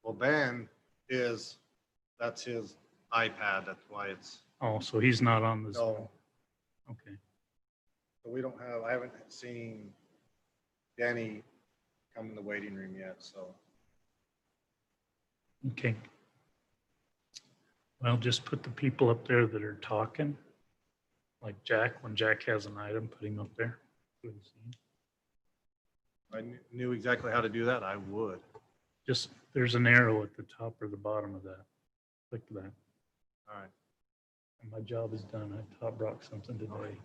Well, Ben that's his iPad. That's why it's, Oh, so he's not on this. no, Okay. so I haven't seen Danny come in the waiting room yet, so. Okay. Well, just put the people up there that are talking, like Jack. When Jack has an item, put him up there. If I knew exactly how to do that, I would. Just, there's an arrow at the top or the bottom of that. Click that. All right. And my job is done. I taught Brock something today.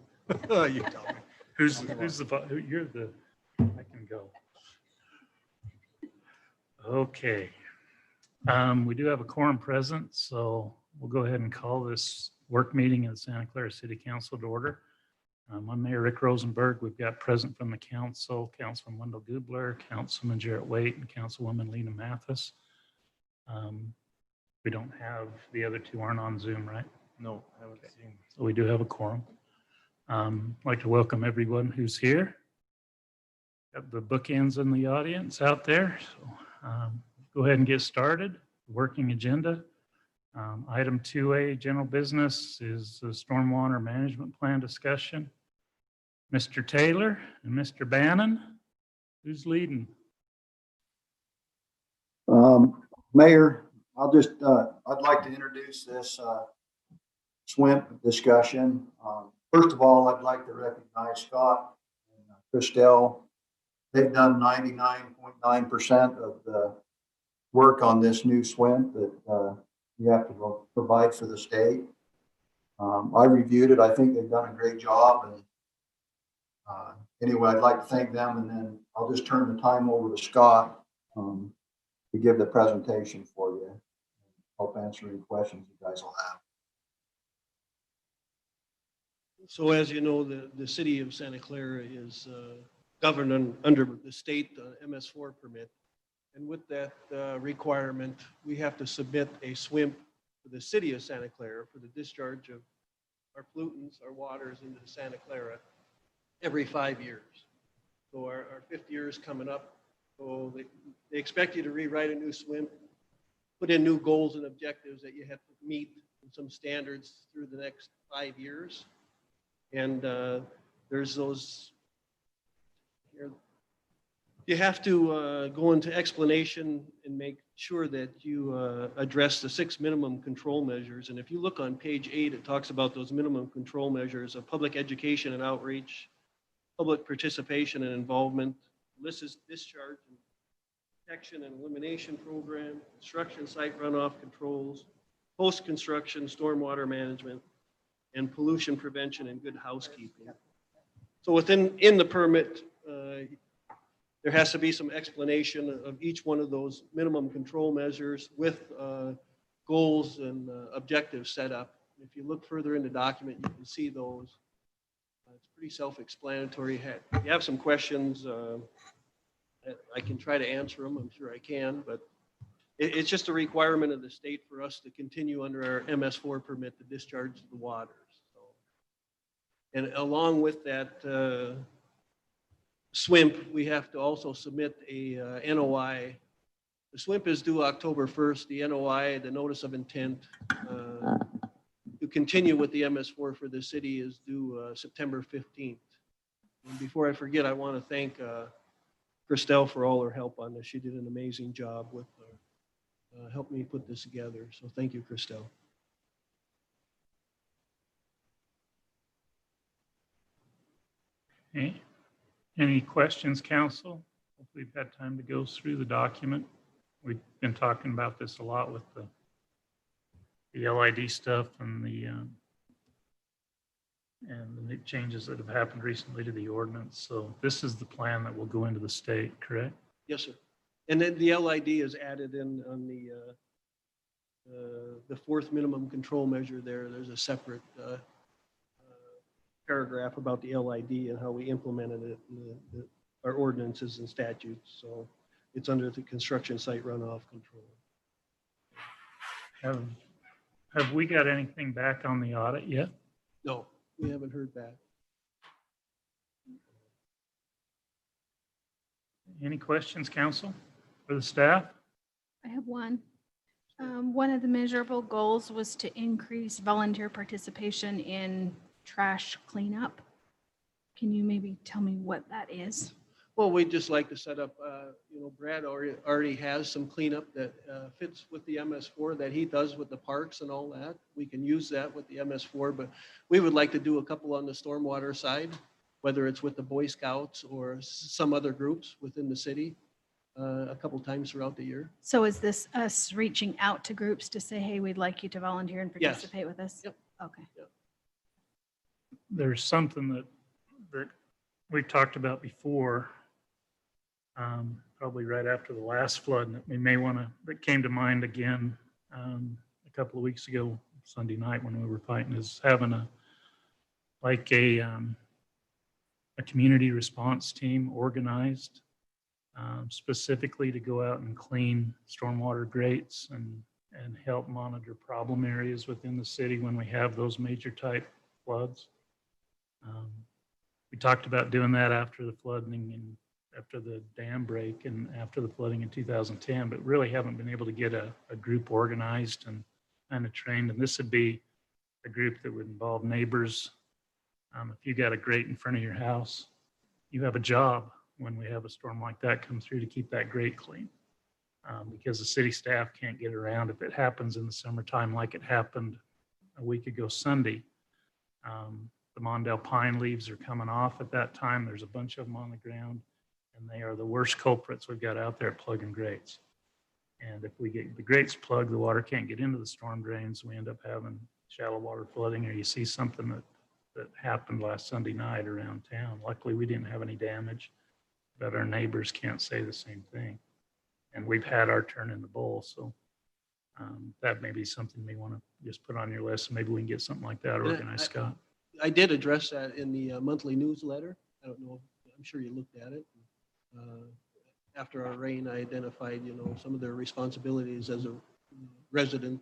You tell me. Who's you're the, I can go. Okay. We do have a quorum present, so we'll go ahead and call this work meeting of the Santa Clara City Council to order. I'm Mayor Rick Rosenberg. We've got present from the council, Councilman Wendell Gubler, Councilman Jarrett Waite, and Councilwoman Lena Mathis. We don't have, the other two aren't on Zoom, right? No, I haven't seen. So we do have a quorum. I'd like to welcome everyone who's here. Got the bookends in the audience out there. So go ahead and get started. Working agenda. Item 2A, general business, is the stormwater management plan discussion. Mr. Taylor and Mr. Bannon, who's leading? Mayor, I'd like to introduce this SWIMP discussion. First of all, I'd like to recognize Scott and Christelle. They've done 99.9% of the work on this new SWIMP that you have to provide for the state. I reviewed it. I think they've done a great job. And anyway, I'd like to thank them, and then I'll just turn the time over to Scott to give the presentation for you. Hope answer any questions you guys will have. So as you know, the city of Santa Clara is governed under the state MS4 permit. And with that requirement, we have to submit a SWIMP for the city of Santa Clara for the discharge of our pollutants, our waters into the Santa Clara every 5 years. So our 5th year is coming up. So they expect you to rewrite a new SWIMP, put in new goals and objectives that you have to meet and some standards through the next 5 years. And there's those here. You have to go into explanation and make sure that you address the 6 minimum control measures. And if you look on page 8, it talks about those minimum control measures of public education and outreach, public participation and involvement, illicit discharge and detection and elimination program, construction site runoff controls, post-construction stormwater management, and pollution prevention and good housekeeping. So in the permit, there has to be some explanation of each one of those minimum control measures with goals and objectives set up. If you look further in the document, you can see those. It's pretty self-explanatory. If you have some questions, I can try to answer them. I'm sure I can, but it's just a requirement of the state for us to continue under our MS4 permit to discharge the waters. So, and along with that SWIMP, we have to also submit a NOI. The SWIMP is due October 1st. The NOI, the notice of intent to continue with the MS4 for the city, is due September 15th. And before I forget, I want to thank Christelle for all her help on this. She did an amazing job with helped me put this together. So thank you, Christelle. Okay. Any questions, council? Hopefully we've had time to go through the document. We've been talking about this a lot with the LID stuff and the new changes that have happened recently to the ordinance. So this is the plan that will go into the state, correct? Yes, sir. And then the LID is added in on the 4th minimum control measure there. There's a separate paragraph about the LID and how we implemented it in our ordinances and statutes. So it's under the construction site runoff control. Have we got anything back on the audit yet? No, we haven't heard back. Any questions, council, for the staff? I have one. One of the measurable goals was to increase volunteer participation in trash cleanup. Can you maybe tell me what that is? Well, we'd just like to set up, Brad already has some cleanup that fits with the MS4 that he does with the parks and all that. We can use that with the MS4, but we would like to do a couple on the stormwater side, whether it's with the Boy Scouts or some other groups within the city, a couple times throughout the year. So is this us reaching out to groups to say, hey, we'd like you to volunteer and Yes. participate with us? Yep. Okay. There's something that we've talked about before, probably right after the last flood, that we may want to, that came to mind again a couple of weeks ago, Sunday night when we were fighting, is having a community response team organized specifically to go out and clean stormwater grates and help monitor problem areas within the city when we have those major type floods. We talked about doing that after the flooding and after the dam break and after the flooding in 2010, but really haven't been able to get a group organized and kind of trained. And this would be a group that would involve neighbors. If you got a grate in front of your house, you have a job when we have a storm like that come through to keep that grate clean. Because the city staff can't get around if it happens in the summertime like it happened a week ago Sunday. The Mondale pine leaves are coming off at that time. There's a bunch of them on the ground, and they are the worst culprits we've got out there plugging grates. And if we get the grates plugged, the water can't get into the storm drains. We end up having shallow water flooding, or you see something that happened last Sunday night around town. Luckily, we didn't have any damage, but our neighbors can't say the same thing. And we've had our turn in the bowl, so that may be something we want to just put on your list. Maybe we can get something like that organized, Scott. I did address that in the monthly newsletter. I don't know, I'm sure you looked at it. After our rain, I identified, some of their responsibilities as a resident,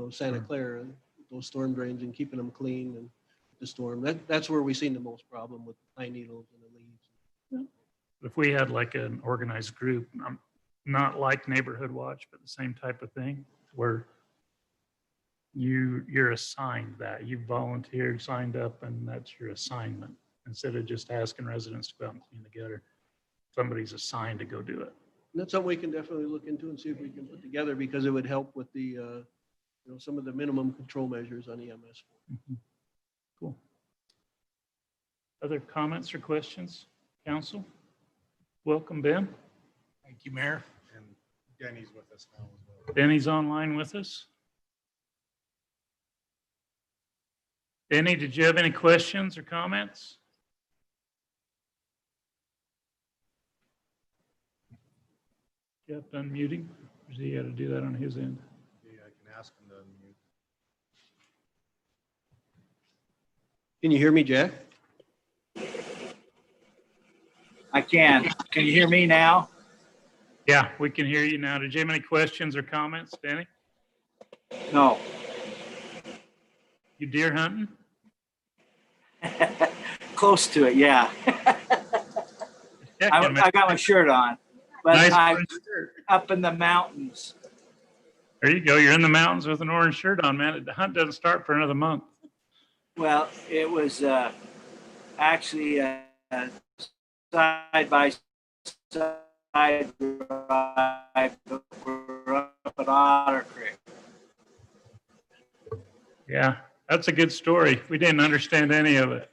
Santa Clara, those storm drains and keeping them clean and the storm. That's where we've seen the most problem with the pine needles and the leaves. If we had like an organized group, not like Neighborhood Watch, but the same type of thing, where you're assigned that. You volunteered, signed up, and that's your assignment. Instead of just asking residents to go out and clean the gutter, somebody's assigned to go do it. And that's something we can definitely look into and see if we can put together, because it would help with the, some of the minimum control measures on EMS. Mhm. Cool. Other comments or questions, council? Welcome, Ben. Thank you, Mayor. And Denny's with us now as well. Denny's online with us. Denny, did you have any questions or comments? You have to unmute him, or does he got to do that on his end? Yeah, I can ask him to unmute. Can you hear me, Jack? I can. Can you hear me now? Yeah, we can hear you now. Did you have any questions or comments, Denny? No. You deer hunting? Close to it, yeah. Heck, I got my shirt on, but nice I'm orange shirt. up in the mountains. There you go. You're in the mountains with an orange shirt on, man. The hunt doesn't start for another month. Well, it was actually side by side drive. We're up at Otter Creek. Yeah, that's a good story. We didn't understand any of it.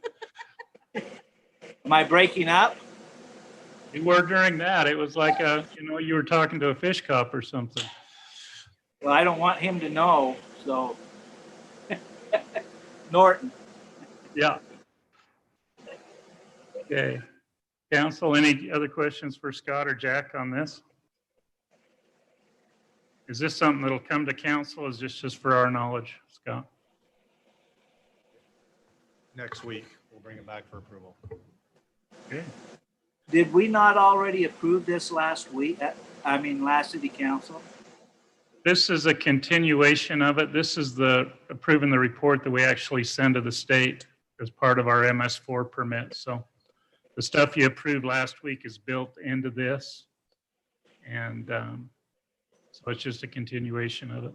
Am I breaking up? You were during that. It was like you were talking to a fish cop or something. Well, I don't want him to know, so. Norton. Yeah. Okay. Council, any other questions for Scott or Jack on this? Is this something that'll come to council? Or is this just for our knowledge, Scott? Next week, we'll bring it back for approval. Okay. Did we not already approve this last week? Last city council? This is a continuation of it. This is approving the report that we actually send to the state as part of our MS4 permit. So the stuff you approved last week is built into this. And So it's just a continuation of it.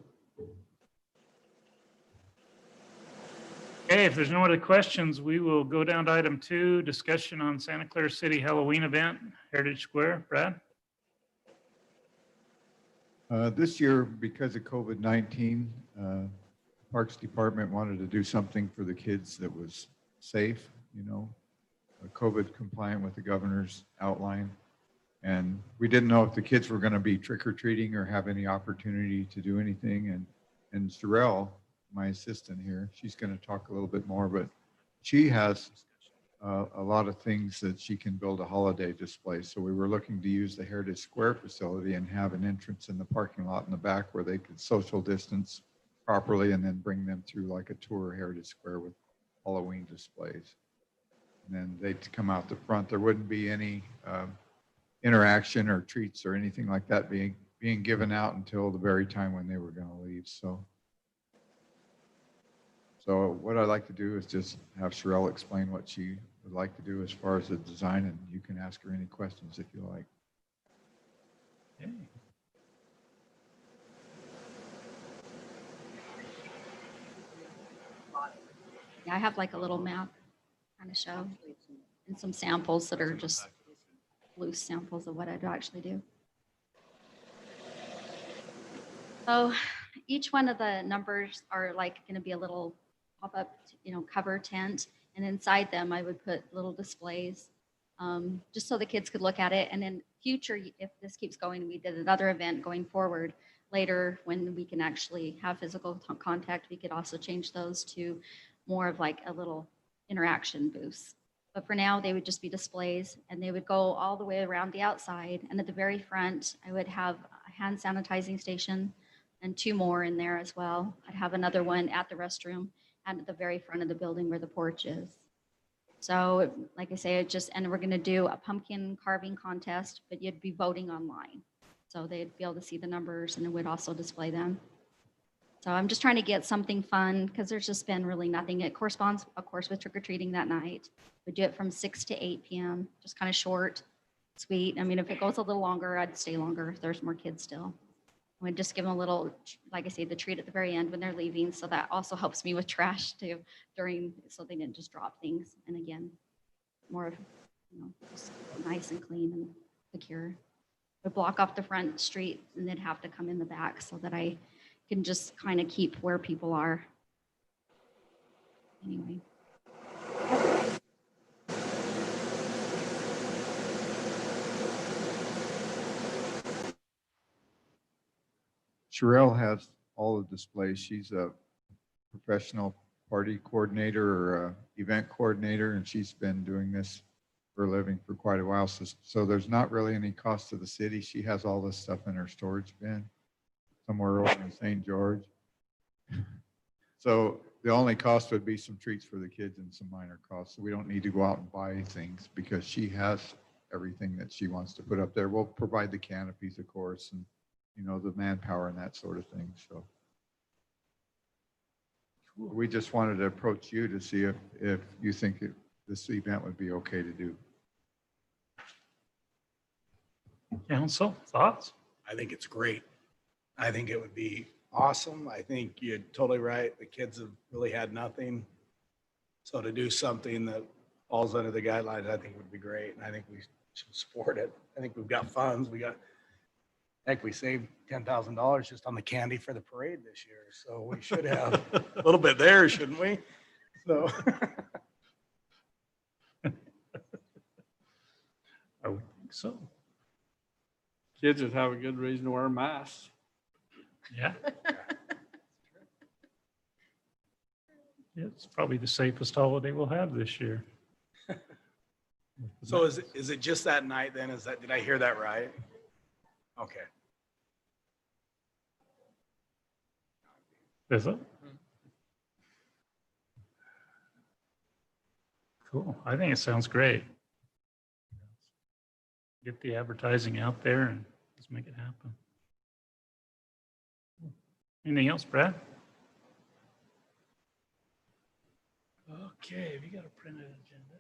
Okay, if there's no other questions, we will go down to item 2, discussion on Santa Clara City Halloween event, Heritage Square. Brad? This year, because of COVID-19, Parks Department wanted to do something for the kids that was safe, COVID compliant with the governor's outline. And we didn't know if the kids were going to be trick or treating or have any opportunity to do anything. And Sherelle, my assistant here, she's going to talk a little bit more, but she has a lot of things that she can build a holiday display. So we were looking to use the Heritage Square facility and have an entrance in the parking lot in the back where they could social distance properly and then bring them through like a tour of Heritage Square with Halloween displays. And then they'd come out the front. There wouldn't be any interaction or treats or anything like that being given out until the very time when they were going to leave. So what I'd like to do is just have Sherelle explain what she would like to do as far as the design, and you can ask her any questions if you like. Okay. Yeah, I have like a little map kind of show and some samples that are just loose samples of what I'd actually do. So each one of the numbers are like going to be a little pop-up, cover tent. And inside them, I would put little displays just so the kids could look at it. And in future, if this keeps going, we did another event going forward later when we can actually have physical contact, we could also change those to more of like a little interaction booth. But for now, they would just be displays and they would go all the way around the outside. And at the very front, I would have a hand sanitizing station and 2 more in there as well. I'd have another one at the restroom and at the very front of the building where the porch is. So like I say, and we're gonna do a pumpkin carving contest, but you'd be voting online. So they'd be able to see the numbers and it would also display them. So I'm just trying to get something fun because there's just been really nothing. It corresponds, of course, with trick-or-treating that night. We do it from 6 to 8 p.m., just kind of short, sweet. I mean, if it goes a little longer, I'd stay longer if there's more kids still. We'd just give them a little, like I say, the treat at the very end when they're leaving. So that also helps me with trash too so they didn't just drop things. And again, more of, just nice and clean and secure. Would block off the front street and they'd have to come in the back so that I can just kind of keep where people are. Anyway. Sherelle has all the displays. She's a professional party coordinator or a event coordinator, and she's been doing this for a living for quite a while. So there's not really any cost to the city. She has all this stuff in her storage bin somewhere over in St. George. So the only cost would be some treats for the kids and some minor costs. So we don't need to go out and buy things because she has everything that she wants to put up there. We'll provide the canopies, of course, and the manpower and that sort of thing. So we just wanted to approach you to see if you think this event would be okay to do. Council, thoughts? I think it's great. I think it would be awesome. I think you're totally right. The kids have really had nothing. So to do something that falls under the guidelines, I think would be great. And I think we should support it. I think we've got funds. We saved $10,000 just on the candy for the parade this year. So we should have a little bit there, shouldn't we? So. I would think so. Kids would have a good reason to wear masks. Yeah. It's probably the safest holiday we'll have this year. So is it just that night then? Did I hear that right? Okay. Is it? Cool. I think it sounds great. Get the advertising out there and just make it happen. Anything else, Brad? Okay, have you got a printed agenda?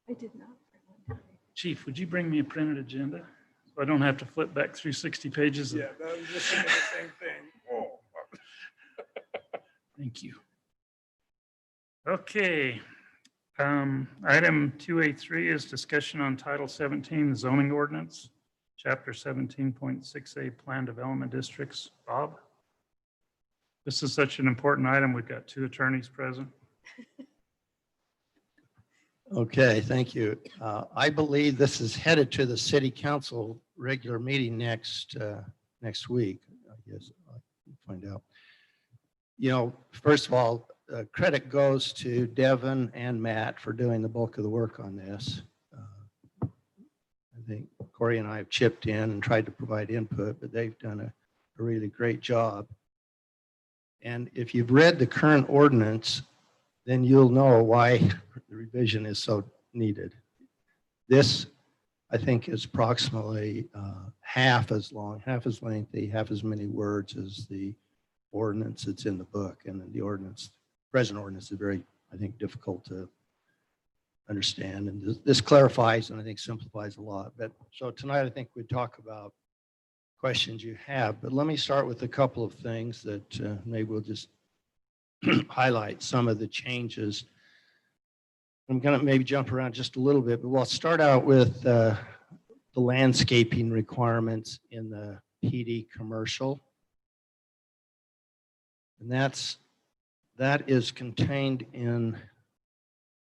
I did not. Chief, would you bring me a printed agenda? So I don't have to flip back through 60 pages. Yeah, that was just thinking the same thing. Oh. Thank you. Okay. Item 2A3 is discussion on Title 17 zoning ordinance, Chapter 17.6A Plan Development Districts. Bob? This is such an important item. We've got two attorneys present. Okay, thank you. I believe this is headed to the city council regular meeting next week. I guess I'll find out. You know, first of all, credit goes to Devin and Matt for doing the bulk of the work on this. I think Corey and I have chipped in and tried to provide input, but they've done a really great job. And if you've read the current ordinance, then you'll know why the revision is so needed. This, I think, is approximately half as long, half as lengthy, half as many words as the ordinance that's in the book. And the ordinance, present ordinance, is very, I think, difficult to understand. And this clarifies and I think simplifies a lot. But so tonight, I think we'd talk about questions you have. But let me start with a couple of things that maybe we'll just highlight some of the changes. I'm going to maybe jump around just a little bit, but we'll start out with the landscaping requirements in the PD commercial. And that is contained in,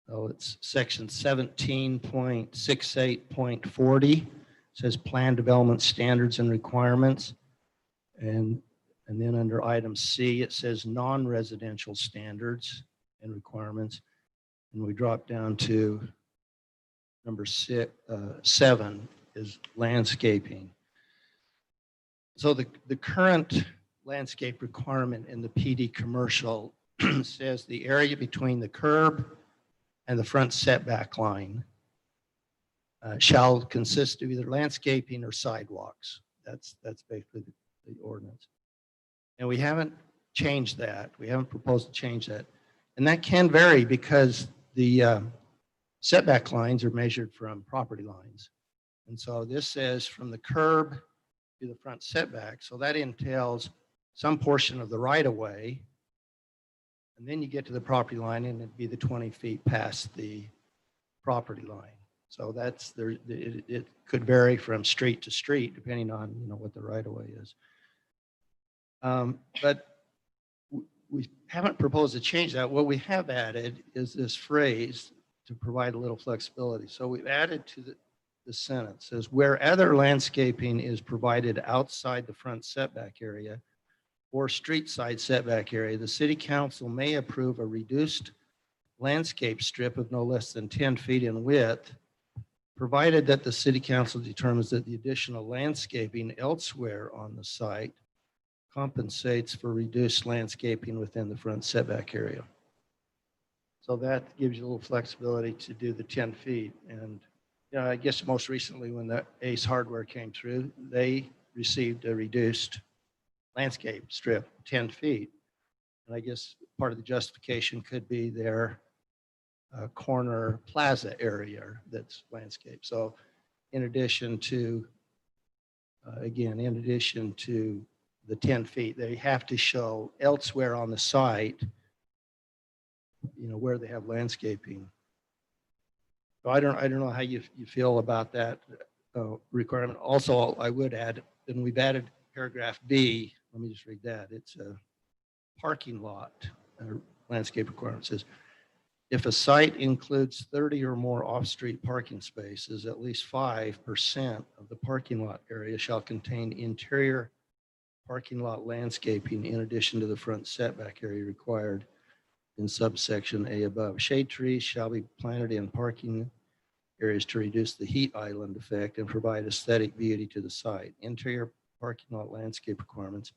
it's section 17.68.40. It says plan development standards and requirements. And then under item C, it says non-residential standards and requirements. And we drop down to number 7 is landscaping. So the current landscape requirement in the PD commercial says the area between the curb and the front setback line shall consist of either landscaping or sidewalks. That's basically the ordinance. And we haven't changed that. We haven't proposed to change that. And that can vary because the setback lines are measured from property lines. And so this says from the curb to the front setback. So that entails some portion of the right of way. And then you get to the property line and it'd be the 20 feet past the property line. So that's there. It could vary from street to street depending on, you know, what the right of way is. But we haven't proposed to change that. What we have added is this phrase to provide a little flexibility. So we've added to the sentence, it says where other landscaping is provided outside the front setback area or street side setback area, the city council may approve a reduced landscape strip of no less than 10 feet in width, provided that the city council determines that the additional landscaping elsewhere on the site compensates for reduced landscaping within the front setback area. So that gives you a little flexibility to do the 10 feet. And you know, I guess most recently when the Ace Hardware came through, they received a reduced landscape strip, 10 feet. And I guess part of the justification could be their corner plaza area that's landscaped. So in addition to, again, in addition to the 10 feet, they have to show elsewhere on the site, you know, where they have landscaping. So I don't know how you feel about that requirement. Also, I would add, and we've added paragraph B. Let me just read that. It's a parking lot landscape requirement. It says, if a site includes 30 or more off-street parking spaces, at least 5% of the parking lot area shall contain interior parking lot landscaping in addition to the front setback area required in subsection A above. Shade trees shall be planted in parking areas to reduce the heat island effect and provide aesthetic beauty to the site. Interior parking lot landscape requirements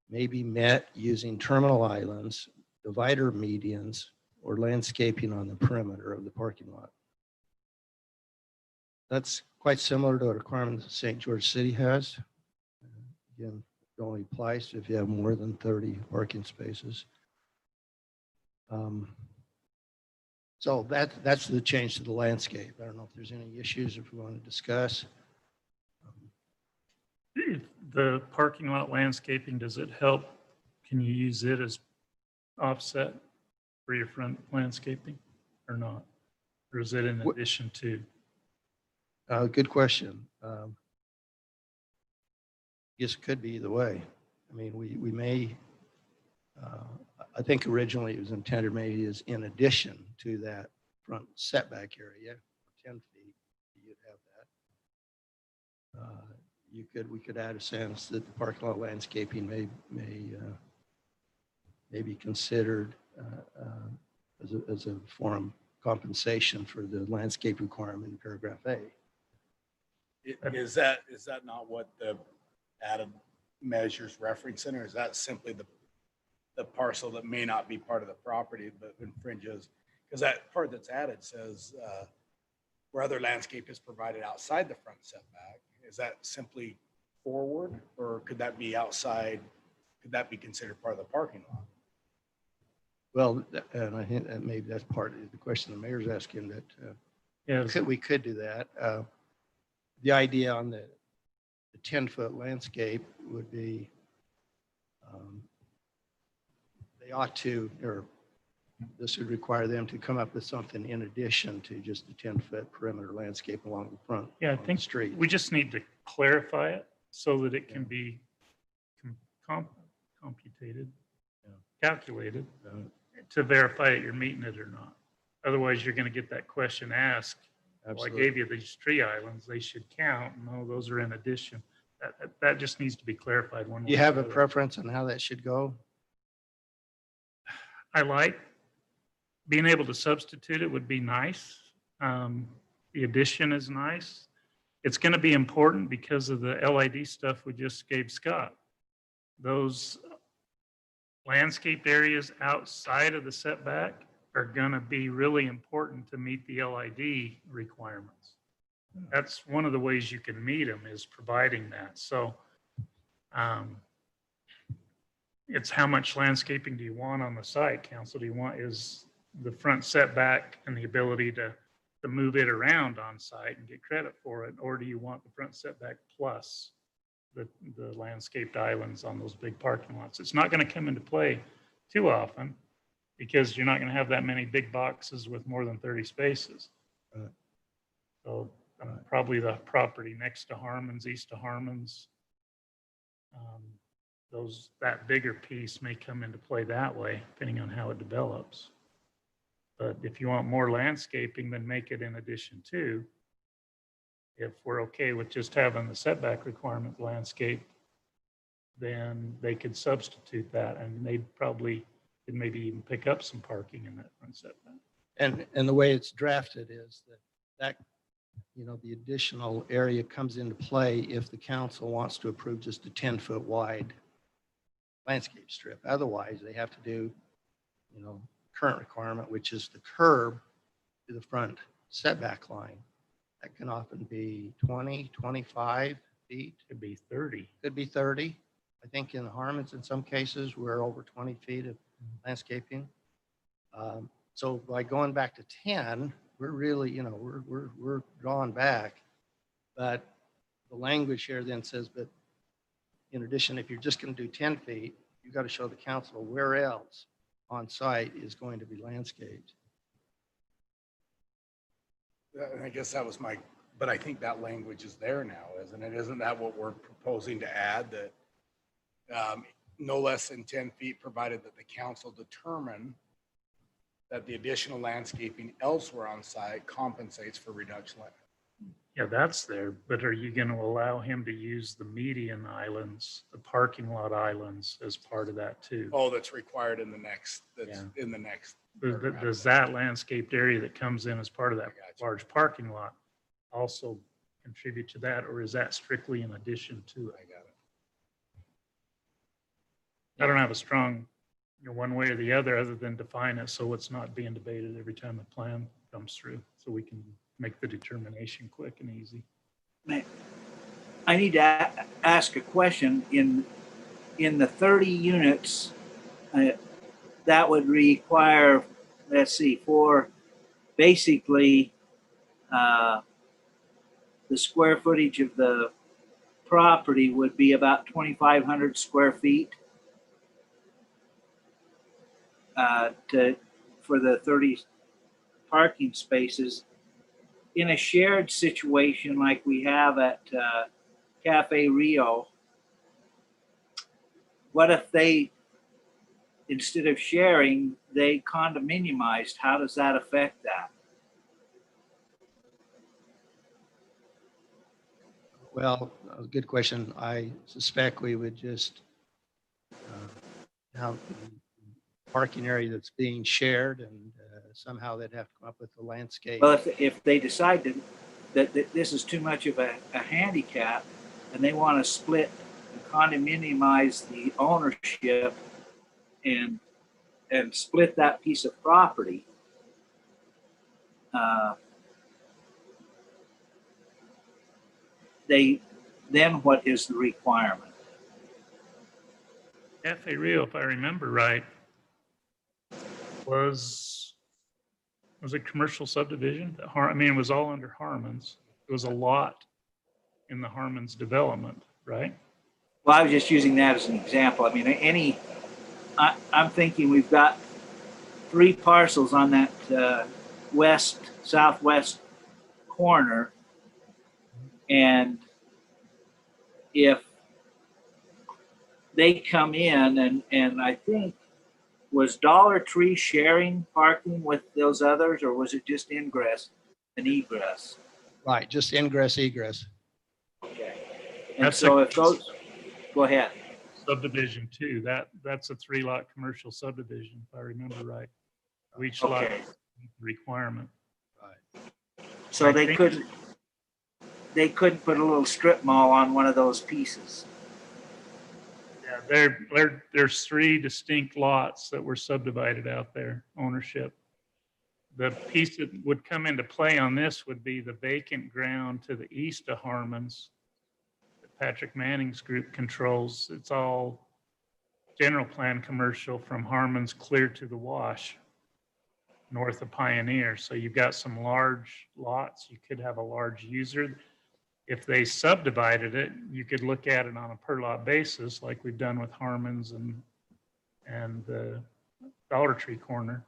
may be met using terminal islands, divider medians, or landscaping on the perimeter of the parking lot. That's quite similar to a requirement that St. George City has. Again, it only applies if you have more than 30 parking spaces. So that's the change to the landscape. I don't know if there's any issues if we want to discuss. If the parking lot landscaping, does it help? Can you use it as offset for your front landscaping or not? Or is it in What- addition to? Good question. Guess it could be either way. I mean, we may, I think originally it was intended maybe as in addition to that front setback area, 10 feet, you'd have that. We could add a sentence that the parking lot landscaping may be considered as a form of compensation for the landscape requirement in paragraph A. Is that not what the added measures referencing, or is that simply the parcel that may not be part of the property but infringes? Because that part that's added says where other landscape is provided outside the front setback. Is that simply forward, or could that be outside? Could that be considered part of the parking lot? Well, and I think that maybe that's part of the question the mayor's asking, that Yes. we could do that. The idea on the 10-foot landscape would be they ought to, or this would require them to come up with something in addition to just the 10-foot perimeter landscape along the front. Yeah, I on the think street. we just need to clarify it so that it can be computated, calculated to verify that you're meeting it or not. Otherwise, you're going to get that question asked. Well, I Absolutely. gave you these tree islands, they should count. No, those are in addition. That just needs to be clarified one way. Do you have or a the other. preference on how that should go? I like being able to substitute it would be nice. The addition is nice. It's going to be important because of the LID stuff we just gave Scott. Those landscaped areas outside of the setback are going to be really important to meet the LID requirements. That's one of the ways you can meet them, is providing that. So it's how much landscaping do you want on the site, council? Do you want, is the front setback and the ability to move it around on site and get credit for it? Or do you want the front setback plus the landscaped islands on those big parking lots? It's not going to come into play too often because you're not going to have that many big boxes with more than 30 spaces. Right. So probably the property next to Harmon's, east of Harmon's, that bigger piece may come into play that way, depending on how it develops. But if you want more landscaping, then make it in addition to. If we're okay with just having the setback requirement landscape, then they could substitute that, and they'd probably could maybe even pick up some parking in that front setback. And the way it's drafted is that the additional area comes into play if the council wants to approve just a 10-foot wide landscape strip. Otherwise, they have to do, current requirement, which is the curb to the front setback line. That can often be 20, 25 feet. Could be 30. Could be 30. I think in Harmon's, in some cases, we're over 20 feet of landscaping. So by going back to 10, we're really, we're drawing back. But the language here then says, but in addition, if you're just going to do 10 feet, you've got to show the council where else on site is going to be landscaped. I guess that was but I think that language is there now, isn't it? Isn't that what we're proposing to add, that no less than 10 feet, provided that the council determine that the additional landscaping elsewhere on site compensates for reduction? Yeah, that's there, but are you going to allow him to use the median islands, the parking lot islands as part of that too? Oh, that's required in the next, in the next. paragraph. Does that landscaped area that comes in as part of that large parking lot also contribute to that, or is that strictly in addition to it? I got it. I don't have a strong, one way or the other than define it so it's not being debated every time a plan comes through, so we can make the determination quick and easy. I need to ask a question. In the 30 units, that would require, let's see, for basically the square footage of the property would be about 2,500 square feet for the 30 parking spaces. In a shared situation like we have at Cafe Rio, what if they, instead of sharing, they condominiumized? How does that affect that? Well, a good question. I suspect we would just have the parking area that's being shared, and somehow they'd have to come up with the landscape. Well, if they decide that this is too much of a handicap and they want to split and condominiumize the ownership and split that piece of property, then what is the requirement? Cafe Rio, if I remember right, was a commercial subdivision. I mean, it was all under Harmon's. It was a lot in the Harmon's development, right? Well, I was just using that as an example. I mean, I'm thinking we've got 3 parcels on that southwest corner, and if they come in and I think, was Dollar Tree sharing parking with those others, or was it just ingress and egress? Right, just ingress, egress. Okay. And That's so a if those, go ahead. subdivision too. That's a 3-lot commercial subdivision, if I remember right. Each lot Okay. requirement. Right. So I they think- couldn't put a little strip mall on one of those pieces. Yeah, there's 3 distinct lots that were subdivided out there, ownership. The piece that would come into play on this would be the vacant ground to the east of Harmon's that Patrick Manning's group controls. It's all general plan commercial from Harmon's clear to the wash north of Pioneer. So you've got some large lots. You could have a large user. If they subdivided it, you could look at it on a per lot basis like we've done with Harmon's and the Dollar Tree corner.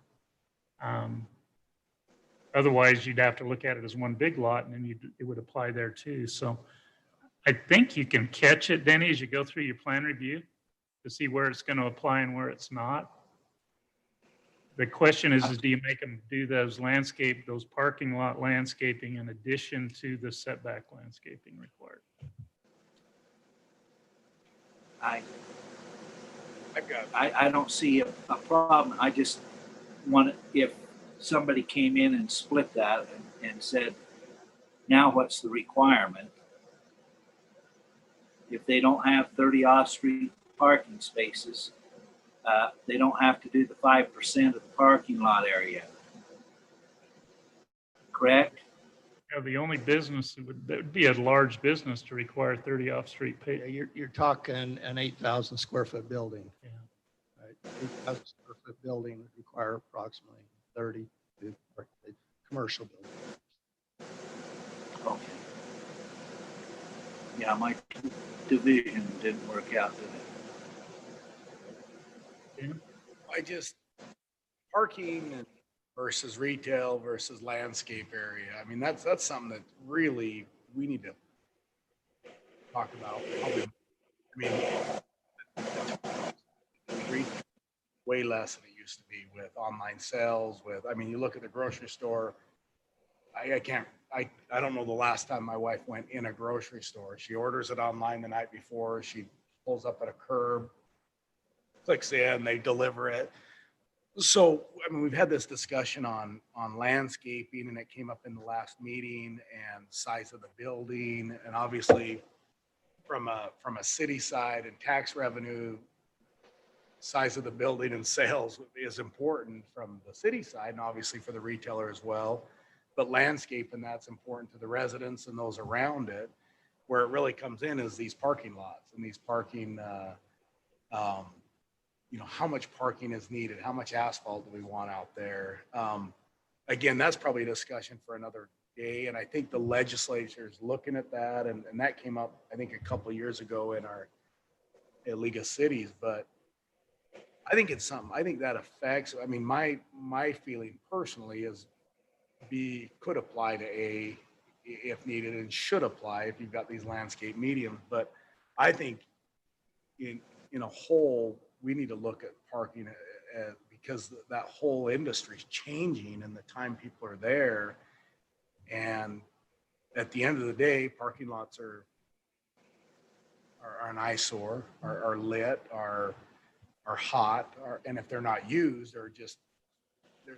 Otherwise, you'd have to look at it as one big lot, and then it would apply there too. So I think you can catch it, Denny, as you go through your plan review to see where it's going to apply and where it's not. The question is do you make them do those parking lot landscaping in addition to the setback landscaping required? I don't see a problem. I just want, if somebody came in and split that and said, now what's the requirement? If they don't have 30 off-street parking spaces, they don't have to do the 5% of the parking lot area. Correct? Yeah, the only business that would be a large business to require 30 off-street Yeah, pay. you're talking an 8,000 square foot building. Yeah. Right? 8,000 square foot building would require approximately 30 to a commercial building. Okay. Yeah, my division didn't work out, did it? Parking versus retail versus landscape area. I mean, that's something that really we need to talk about. Way less than it used to be with online sales, you look at the grocery store. I don't know the last time my wife went in a grocery store. She orders it online the night before. She pulls up at a curb, clicks in, they deliver it. So, we've had this discussion on landscaping, and it came up in the last meeting, and size of the building, and obviously from a city side and tax revenue, size of the building and sales is important from the city side, and obviously for the retailer as well. But landscape, and that's important to the residents and those around it. Where it really comes in is these parking lots and these parking. How much parking is needed? How much asphalt do we want out there? Again, that's probably a discussion for another day. And I think the legislature is looking at that. And that came up, I think, a couple of years ago in our League of Cities. But I think it's something, I think that affects, I mean, my feeling personally is B could apply to A if needed and should apply if you've got these landscape mediums. But I think in a whole, we need to look at parking because that whole industry is changing and the time people are there. And at the end of the day, parking lots are an eyesore, are lit, are hot, and if they're not used, or just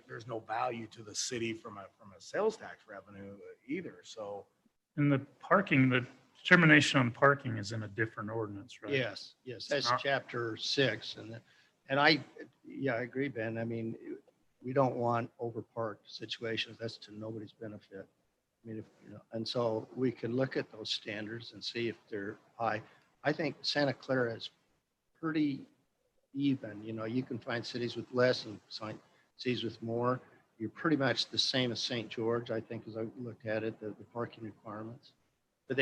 there's no value to the city from a sales tax revenue either. So, And the parking, the determination on parking is in a different ordinance, right? Yes, that's not- chapter 6. And I agree, Ben. I mean, we don't want overparked situations. That's to nobody's benefit. I mean, and so we can look at those standards and see if they're high. I think Santa Clara is pretty even. You can find cities with less and cities with more. You're pretty much the same as St. George, I think, as I looked at it, the parking requirements. But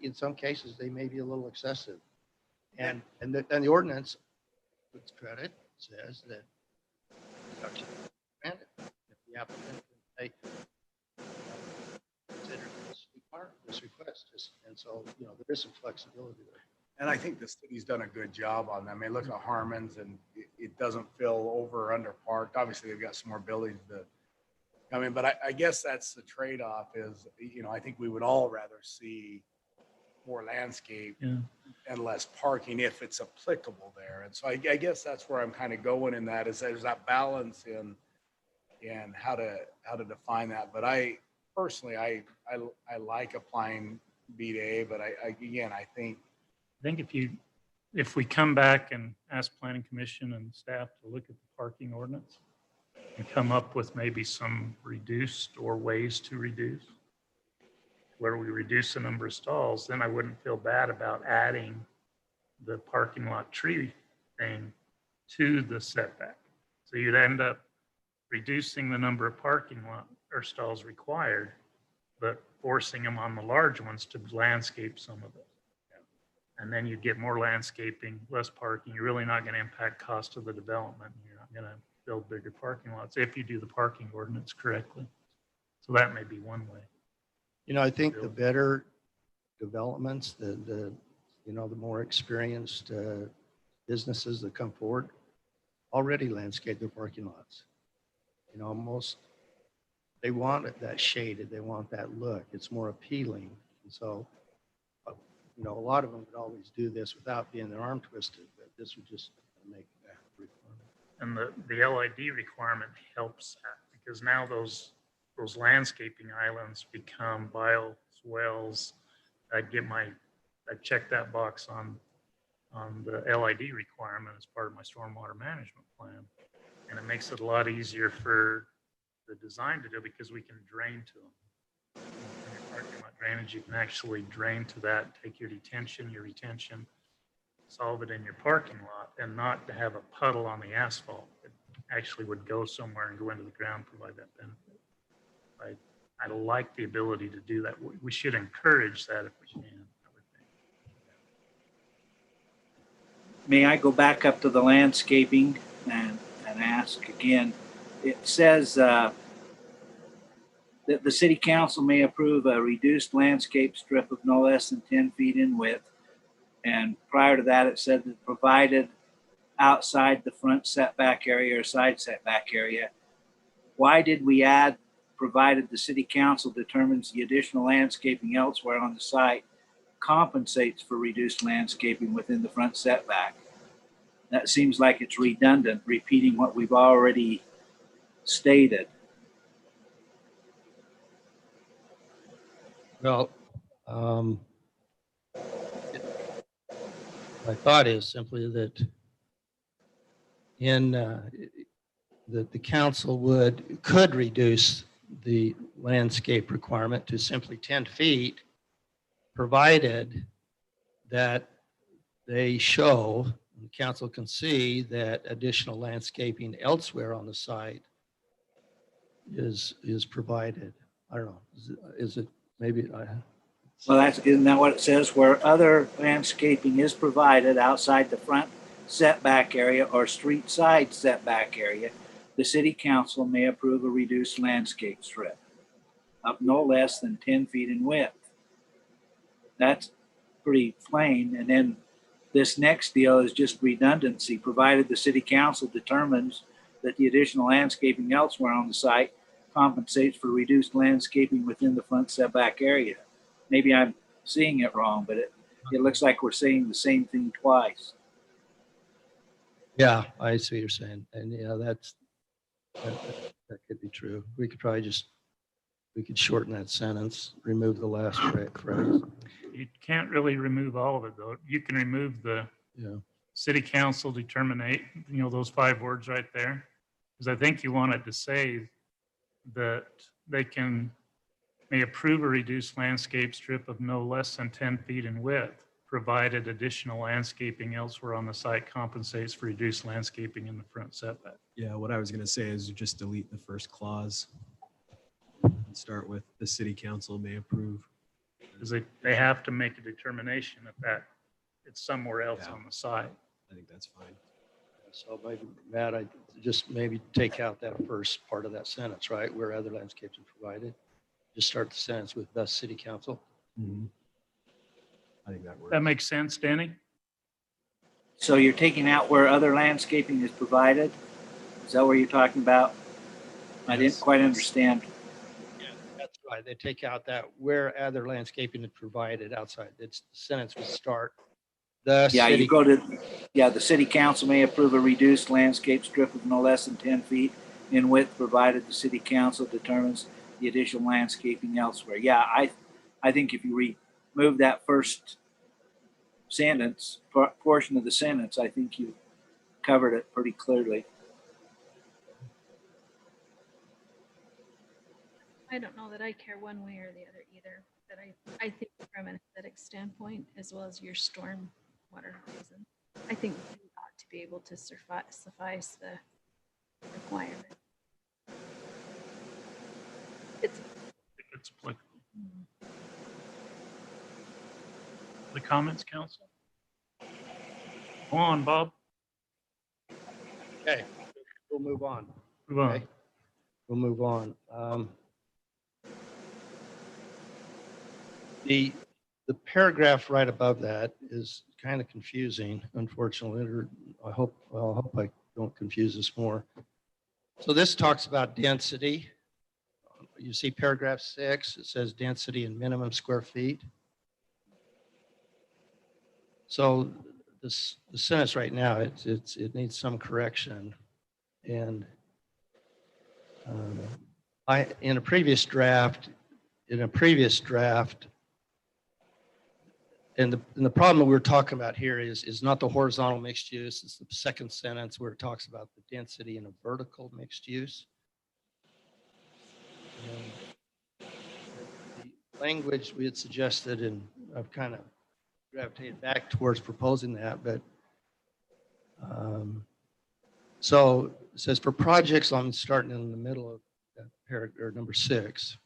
in some cases, they may be a little excessive. And the ordinance, with credit, says that reduction is granted if the applicant can consider this request. And so, there is some flexibility there. and I think the city's done a good job on that. I mean, look at Harmon's, and it doesn't feel over or under parked. Obviously, they've got some more buildings to come in, but I guess that's the trade-off is, I think we would all rather see more landscape Yeah. and less parking if it's applicable there. And so I guess that's where I'm kind of going in that, is there's that balance in how to define that. But I personally, I like applying B to A, but I think if we come back and ask planning commission and staff to look at the parking ordinance and come up with maybe some reduced or ways to reduce, where we reduce the number of stalls, then I wouldn't feel bad about adding the parking lot tree thing to the setback. So you'd end up reducing the number of parking lot or stalls required, but forcing them on the large ones to landscape some of it. And then you get more landscaping, less parking. You're really not going to impact cost of the development. You're not going to build bigger parking lots if you do the parking ordinance correctly. So that may be one way. I think the better developments, the more experienced businesses that come forward already landscape their parking lots. They want it that shaded. They want that look. It's more appealing. And so, a lot of them could always do this without being their arm twisted, but this would just make that requirement. And the LID requirement helps that, because now those landscaping islands become bioswales. I'd check that box on the LID requirement as part of my stormwater management plan. And it makes it a lot easier for the design to do, because we can drain to them. In your parking lot drainage, you can actually drain to that, take your retention, solve it in your parking lot, and not to have a puddle on the asphalt. It actually would go somewhere and go into the ground, provide that benefit. I like the ability to do that. We should encourage that if we can, I would think. May I go back up to the landscaping and ask again? It says that the city council may approve a reduced landscape strip of no less than 10 feet in width. And prior to that, it said that provided outside the front setback area or side setback area. Why did we add provided the city council determines the additional landscaping elsewhere on the site compensates for reduced landscaping within the front setback? That seems like it's redundant, repeating what we've already stated. Well, my thought is simply that that the council could reduce the landscape requirement to simply 10 feet, provided that they show, the council can see that additional landscaping elsewhere on the site is provided. I don't know, is it maybe, Well, isn't that what it says? Where other landscaping is provided outside the front setback area or street side setback area, the city council may approve a reduced landscape strip of no less than 10 feet in width. That's pretty plain. And then this next deal is just redundancy, provided the city council determines that the additional landscaping elsewhere on the site compensates for reduced landscaping within the front setback area. Maybe I'm seeing it wrong, but it looks like we're saying the same thing twice. yeah, I see what you're saying. And yeah, that could be true. We could probably we could shorten that sentence, remove the last phrase. You can't really remove all of it, though. You can remove the Yeah. city council determinate, those 5 words right there. Because I think you want it to say that they may approve a reduced landscape strip of no less than 10 feet in width, provided additional landscaping elsewhere on the site compensates for reduced landscaping in the front setback. Yeah, what I was gonna say is just delete the first clause and start with the city council may approve. Because they have to make a determination that it's somewhere else Yeah. on the site. I think that's fine. So maybe, Matt, I just maybe take out that first part of that sentence, right? Where other landscapes are provided. Just start the sentence with thus city council. Mhm. I think that works. That makes sense, Danny? So you're taking out where other landscaping is provided? Is that what you're talking about? I didn't Yes. quite understand. Yeah, that's right. They take out that where other landscaping is provided outside. It's the sentence would start. The Yeah, city. you go to, the city council may approve a reduced landscape strip of no less than 10 feet in width, provided the city council determines the additional landscaping elsewhere. Yeah, I think if you remove that first sentence, portion of the sentence, I think you covered it pretty clearly. I don't know that I care one way or the other either, but I think from an aesthetic standpoint, as well as your storm water reason, I think we ought to be able to suffice the requirement. It's, If it's applicable. The comments, council? Go on, Bob. Okay, we'll move on. Move on. Okay. We'll move on. The paragraph right above that is kind of confusing, unfortunately. Or I hope I don't confuse this more. So this talks about density. You see paragraph 6, it says density in minimum square feet. So the sentence right now, it needs some correction. And in a previous draft, and the problem that we're talking about here is not the horizontal mixed use. It's the second sentence where it talks about the density in a vertical mixed use. And the language we had suggested, and I've kind of gravitated back towards proposing that, but so it says for projects, I'm starting in the middle of that paragraph, or number 6.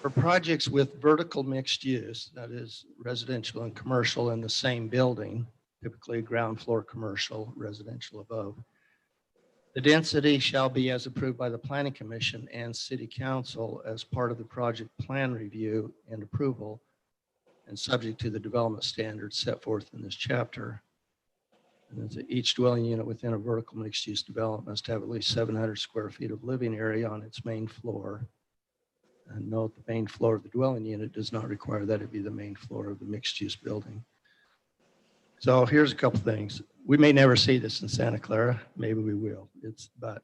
For projects with vertical mixed use, that is residential and commercial in the same building, typically ground floor commercial, residential above, the density shall be as approved by the Planning Commission and City Council as part of the project plan review and approval, and subject to the development standards set forth in this chapter. And each dwelling unit within a vertical mixed-use development must have at least 700 square feet of living area on its main floor. And note the main floor of the dwelling unit does not require that it be the main floor of the mixed-use building. So here's a couple things. We may never see this in Santa Clara. Maybe we will. But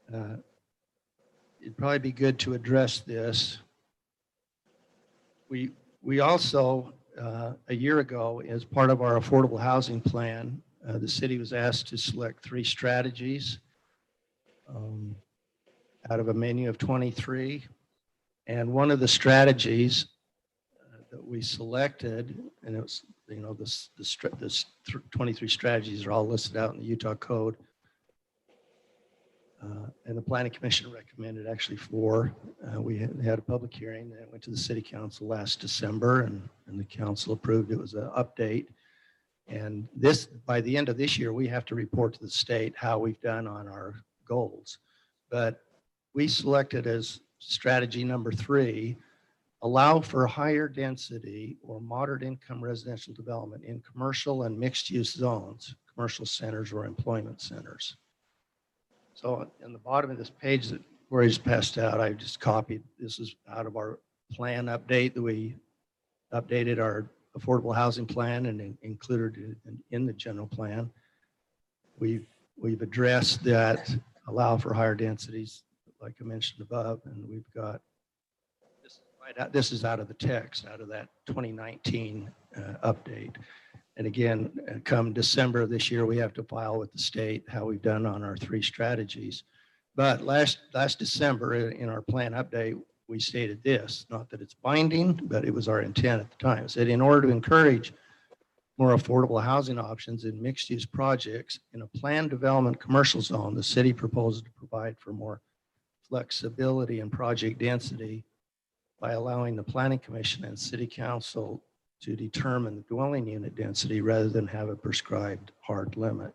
it'd probably be good to address this. We also, a year ago, as part of our affordable housing plan, the city was asked to select 3 strategies out of a menu of 23. And one of the strategies that we selected, and it was, this 23 strategies are all listed out in the Utah Code. And the planning commission recommended actually 4. We had a public hearing that went to the city council last December, and the council approved. It was an update. And this, by the end of this year, we have to report to the state how we've done on our goals. But we selected as strategy number 3, allow for higher density or moderate income residential development in commercial and mixed use zones, commercial centers or employment centers. So in the bottom of this page that where I just passed out, I just copied, this is out of our plan update that we updated our affordable housing plan and included it in the general plan. We've addressed that, allow for higher densities, like I mentioned above, and we've got this right out. This is out of the text, out of that 2019 update. And again, come December of this year, we have to file with the state how we've done on our 3 strategies. But last December in our plan update, we stated this, not that it's binding, but it was our intent at the time. It said in order to encourage more affordable housing options in mixed use projects in a planned development commercial zone, the city proposes to provide for more flexibility and project density by allowing the planning commission and city council to determine the dwelling unit density rather than have a prescribed hard limit.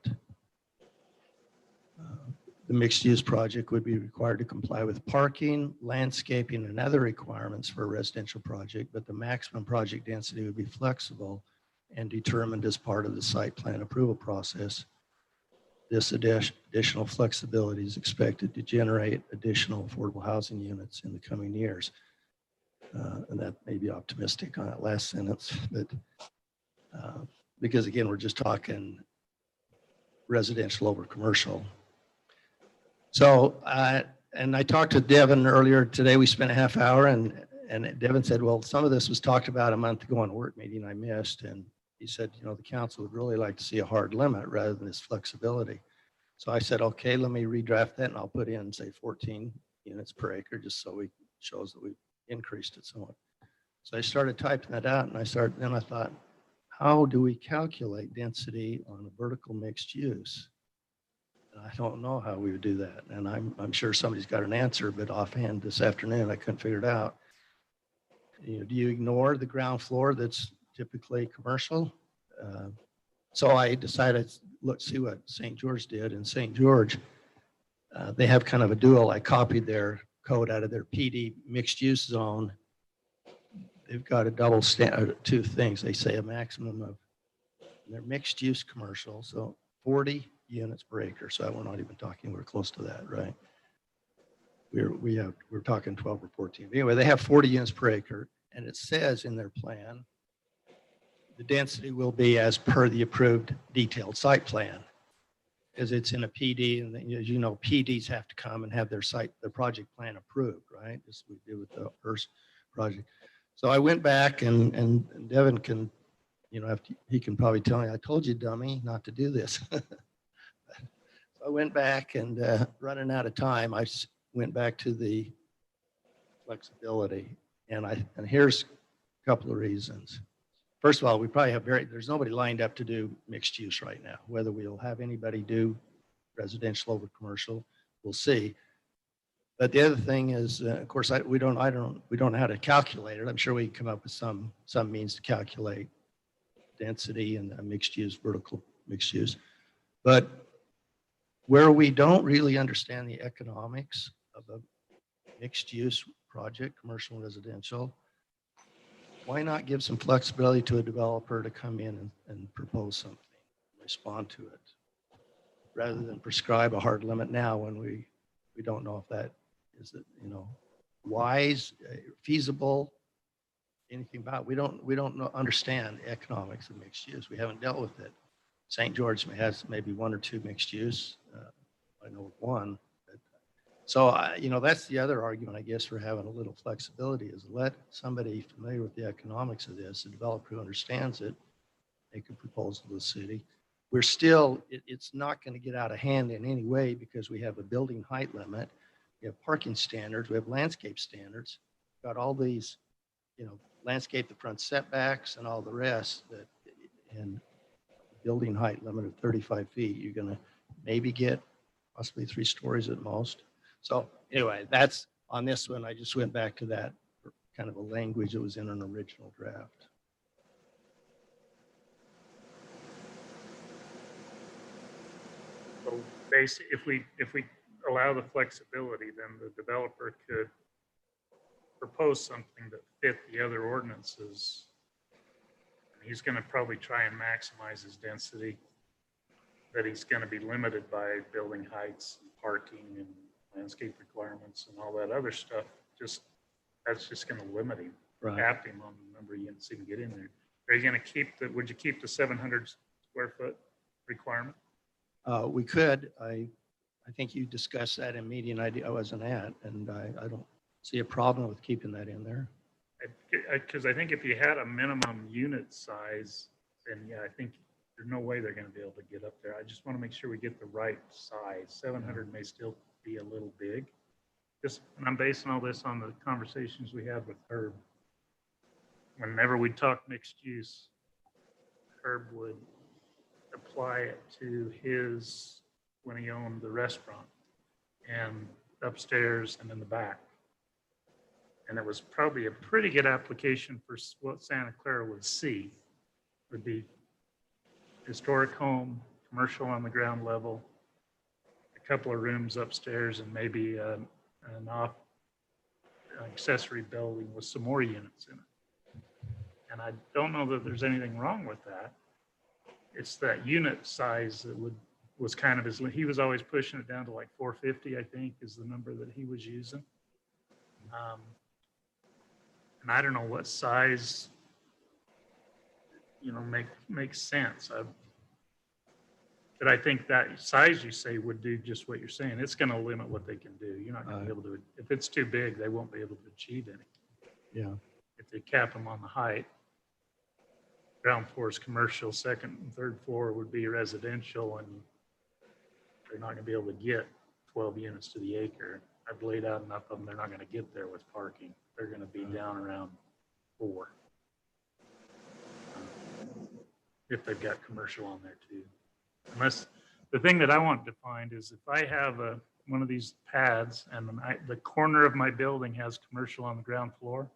The mixed-use project would be required to comply with parking, landscaping, and other requirements for a residential project, but the maximum project density would be flexible and determined as part of the site plan approval process. This additional flexibility is expected to generate additional affordable housing units in the coming years. And that may be optimistic on that last sentence, but because again, we're just talking residential over commercial. So, and I talked to Devin earlier today. We spent a half hour and Devin said, well, some of this was talked about a month ago on a work meeting I missed. And he said, you know, the council would really like to see a hard limit rather than this flexibility. So I said, okay, let me redraft that and I'll put in say 14 units per acre, just so it shows that we've increased it somewhat. So I started typing that out and then I thought, how do we calculate density on a vertical mixed use? I don't know how we would do that. And I'm sure somebody's got an answer, but offhand this afternoon, I couldn't figure it out. You know, do you ignore the ground floor that's typically commercial? So I decided, let's see what St. George did. In St. George, they have kind of a dual. I copied their code out of their PD mixed use zone. They've got a double standard, 2 things. They say a maximum of, they're mixed use commercial, so 40 units per acre. So we're not even talking, we're close to that, right? We're talking 12 or 14. Anyway, they have 40 units per acre, and it says in their plan, the density will be as per the approved detailed site plan, because it's in a PD, and as you know, PDs have to come and have their project plan approved, right? Just we do with the first project. So I went back and Devin can, you know, he can probably tell me, I told you, dummy, not to do this. So I went back and running out of time, I went back to the flexibility. And here's a couple of reasons. First of all, we probably have there's nobody lined up to do mixed use right now. Whether we'll have anybody do residential over commercial, we'll see. But the other thing is, of course, we don't know how to calculate it. I'm sure we can come up with some means to calculate density and a mixed use, vertical mixed use. But where we don't really understand the economics of a mixed use project, commercial and residential, why not give some flexibility to a developer to come in and propose something, respond to it, rather than prescribe a hard limit now when we don't know if that is, you know, wise, feasible, anything about it. We don't understand the economics of mixed use. We haven't dealt with it. St. George has maybe 1 or 2 mixed use. I know of 1. So, you know, that's the other argument, I guess, for having a little flexibility is let somebody familiar with the economics of this, a developer who understands it, make a proposal to the city. We're still, it's not going to get out of hand in any way because we have a building height limit, we have parking standards, we have landscape standards, we've got all these, you know, landscape, the front setbacks and all the rest that, and building height limit of 35 feet, you're going to maybe get possibly 3 stories at most. So anyway, that's, on this one, I just went back to that kind of a language that was in an original draft. So basically, if we allow the flexibility, then the developer could propose something that fit the other ordinances. He's going to probably try and maximize his density, but he's going to be limited by building heights, and parking, and landscape requirements, and all that other stuff. That's just going to limit him, cap him on the number of units he can get in there. Are you going to keep would you keep the 700 square foot requirement? We could. I think you discussed that in a meeting I wasn't at, and I don't see a problem with keeping that in there. Because I think if you had a minimum unit size, then yeah, I think there's no way they're going to be able to get up there. I just want to make sure we get the right size. 700 may still be a little big. And I'm basing all this on the conversations we had with Herb. Whenever we talk mixed use, Herb would apply it to his, when he owned the restaurant, and upstairs and in the back. And it was probably a pretty good application for what Santa Clara would see. Would be historic home, commercial on the ground level, a couple of rooms upstairs, and maybe an accessory building with some more units in it. And I don't know that there's anything wrong with that. It's that unit size that was kind of he was always pushing it down to like 450, I think, is the number that he was using. And I don't know what size, makes sense. But I think that size you say would do just what you're saying. It's going to limit what they can do. You're not going to be able to, if it's too big, they won't be able to achieve any. Yeah. If they cap them on the height, ground floor is commercial, second and third floor would be residential, and they're not going to be able to get 12 units to the acre. I've laid out enough of them, they're not going to get there with parking. They're going to be down around 4. If they've got commercial on there too. Unless, the thing that I want defined is if I have one of these pads and the corner of my building has commercial on the ground floor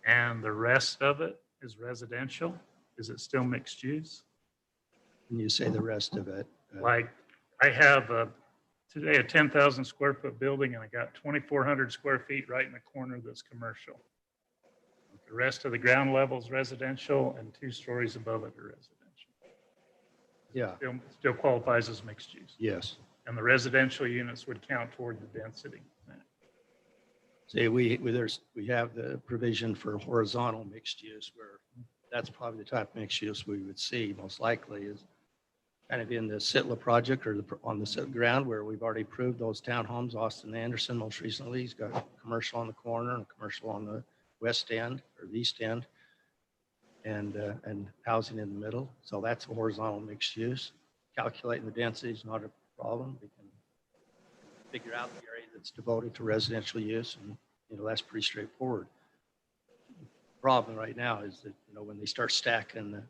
and the rest of it is residential, is it still mixed use? When you say the rest of it. Like I have today a 10,000 square foot building and I got 2,400 square feet right in the corner that's commercial. The rest of the ground level is residential and 2 stories above it are residential. Yeah. Still qualifies as mixed use. Yes. And the residential units would count toward the density. See, we have the provision for horizontal mixed use, where that's probably the type of mixed use we would see most likely is kind of in the Sitla project or on the ground where we've already approved those townhomes. Austin Anderson most recently, he's got commercial on the corner and commercial on the west end or the east end, and housing in the middle. So that's a horizontal mixed use. Calculating the density is not a problem. We can figure out the area that's devoted to residential use, and that's pretty straightforward. The problem right now is that when they start stacking,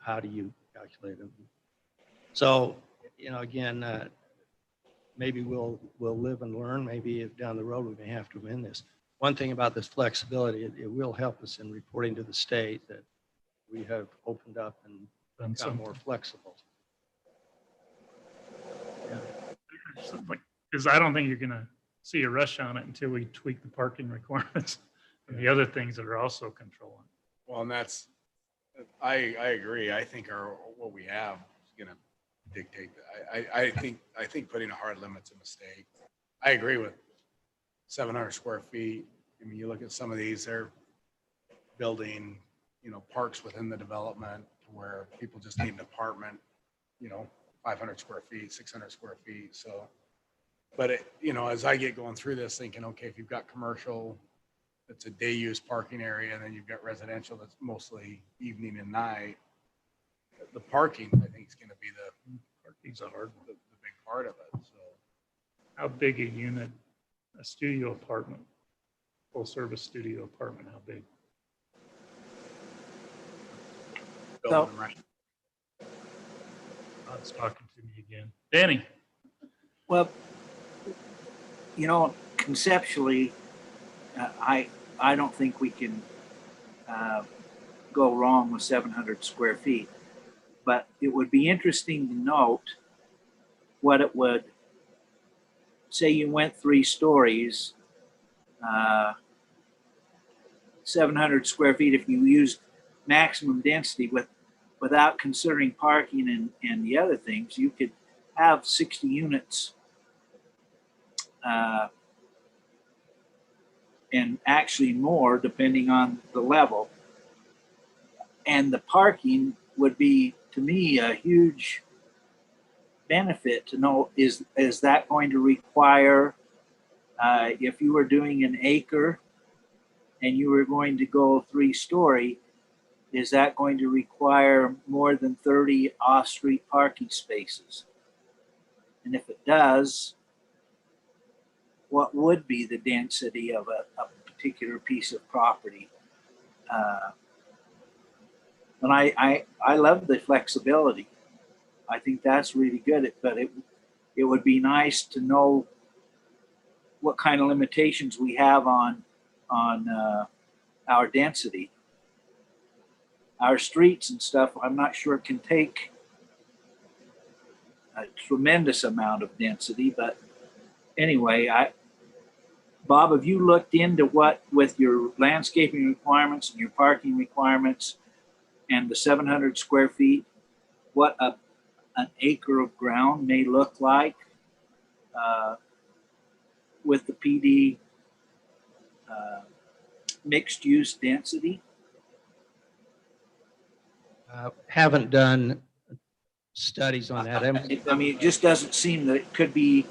how do you calculate them? So again, maybe we'll live and learn. Maybe if down the road we may have to amend this. One thing about this flexibility, it will help us in reporting to the state that we have opened up and become more flexible. Because I don't think you're going to see a rush on it until we tweak the parking requirements and the other things that are also controlling. Well, and I agree. I think what we have is going to dictate that. I think putting a hard limit's a mistake. I agree with 700 square feet. I mean, you look at some of these, they're building, parks within the development where people just need an apartment, 500 square feet, 600 square feet. So, but as I get going through this thinking, okay, if you've got commercial, it's a day use parking area, and then you've got residential that's mostly evening and night. The parking, I think, is going to be the big part of it. So, how big a unit, a studio apartment, full service studio apartment, how big? building them right. Todd's talking to me again. Danny. Well, you know, conceptually, I don't think we can go wrong with 700 square feet. But it would be interesting to note what it would say. You went 3 stories, 700 square feet. If you used maximum density without considering parking and the other things, you could have 60 units. And actually more depending on the level. And the parking would be, to me, a huge benefit to know, is that going to require, if you were doing an acre and you were going to go 3-story, is that going to require more than 30 off-street parking spaces? And if it does, what would be the density of a particular piece of property? And I love the flexibility. I think that's really good, but it would be nice to know what kind of limitations we have on our density. Our streets and stuff, I'm not sure it can take a tremendous amount of density, but anyway, Bob, have you looked into what, with your landscaping requirements and your parking requirements and the 700 square feet, what an acre of ground may look like with the PD mixed use density? Haven't done studies on that. I mean, it just doesn't seem that it could be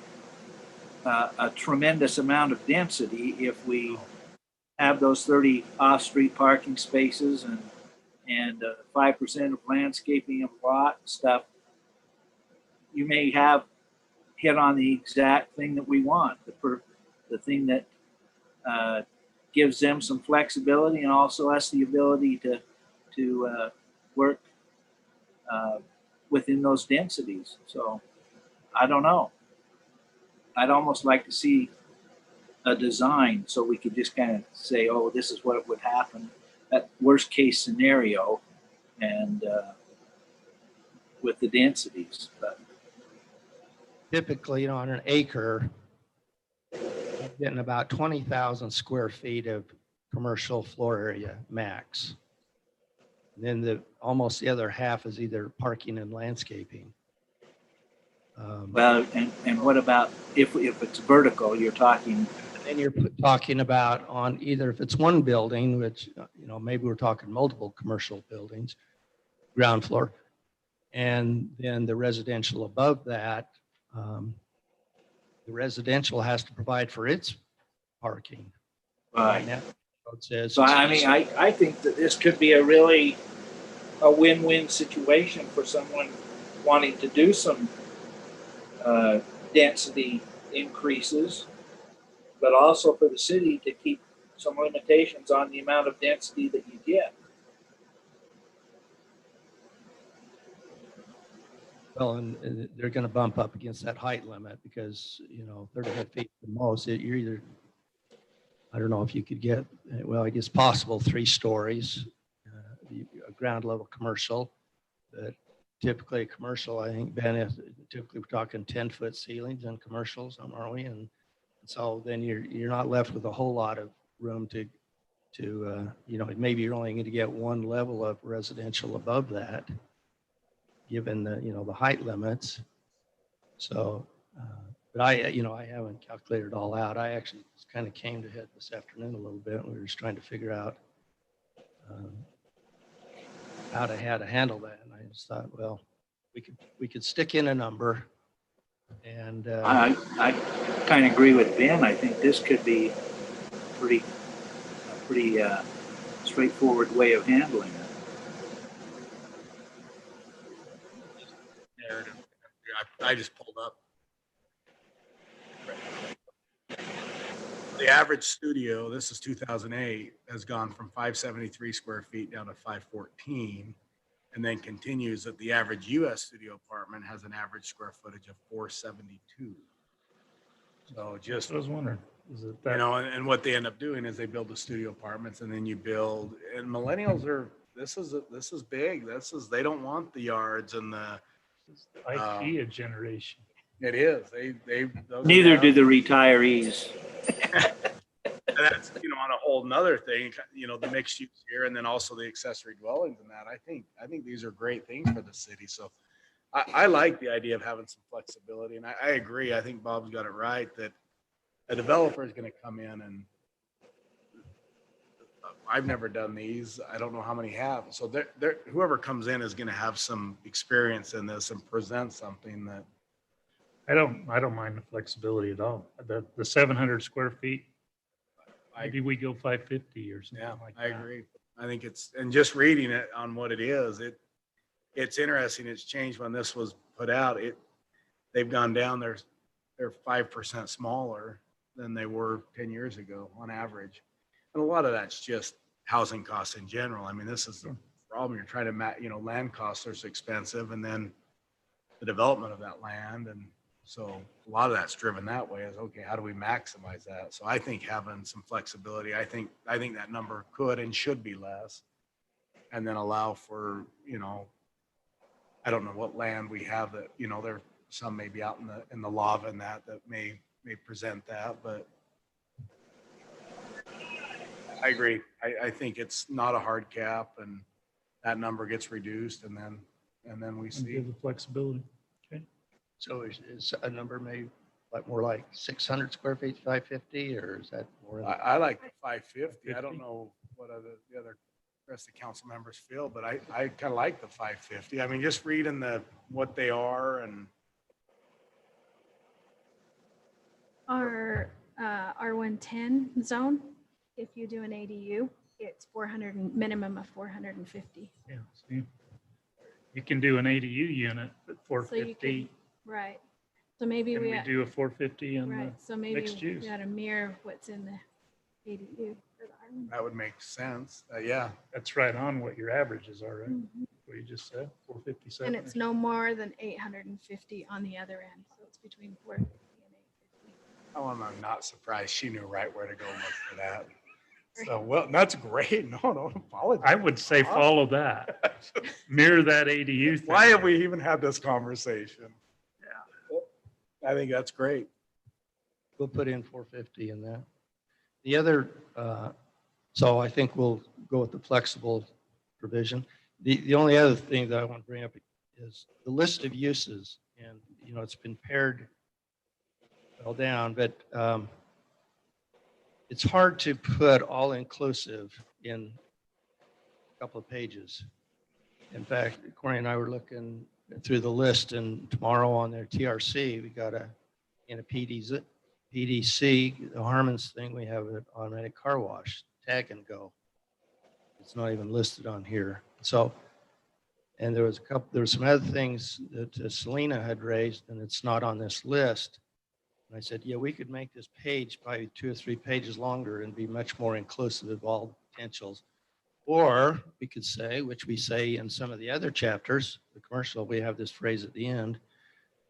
a tremendous amount of density if we have those 30 off-street parking spaces and 5% of landscaping of lot stuff. You may have hit on the exact thing that we want, the thing that gives them some flexibility and also us the ability to work within those densities. So I don't know. I'd almost like to see a design so we could just kind of say, oh, this is what would happen at worst case scenario, and with the densities. But Typically, on an acre, you're getting about 20,000 square feet of commercial floor area max. And then almost the other half is either parking and landscaping. well, and what about if it's vertical? You're talking. And you're talking about on either, if it's one building, which, maybe we're talking multiple commercial buildings, ground floor, and then the residential above that, the residential has to provide for its parking. Right. Now, it says, So I mean, I think that this could be a win-win situation for someone wanting to do some density increases, but also for the city to keep some limitations on the amount of density that you get. well, and they're going to bump up against that height limit because, 35 feet the most, you're either, I don't know if you could get, well, I guess possible 3 stories, a ground level commercial, but typically a commercial, I think, Ben, typically we're talking 10-foot ceilings on commercials, aren't we? And so then you're not left with a whole lot of room to maybe you're only going to get one level of residential above that, given the height limits. So, but I haven't calculated it all out. I actually kind of came to head this afternoon a little bit. We were just trying to figure out how to handle that. And I just thought, well, we could stick in a number. And I kind of agree with Ben. I think this could be a pretty straightforward way of handling it. Narrative. I just pulled up. The average studio, this is 2008, has gone from 573 square feet down to 514, and then continues that the average U.S. studio apartment has an average square footage of 472. So just, I was wondering, is it you that? know, and what they end up doing is they build the studio apartments and then you build, and millennials are, this is big. They don't want the yards and the, IKEA generation. it is, those are Neither do the houses. retirees. And that's, you know, on a whole nother thing, you know, the mixed use here and then also the accessory dwellings and that. I think these are great things for the city. So I like the idea of having some flexibility. And I agree. I think Bob's got it right that a developer is going to come in and I've never done these. I don't know how many have. So whoever comes in is going to have some experience in this and present something that I don't mind the flexibility at all. The 700 square feet, maybe we go 550 or something yeah, like I that. agree. I think it's, and just reading it on what it is, it's interesting. It's changed when this was put out. They've gone down. They're 5% smaller than they were 10 years ago on average. And a lot of that's just housing costs in general. I mean, this is the problem. You're trying to, you know, land costs are so expensive and then the development of that land. And so a lot of that's driven that way is, okay, how do we maximize that? So I think having some flexibility, I think that number could and should be less and then allow for, you know, I don't know what land we have that, you know, there, some may be out in the lava and that may present that, but I agree. I think it's not a hard cap and that number gets reduced and then we And see. give the flexibility. So is a number maybe like more like 600 square feet, 550, or is that more? I like the 550. I don't know what the other rest of the council members feel, but I kind of like the 550. I mean, just reading what they are and Our R110 zone, if you do an ADU, it's 400, minimum of 450. Yeah. See, you can do an ADU unit at So you 450. can, right. So maybe Can we, we do a 450 in the right, so maybe mixed use? we ought to mirror what's in the ADU for the R1. that would make sense. Yeah. That's right on what your averages are, right? Mhm. What you just said, 457. And it's no more than 850 on the other end. So it's between 450 and 850. Oh, I'm not surprised. She knew right where to go look for that. So, well, that's great. No, don't apologize. I would say follow that. Mirror that ADU thing. Why have we even had this conversation? Yeah. I think that's great. We'll put in 450 in that. The other, so I think we'll go with the flexible provision. The only other thing that I want to bring up is the list of uses. And, you know, it's been pared well down, but it's hard to put all inclusive in a couple of pages. In fact, Corey and I were looking through the list, and tomorrow on their TRC, we got in a PDC, the Harmon's thing, we have an automatic car wash, tag and go. It's not even listed on here. So, and there were some other things that Selena had raised, and it's not on this list. And I said, yeah, we could make this page probably 2 or 3 pages longer and be much more inclusive of all potentials. Or we could say, which we say in some of the other chapters, the commercial, we have this phrase at the end,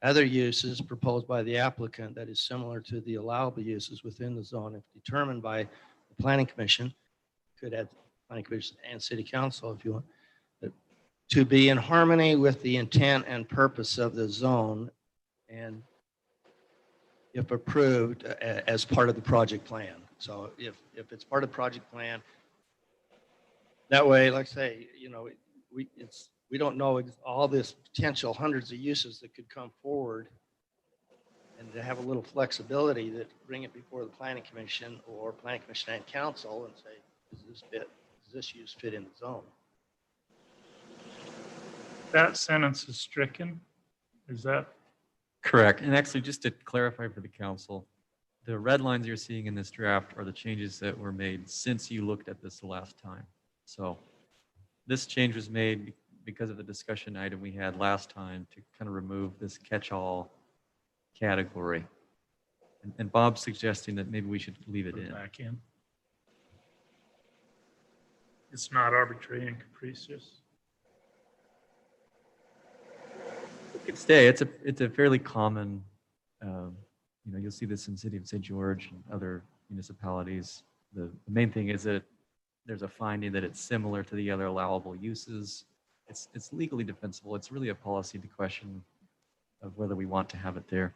other uses proposed by the applicant that is similar to the allowable uses within the zone if determined by the planning commission, could add planning commission and city council if you want, but to be in harmony with the intent and purpose of the zone and if approved as part of the project plan. So if it's part of the project plan, that way, like I say, you know, we don't know all this potential hundreds of uses that could come forward, and to have a little flexibility that bring it before the planning commission or planning commission and council and say, does this use fit in the zone? That sentence is stricken. Is that? Correct. And actually, just to clarify for the council, the red lines you're seeing in this draft are the changes that were made since you looked at this the last time. So this change was made because of the discussion item we had last time to kind of remove this catch-all category. And Bob's suggesting that maybe we should leave it in. Back in. It's not arbitrary and capricious. It could stay. It's a fairly common you know, you'll see this in the city of St. George and other municipalities. The main thing is that there's a finding that it's similar to the other allowable uses. It's legally defensible. It's really a policy question of whether we want to have it there.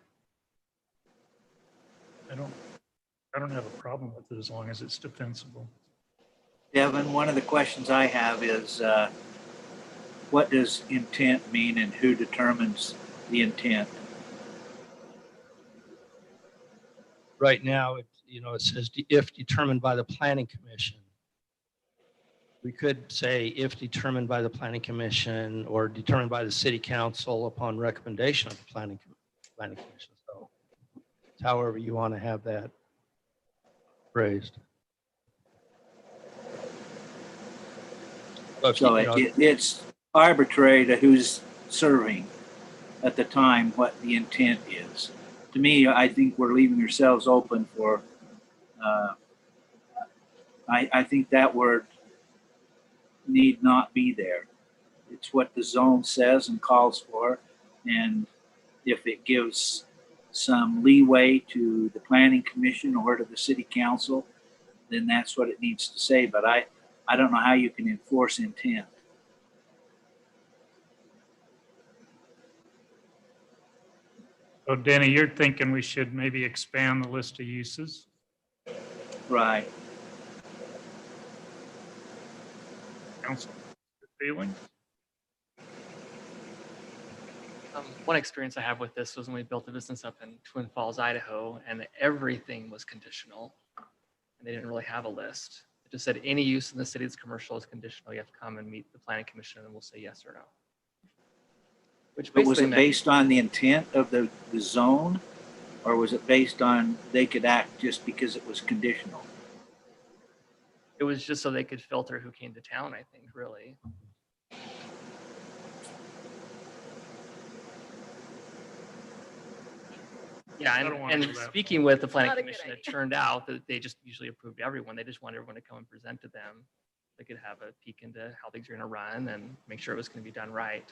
I don't have a problem with it as long as it's defensible. Devin, one of the questions I have is, what does intent mean and who determines the intent? Right now, it says if determined by the planning commission. We could say if determined by the planning commission or determined by the city council upon recommendation of the planning commission. So it's however you want to have that phrased. So it's arbitrary to who's serving at the time what the intent is. To me, I think we're leaving ourselves open for, I think that word need not be there. It's what the zone says and calls for. And if it gives some leeway to the planning commission or to the city council, then that's what it needs to say. But I don't know how you can enforce intent. So Danny, you're thinking we should maybe expand the list of uses? Right. Council, feeling? One experience I have with this was when we built a business up in Twin Falls, Idaho, and everything was conditional. And they didn't really have a list. It just said any use in the city that's commercial is conditional. You have to come and meet the planning commission and we'll say yes or no. Which But was basically it meant based on the intent of the zone, or was it based on they could act just because it was conditional? it was just so they could filter who came to town, I think, really. Yeah, I don't wanna and go that speaking with the planning Not a good commission, it idea. turned out that they just usually approved everyone. They just wanted everyone to come and present to them. They could have a peek into how things are gonna run and make sure it was gonna be done right.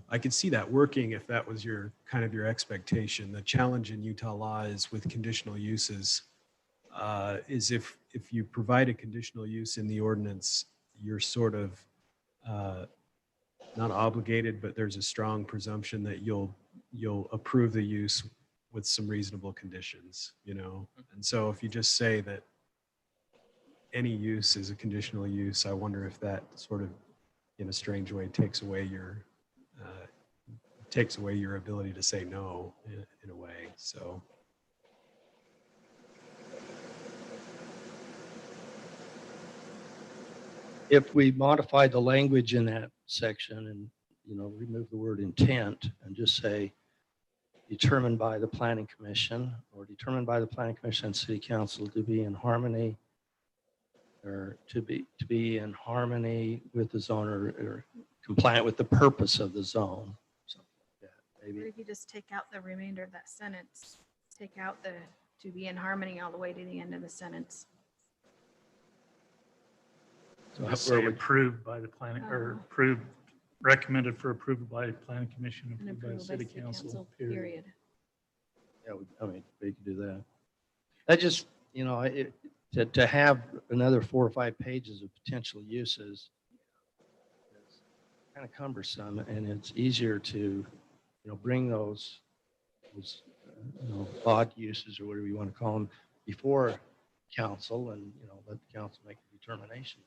I could see that working if that was your kind of your expectation. The challenge in Utah law is with conditional uses is if you provide a conditional use in the ordinance, you're sort of not obligated, but there's a strong presumption that you'll approve the use with some reasonable conditions, you know? And so if you just say that any use is a conditional use, I wonder if that sort of, in a strange way, takes away your ability to say no in a way. So If we modify the language in that section and, remove the word intent and just say determined by the planning commission or determined by the planning commission and city council to be in harmony or to be in harmony with the zone or compliant with the purpose of the zone. Something like that, Or maybe. if you just take out the remainder of that sentence, take out the to be in harmony all the way to the end of the sentence. So Just where say would- approved by the planning, or approved, recommended for approval by planning commission, And approved by approval the by city city council, council, period. period. Yeah, we could do that. That just, to have another 4 or 5 pages of potential uses is kind of cumbersome, and it's easier to, bring those odd uses or whatever you want to call them before council and, let the council make a determination.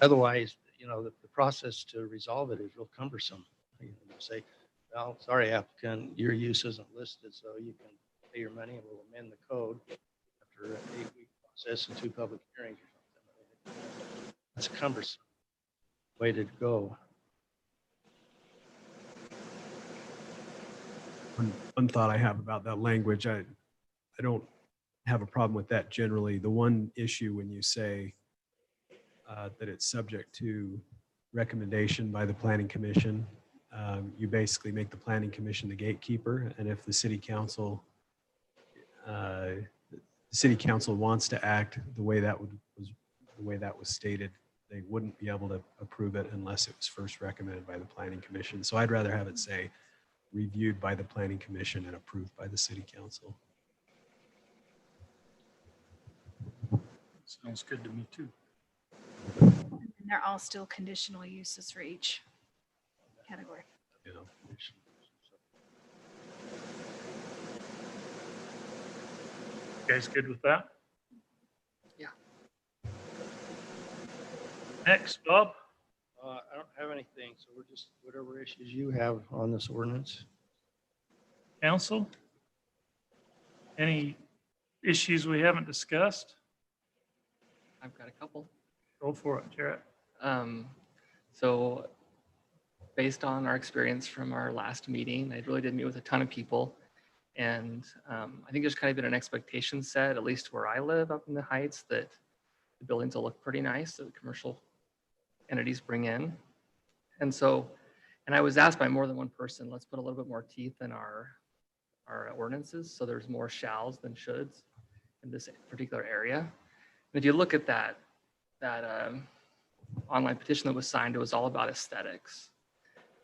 Otherwise, the process to resolve it is real cumbersome. You say, well, sorry, applicant, your use isn't listed, so you can pay your money and we'll amend the code after an 8-week process and 2 public hearings or something. That's a cumbersome way to go. one thought I have about that language, I don't have a problem with that generally. The one issue when you say that it's subject to recommendation by the planning commission, you basically make the planning commission the gatekeeper. And if the city council wants to act the way that was stated, they wouldn't be able to approve it unless it was first recommended by the planning commission. So I'd rather have it say reviewed by the planning commission and approved by the city council. Sounds good to me too. And they're all still conditional uses for each category. You know, You guys good with that? Yeah. Next, Bob. I don't have anything, so we're just, whatever issues you have on this ordinance. Council? Any issues we haven't discussed? I've got a couple. Go for it, Jarrett. So based on our experience from our last meeting, I really did meet with a ton of people. And I think there's kind of been an expectation set, at least where I live up in the Heights, that the buildings will look pretty nice that the commercial entities bring in. And so, and I was asked by more than one person, let's put a little bit more teeth in our ordinances. So there's more shalls than shoulds in this particular area. And if you look at that online petition that was signed, it was all about aesthetics.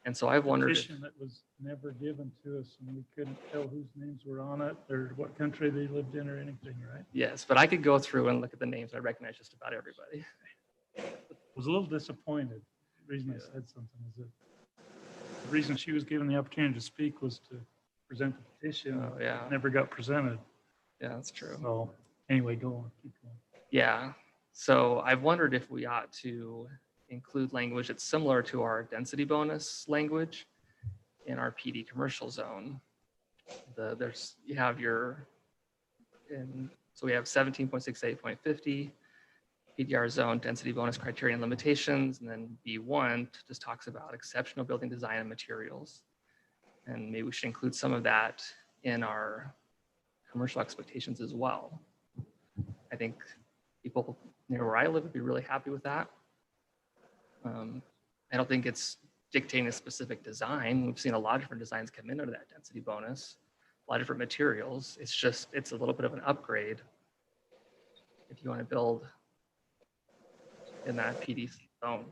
And so I've wondered if, Petition that was never given to us and we couldn't tell whose names were on it or what country they lived in or anything, right? yes, but I could go through and look at the names. I recognize just about everybody. Was a little disappointed. The reason I said something is that the reason she was given the opportunity to speak was to present the petition. Oh, yeah. It never got presented. Yeah, that's true. So anyway, go on, keep going. Yeah. So I've wondered if we ought to include language that's similar to our density bonus language in our PD commercial zone. You have your, so we have 17.68.50 PDR zone density bonus criteria and limitations, and then B1 just talks about exceptional building design and materials. And maybe we should include some of that in our commercial expectations as well. I think people near where I live would be really happy with that. I don't think it's dictating a specific design. We've seen a lot of different designs come in under that density bonus, a lot of different materials. It's a little bit of an upgrade if you want to build in that PDC zone.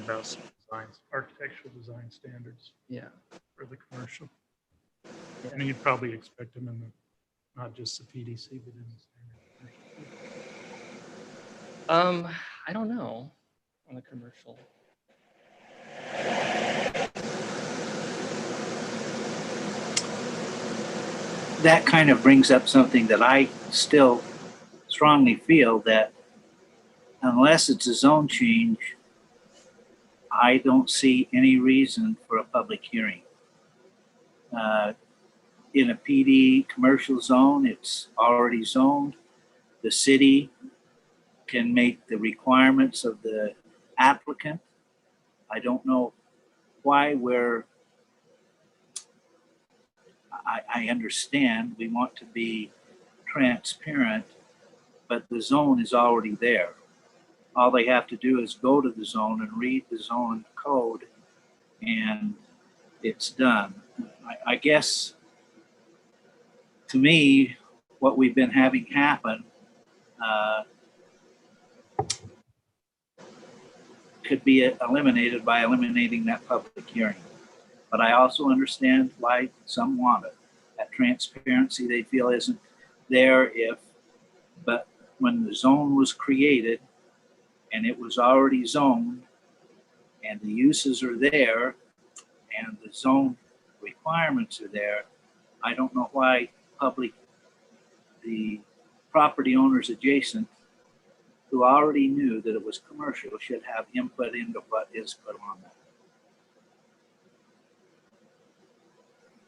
About some designs, architectural design standards Yeah. for the commercial. And you'd probably expect them in the, not just the PDC, but in the standard commercial. I don't know on the commercial. That kind of brings up something that I still strongly feel that unless it's a zone change, I don't see any reason for a public hearing. In a PD commercial zone, it's already zoned. The city can make the requirements of the applicant. I don't know why I understand we want to be transparent, but the zone is already there. All they have to do is go to the zone and read the zone code, and it's done. I guess, to me, what we've been having happen could be eliminated by eliminating that public hearing. But I also understand why some want it. That transparency they feel isn't there but when the zone was created and it was already zoned and the uses are there and the zone requirements are there, I don't know why the property owners adjacent who already knew that it was commercial should have input into what is put on that.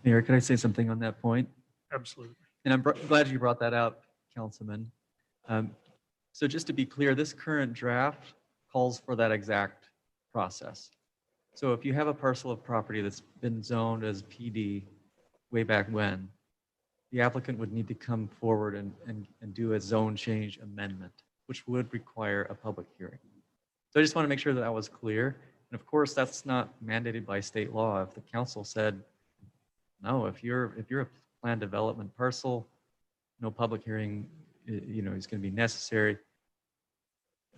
Mayor, could I say something on that point? Absolutely. And I'm glad you brought that up, Councilman. So just to be clear, this current draft calls for that exact process. So if you have a parcel of property that's been zoned as PD way back when, the applicant would need to come forward and do a zone change amendment, which would require a public hearing. So I just want to make sure that that was clear. And of course, that's not mandated by state law. If the council said, no, if you're a planned development parcel, no public hearing, is going to be necessary.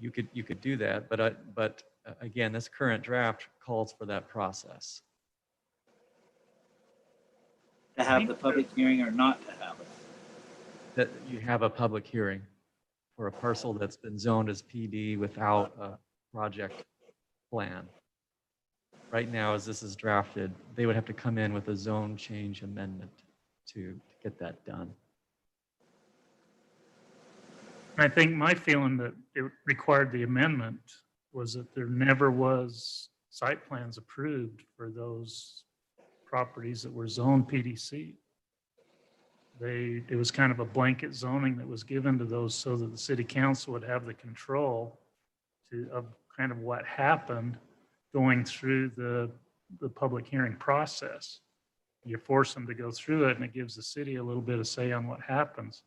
you could do that, but again, this current draft calls for that process. To have the public hearing or not to have it. That you have a public hearing for a parcel that's been zoned as PD without a project plan. Right now, as this is drafted, they would have to come in with a zone change amendment to get that done. I think my feeling that it required the amendment was that there never was site plans approved for those properties that were zoned PDC. It was kind of a blanket zoning that was given to those so that the city council would have the control of kind of what happened going through the public hearing process. You force them to go through it and it gives the city a little bit of say on what happens.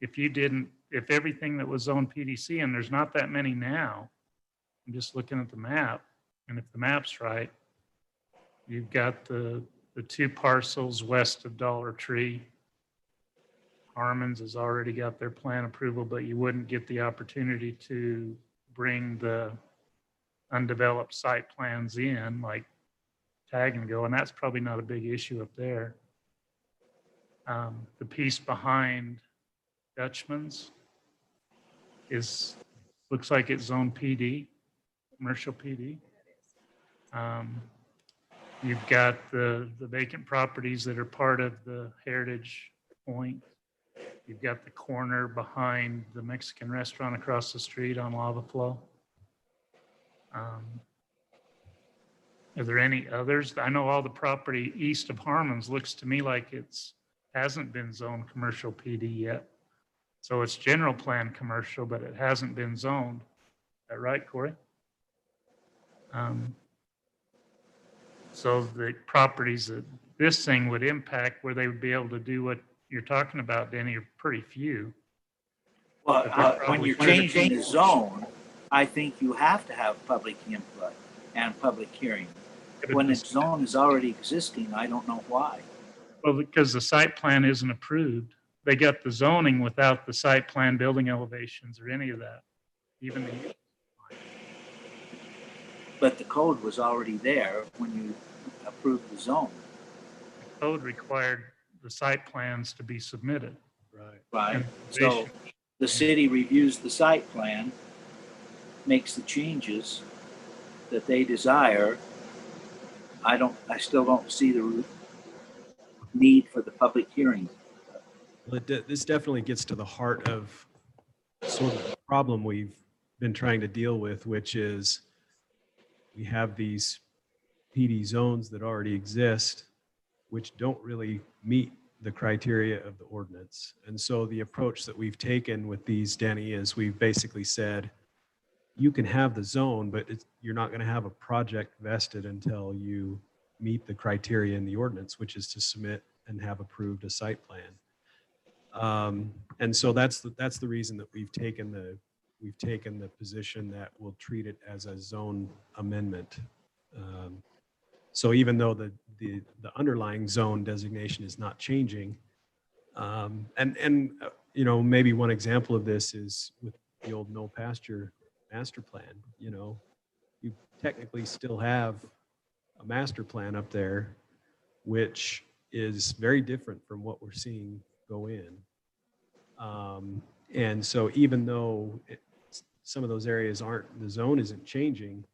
If everything that was zoned PDC, and there's not that many now, I'm just looking at the map, and if the map's right, you've got the two parcels west of Dollar Tree. Harmon's has already got their plan approval, but you wouldn't get the opportunity to bring the undeveloped site plans in like Tag and Go, and that's probably not a big issue up there. The piece behind Dutchman's looks like it's zone PD, commercial PD. You've got the vacant properties that are part of the Heritage Point. You've got the corner behind the Mexican restaurant across the street on Lava Flow. Are there any others? I know all the property east of Harmon's looks to me like hasn't been zoned commercial PD yet. So it's general plan commercial, but it hasn't been zoned. Is that right, Corey? So the properties that this thing would impact where they would be able to do what you're talking about, Denny, are pretty few. Well, when you're changing the zone, I think you have to have public input and public hearing. When the zone is already existing, I don't know why. Well, because the site plan isn't approved. They got the zoning without the site plan, building elevations, or any of that. Even the. But the code was already there when you approved the zone. The code required the site plans to be submitted. Right. So the city reviews the site plan, makes the changes that they desire. I still don't see the need for the public hearing. Well, this definitely gets to the heart of sort of the problem we've been trying to deal with, which is we have these PD zones that already exist, which don't really meet the criteria of the ordinance. And so the approach that we've taken with these, Denny, is we've basically said, you can have the zone, but you're not going to have a project vested until you meet the criteria in the ordinance, which is to submit and have approved a site plan. And so that's the reason that we've taken the position that we'll treat it as a zone amendment. So even though the underlying zone designation is not changing, and you know, maybe one example of this is with the old no pasture master plan. You know, you technically still have a master plan up there, which is very different from what we're seeing go in. And so even though some of those areas the zone isn't changing,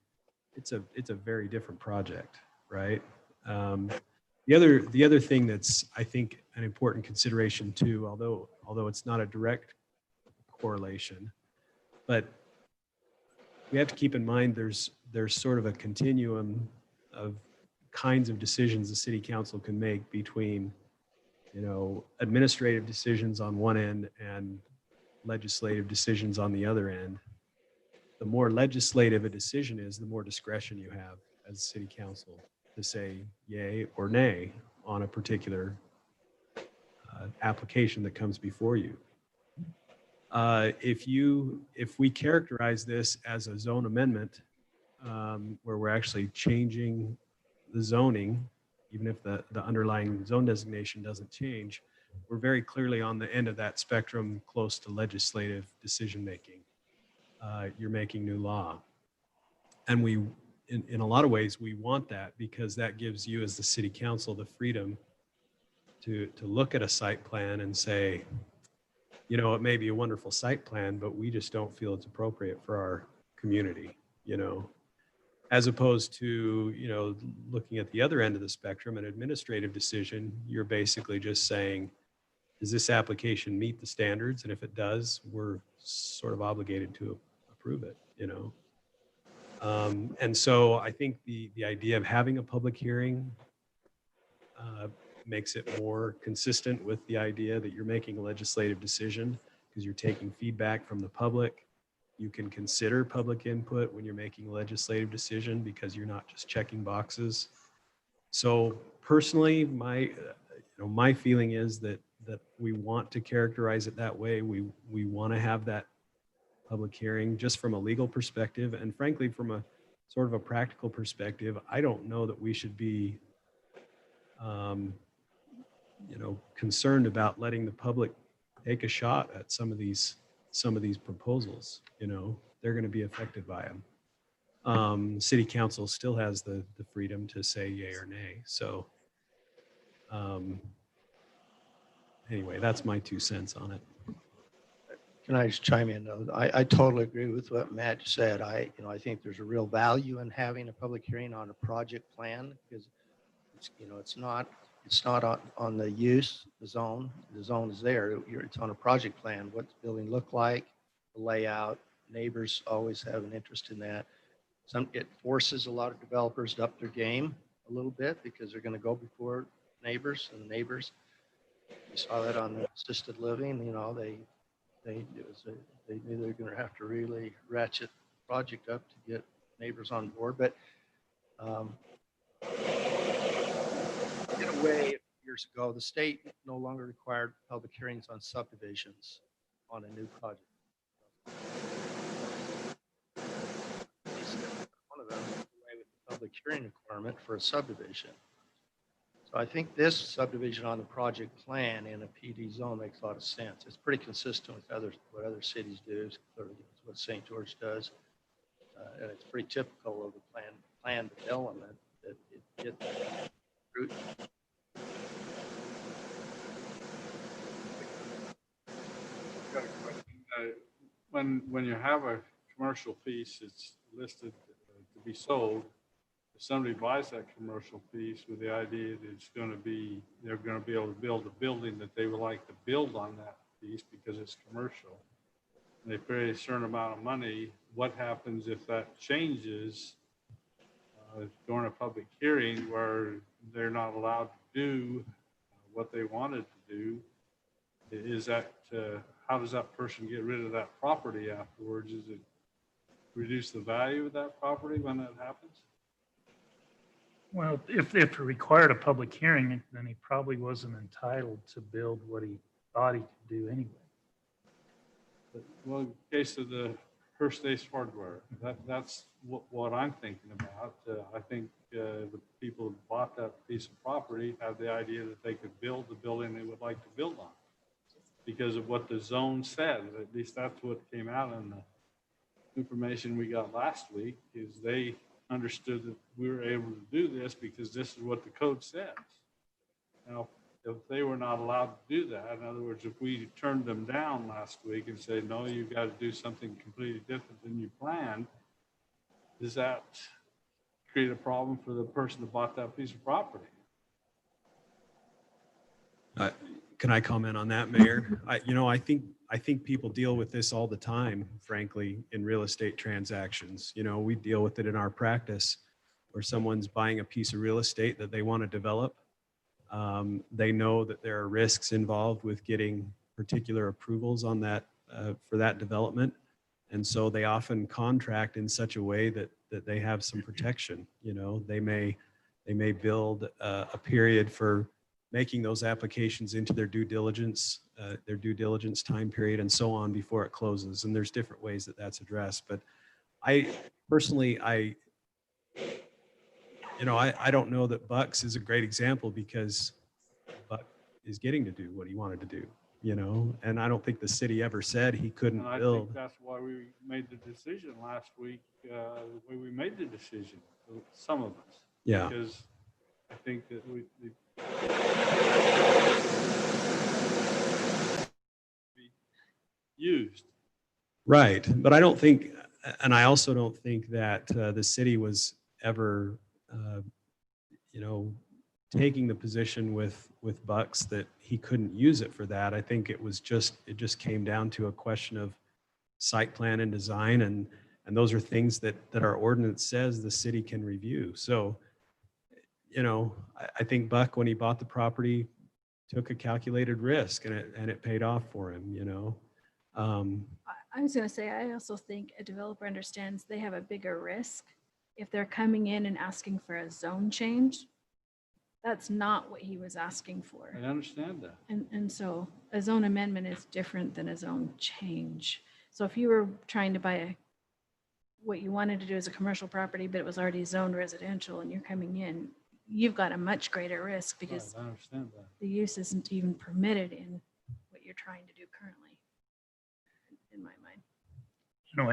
it's a very different project, right? The other thing that's, I think, an important consideration too, although it's not a direct correlation, but we have to keep in mind there's sort of a continuum of kinds of decisions the city council can make between, you know, administrative decisions on one end and legislative decisions on the other end. The more legislative a decision is, the more discretion you have as city council to say yay or nay on a particular application that comes before you. If we characterize this as a zone amendment, where we're actually changing the zoning, even if the underlying zone designation doesn't change, we're very clearly on the end of that spectrum, close to legislative decision making. you're making new law. And we, in a lot of ways, we want that because that gives you as the city council the freedom to look at a site plan and say, you know, it may be a wonderful site plan, but we just don't feel it's appropriate for our community, you know, as opposed to, you know, looking at the other end of the spectrum, an administrative decision, you're basically just saying, does this application meet the standards? And if it does, we're sort of obligated to approve it, you know? And so I think the idea of having a public hearing makes it more consistent with the idea that you're making a legislative decision because you're taking feedback from the public. You can consider public input when you're making a legislative decision because you're not just checking boxes. So personally, my feeling is that we want to characterize it that way. We want to have that public hearing just from a legal perspective, and frankly, from a sort of a practical perspective. I don't know that we should be, concerned about letting the public take a shot at some of these proposals. You know, they're going to be affected by them. City council still has the freedom to say yay or nay. So anyway, that's my 2 cents on it. Can I just chime in though? I totally agree with what Matt said. I think there's a real value in having a public hearing on a project plan because it's not on the use, the zone. The zone is there. It's on a project plan. What's the building look like, the layout. Neighbors always have an interest in that. It forces a lot of developers to up their game a little bit because they're going to go before neighbors, and the neighbors. You saw that on the assisted living. They knew they were going to have to really ratchet the project up to get neighbors on board. But in a way, years ago, the state no longer required public hearings on subdivisions on a new project. One of them is away with the public hearing requirement for a subdivision. So I think this subdivision on the project plan in a PD zone makes a lot of sense. It's pretty consistent with what other cities do. It's clearly what St. George does. And it's pretty typical of the plan development that it gets root. Got a question. When you have a commercial piece, it's listed to be sold. If somebody buys that commercial piece with the idea that they're going to be able to build a building that they would like to build on that piece because it's commercial, and they pay a certain amount of money, what happens if that changes during a public hearing where they're not allowed to do what they wanted to do? Is that, how does that person get rid of that property afterwards? Is it reduce the value of that property when that happens? Well, if it required a public hearing, then he probably wasn't entitled to build what he thought he could do anyway. Well, in the case of the First Ace Hardware, that's what I'm thinking about. I think the people who bought that piece of property had the idea that they could build the building they would like to build on because of what the zone said. At least that's what came out in the information we got last week, is they understood that we were able to do this because this is what the code says. Now, if they were not allowed to do that, in other words, if we turned them down last week and said, no, you've got to do something completely different than you planned, does that create a problem for the person that bought that piece of property? Can I comment on that, Mayor? I think people deal with this all the time, frankly, in real estate transactions. We deal with it in our practice where someone's buying a piece of real estate that they want to develop. They know that there are risks involved with getting particular approvals on that for that development. And so they often contract in such a way that they have some protection. They may build a period for making those applications into their due diligence time period and so on before it closes. And there's different ways that that's addressed. But I personally, I don't know that Bucks is a great example because Buck is getting to do what he wanted to do. and I don't think the city ever said he couldn't And I think build. that's why we made the decision last week, the way we made the decision, some of us. Yeah. Because I think that we be used. Right. But I don't think, and I also don't think that the city was ever, taking the position with Bucks that he couldn't use it for that. I think it just came down to a question of site plan and design, and those are things that our ordinance says the city can review. So, I think Buck, when he bought the property, took a calculated risk, and it paid off for him. I was gonna say, I also think a developer understands they have a bigger risk if they're coming in and asking for a zone change. That's not what he was asking for. I understand that. And so a zone amendment is different than a zone change. So if you were trying to buy what you wanted to do as a commercial property, but it was already zoned residential and you're coming in, you've got a much greater risk because Right, I understand that. the use isn't even permitted in what you're trying to do currently, in my mind.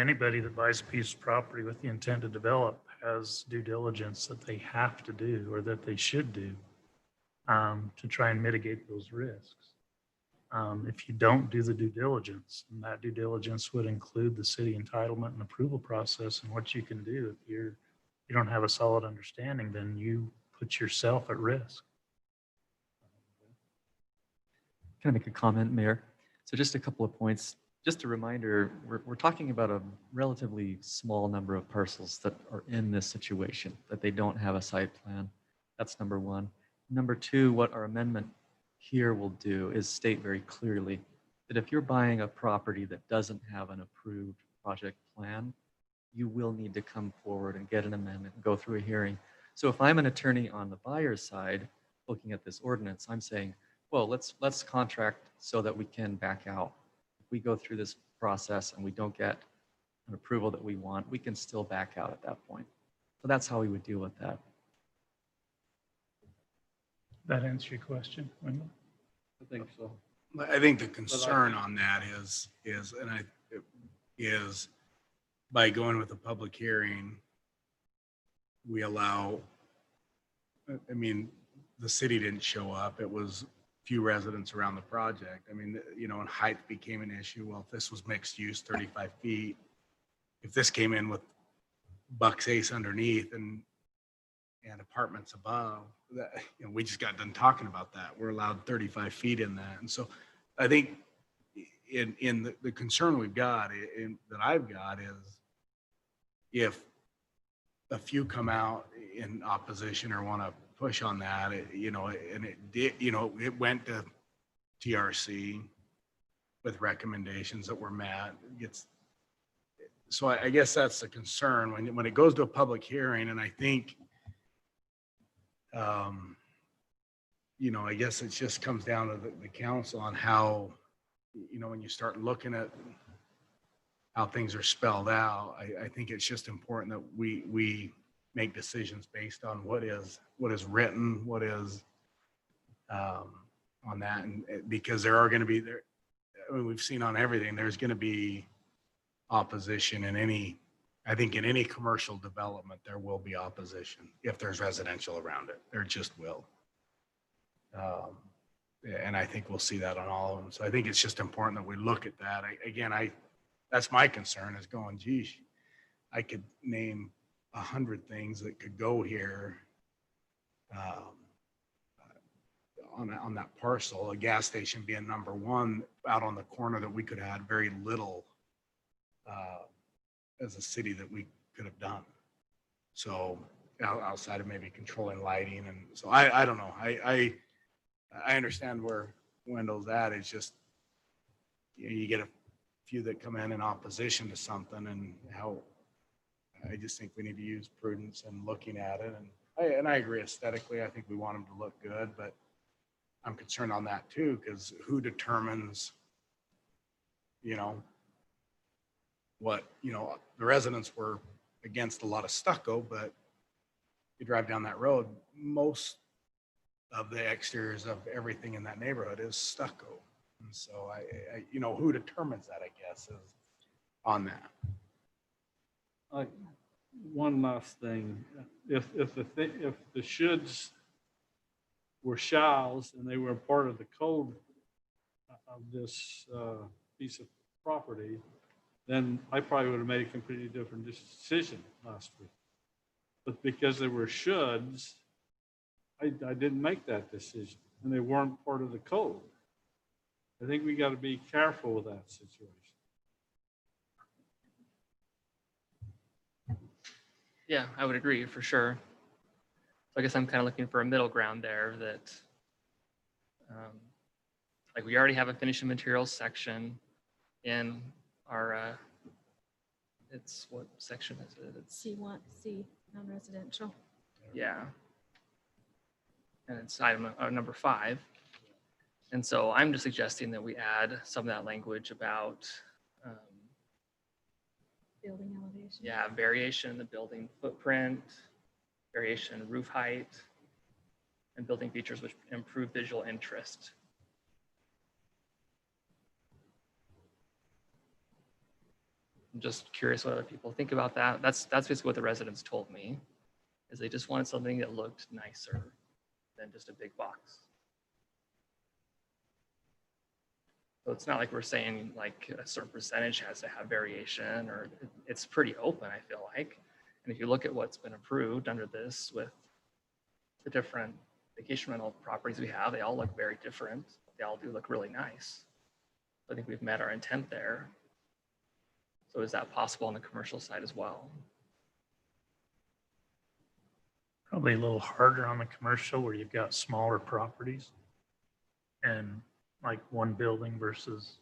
Anybody that buys a piece of property with the intent to develop has due diligence that they have to do or that they should do to try and mitigate those risks. If you don't do the due diligence, and that due diligence would include the city entitlement and approval process and what you can do, if you don't have a solid understanding, then you put yourself at risk. Can I make a comment, Mayor? So just a couple of points. Just a reminder, we're talking about a relatively small number of parcels that are in this situation, that they don't have a site plan. That's number one. Number two, what our amendment here will do is state very clearly that if you're buying a property that doesn't have an approved project plan, you will need to come forward and get an amendment and go through a hearing. So if I'm an attorney on the buyer's side looking at this ordinance, I'm saying, well, let's contract so that we can back out. If we go through this process and we don't get an approval that we want, we can still back out at that point. So that's how we would deal with that. That answer your question, Wendell? I think so. I think the concern on that is by going with a public hearing, we allow, I mean, the city didn't show up. It was few residents around the project. I mean, and height became an issue. Well, if this was mixed use, 35 feet, if this came in with Buck's Ace underneath and apartments above, that, we just got done talking about that. We're allowed 35 feet in that. And so I think in the concern we've got, that I've got, is if a few come out in opposition or want to push on that, and it did, it went to TRC with recommendations that were met. So I guess that's the concern when it goes to a public hearing. And I think, I guess it just comes down to the council on how, when you start looking at how things are spelled out, I think it's just important that we make decisions based on what is written, what is on that. And because there are going to be we've seen on everything, there's going to be opposition in any commercial development. There will be opposition if there's residential around it. There just will. And I think we'll see that on all of them. So I think it's just important that we look at that. That's my concern, is going, geez, I could name 100 things that could go here on that parcel, a gas station being number one out on the corner that we could have had very little as a city that we could have done. So outside of maybe controlling lighting. And so I don't know. I understand where Wendell's at. It's just, you get a few that come in opposition to something, and how I just think we need to use prudence in looking at it. And I agree aesthetically, I think we want them to look good, but I'm concerned on that too, because who determines, what, the residents were against a lot of stucco, but you drive down that road, most of the exteriors of everything in that neighborhood is stucco. So you know, who determines that, I guess, is on that. One last thing, if the shoulds were shalls and they were a part of the code of this piece of property, then I probably would have made a completely different decision last week. But because they were shoulds, I didn't make that decision, and they weren't part of the code. I think we got to be careful with that situation. Yeah, I would agree for sure. So I guess I'm kind of looking for a middle ground there that, like we already have a finishing materials section in our, it's what section is it? It's, C, non-residential. yeah. And it's item number 5. And so I'm just suggesting that we add some of that language about, Building elevation. yeah, variation in the building footprint, variation in roof height, and building features which improve visual interest. I'm just curious what other people think about that. That's basically what the residents told me, is they just wanted something that looked nicer than just a big box. So it's not like we're saying like a certain percentage has to have variation, or it's pretty open, I feel like. And if you look at what's been approved under this with the different vacation rental properties we have, they all look very different. They all do look really nice. I think we've met our intent there. So is that possible on the commercial side as well? Probably a little harder on the commercial where you've got smaller properties and like one building versus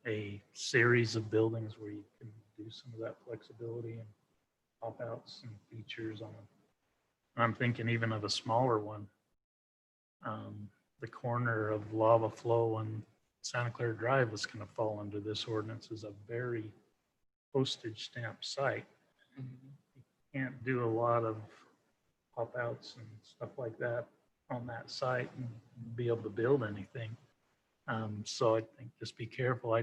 a series of buildings where you can do some of that flexibility and pop outs and features on them. I'm thinking even of a smaller one. The corner of Lava Flow and Santa Clara Drive was going to fall under this ordinance as a very postage stamp site. You can't do a lot of pop outs and stuff like that on that site and be able to build anything. So I think just be careful.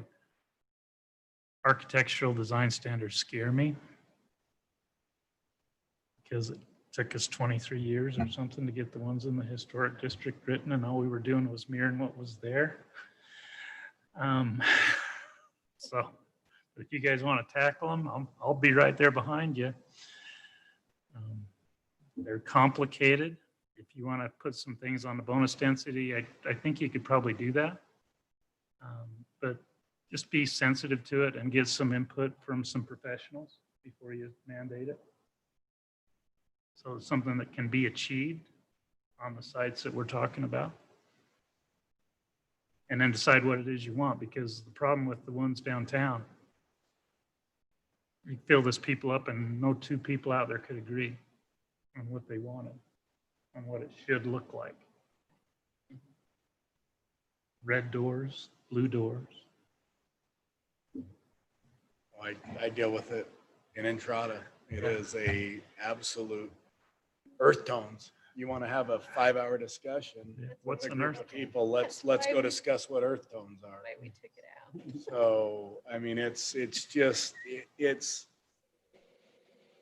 Architectural design standards scare me because it took us 23 years or something to get the ones in the historic district written, and all we were doing was mirroring what was there. So if you guys want to tackle them, I'll be right there behind you. They're complicated. If you want to put some things on the bonus density, I think you could probably do that. But just be sensitive to it and get some input from some professionals before you mandate it. So it's something that can be achieved on the sites that we're talking about. And then decide what it is you want, because the problem with the ones downtown, you fill this people up and no two people out there could agree on what they wanted, on what it should look like. Red doors, blue doors. I deal with it in Entrada. It is a absolute earth tones. You want to have a 5-hour discussion. What's with a an group earth of people? Let's go discuss what earth tones are. Why we took it out. So, I mean, it's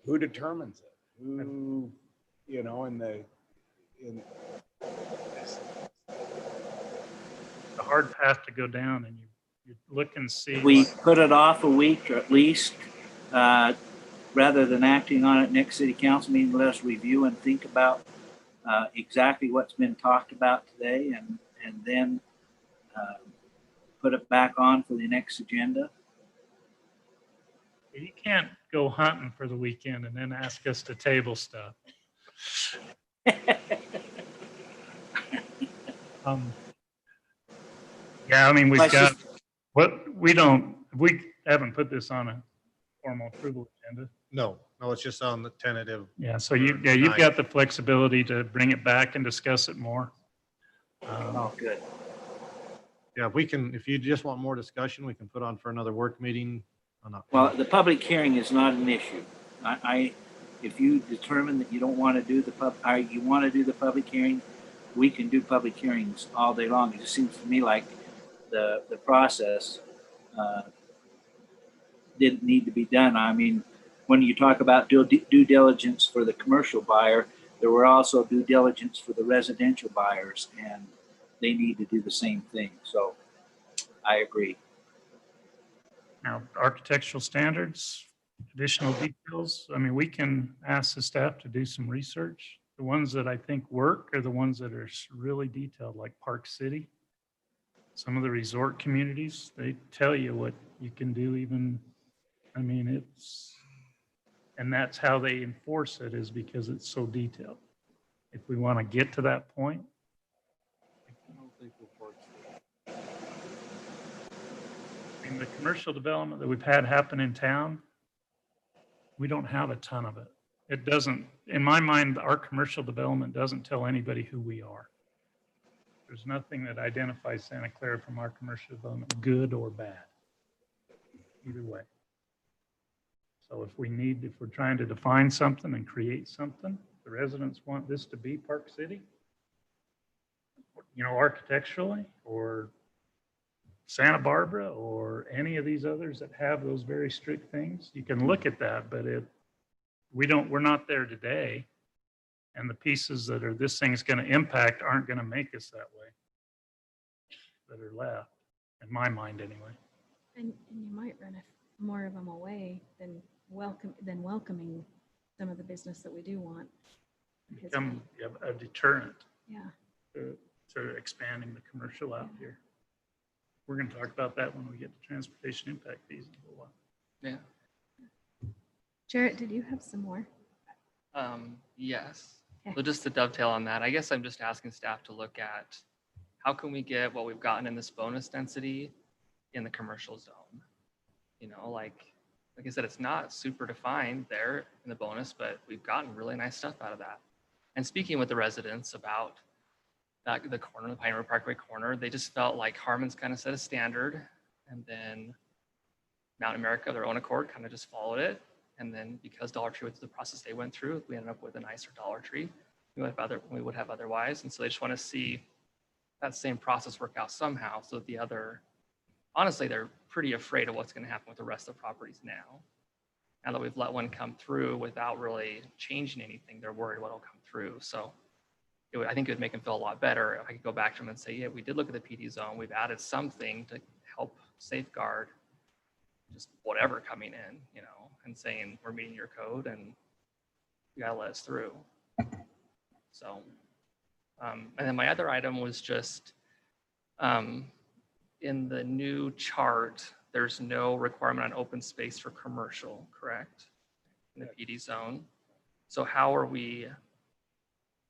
who determines it? Who, you know, The hard path to go down, and you look and see. We put it off a week or at least, rather than acting on it next city council meeting, let us review and think about exactly what's been talked about today, and then put it back on for the next agenda. You can't go hunting for the weekend and then ask us to table stuff. Yeah, I mean, we haven't put this on a formal approval agenda. No, it's just on the tentative. Yeah, so you've got the flexibility to bring it back and discuss it more. Oh, good. Yeah, if you just want more discussion, we can put on for another work meeting. Well, the public hearing is not an issue. If you determine that you don't want to do you want to do the public hearing, we can do public hearings all day long. It just seems to me like the process didn't need to be done. I mean, when you talk about due diligence for the commercial buyer, there were also due diligence for the residential buyers, and they need to do the same thing. So I agree. Now, architectural standards, additional details. I mean, we can ask the staff to do some research. The ones that I think work are the ones that are really detailed, like Park City. Some of the resort communities, they tell you what you can do even, I mean, and that's how they enforce it, is because it's so detailed. If we want to get to that point, I don't think we'll work. I mean, the commercial development that we've had happen in town, we don't have a ton of it. It doesn't, in my mind, our commercial development doesn't tell anybody who we are. There's nothing that identifies Santa Clara from our commercial development, good or bad, either way. So if we're trying to define something and create something, the residents want this to be Park City, you know, architecturally, or Santa Barbara, or any of these others that have those very strict things, you can look at that, but we're not there today. And the pieces that are this thing's going to impact aren't going to make us that way, that are left, in my mind anyway. And you might run more of them away than welcoming some of the business that we do want. Because Become a deterrent yeah. to expanding the commercial out here. We're going to talk about that when we get to transportation impact fees in a little while. Yeah. Jarrett, did you have some more? Yes. Okay. So just to dovetail on that, I guess I'm just asking staff to look at how can we get what we've gotten in this bonus density in the commercial zone? You know, like I said, it's not super defined there in the bonus, but we've gotten really nice stuff out of that. And speaking with the residents about that, the corner, the Pine River Parkway corner, they just felt like Harmon's kind of set a standard, and then Mountain America, their own accord, kind of just followed it. And then because Dollar Tree went through the process they went through, we ended up with a nicer Dollar Tree we would have otherwise. And so they just want to see that same process work out somehow. So the other, honestly, they're pretty afraid of what's going to happen with the rest of the properties now. Now that we've let one come through without really changing anything, they're worried what will come through. So I think it would make them feel a lot better if I could go back to them and say, yeah, we did look at the PD zone. We've added something to help safeguard just whatever coming in, you know, and saying we're meeting your code and you gotta let us through. So, and then my other item was just in the new chart, there's no requirement on open space for commercial, correct? In the PD zone. So how are we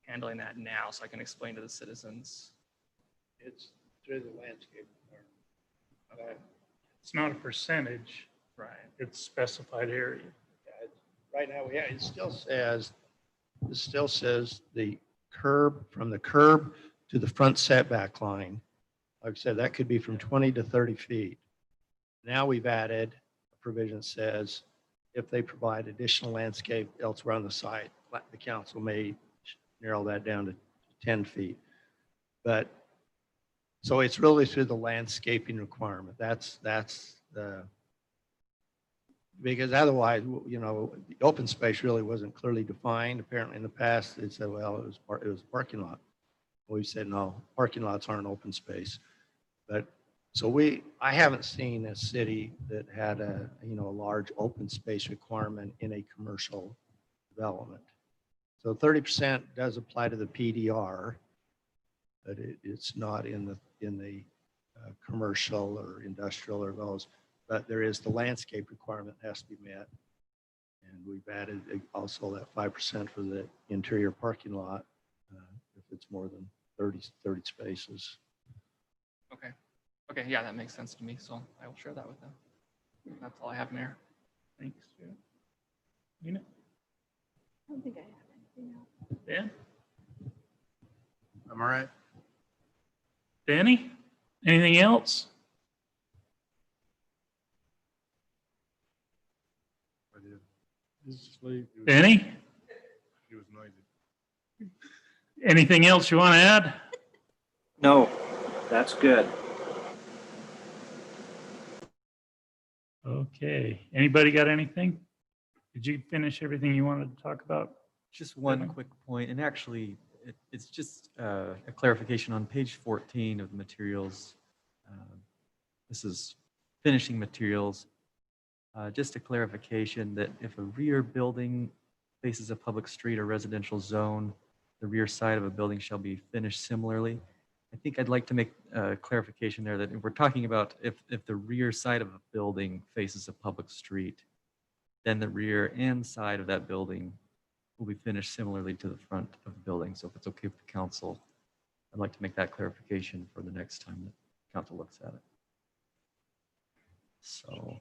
handling that now so I can explain to the citizens? It's through the landscape. Okay. It's not a percentage. Right. It's specified area. Right now, yeah, it still says the curb, from the curb to the front setback line. Like I said, that could be from 20 to 30 feet. Now we've added a provision that says if they provide additional landscape elsewhere on the site, the council may narrow that down to 10 feet. But so it's really through the landscaping requirement. That's the, because otherwise, you know, the open space really wasn't clearly defined. Apparently in the past, they said, well, it was a parking lot. We said, no, parking lots aren't open space. But so I haven't seen a city that had a large open space requirement in a commercial development. So 30% does apply to the PDR, but it's not in the commercial or industrial or those. But there is the landscape requirement that has to be met. And we've added also that 5% for the interior parking lot if it's more than 30 spaces. Okay. Okay, yeah, that makes sense to me. So I will share that with them. That's all I have, Mayor. Thanks. You know, I don't think I have anything else. Dan? I'm all right. Danny? Anything else? I did. Just leave. Danny? It was noisy. Anything else you want to add? No, that's good. Okay, anybody got anything? Did you finish everything you wanted to talk about? Just one Devin? quick point, and actually, it's just a clarification on page 14 of the materials. This is finishing materials. Just a clarification that if a rear building faces a public street or residential zone, the rear side of a building shall be finished similarly. I think I'd like to make a clarification there that if we're talking about if the rear side of a building faces a public street, then the rear and side of that building will be finished similarly to the front of the building. So if it's okay with the council, I'd like to make that clarification for the next time that council looks at it. So,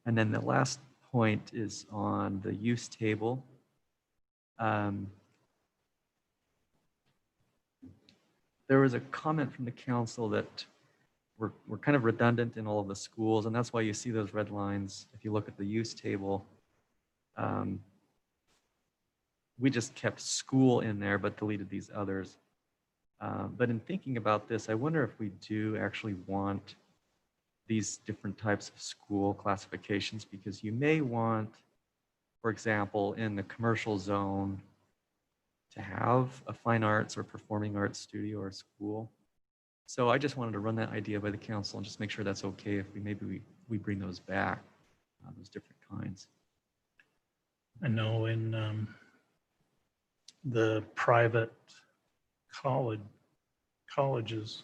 and then the last point is on the use table. There was a comment from the council that we're kind of redundant in all of the schools, and that's why you see those red lines. If you look at the use table, we just kept school in there, but deleted these others. But in thinking about this, I wonder if we do actually want these different types of school classifications, because you may want, for example, in the commercial zone, to have a fine arts or performing arts studio or school. So I just wanted to run that idea by the council and just make sure that's okay if we bring those back, those different kinds. I know in the private colleges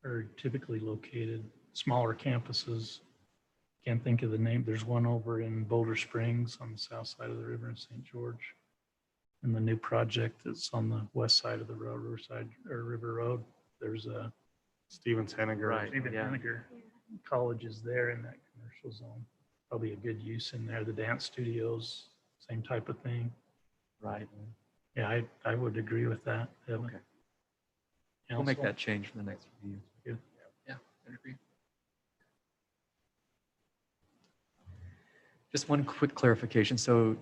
are typically located, smaller campuses. Can't think of the name. There's one over in Boulder Springs on the south side of the river in St. George. And the new project that's on the west side of the road, Riverside or River Road, there's a Stevens Henniger. Right. Stephen Yeah. Henniger College is there in that commercial zone. Probably a good use in there. The dance studios, same type of thing. Right. Yeah, I would agree with that. Evan. Okay. We'll make Council? that change for the next review. Yeah, I agree. Just one quick clarification. So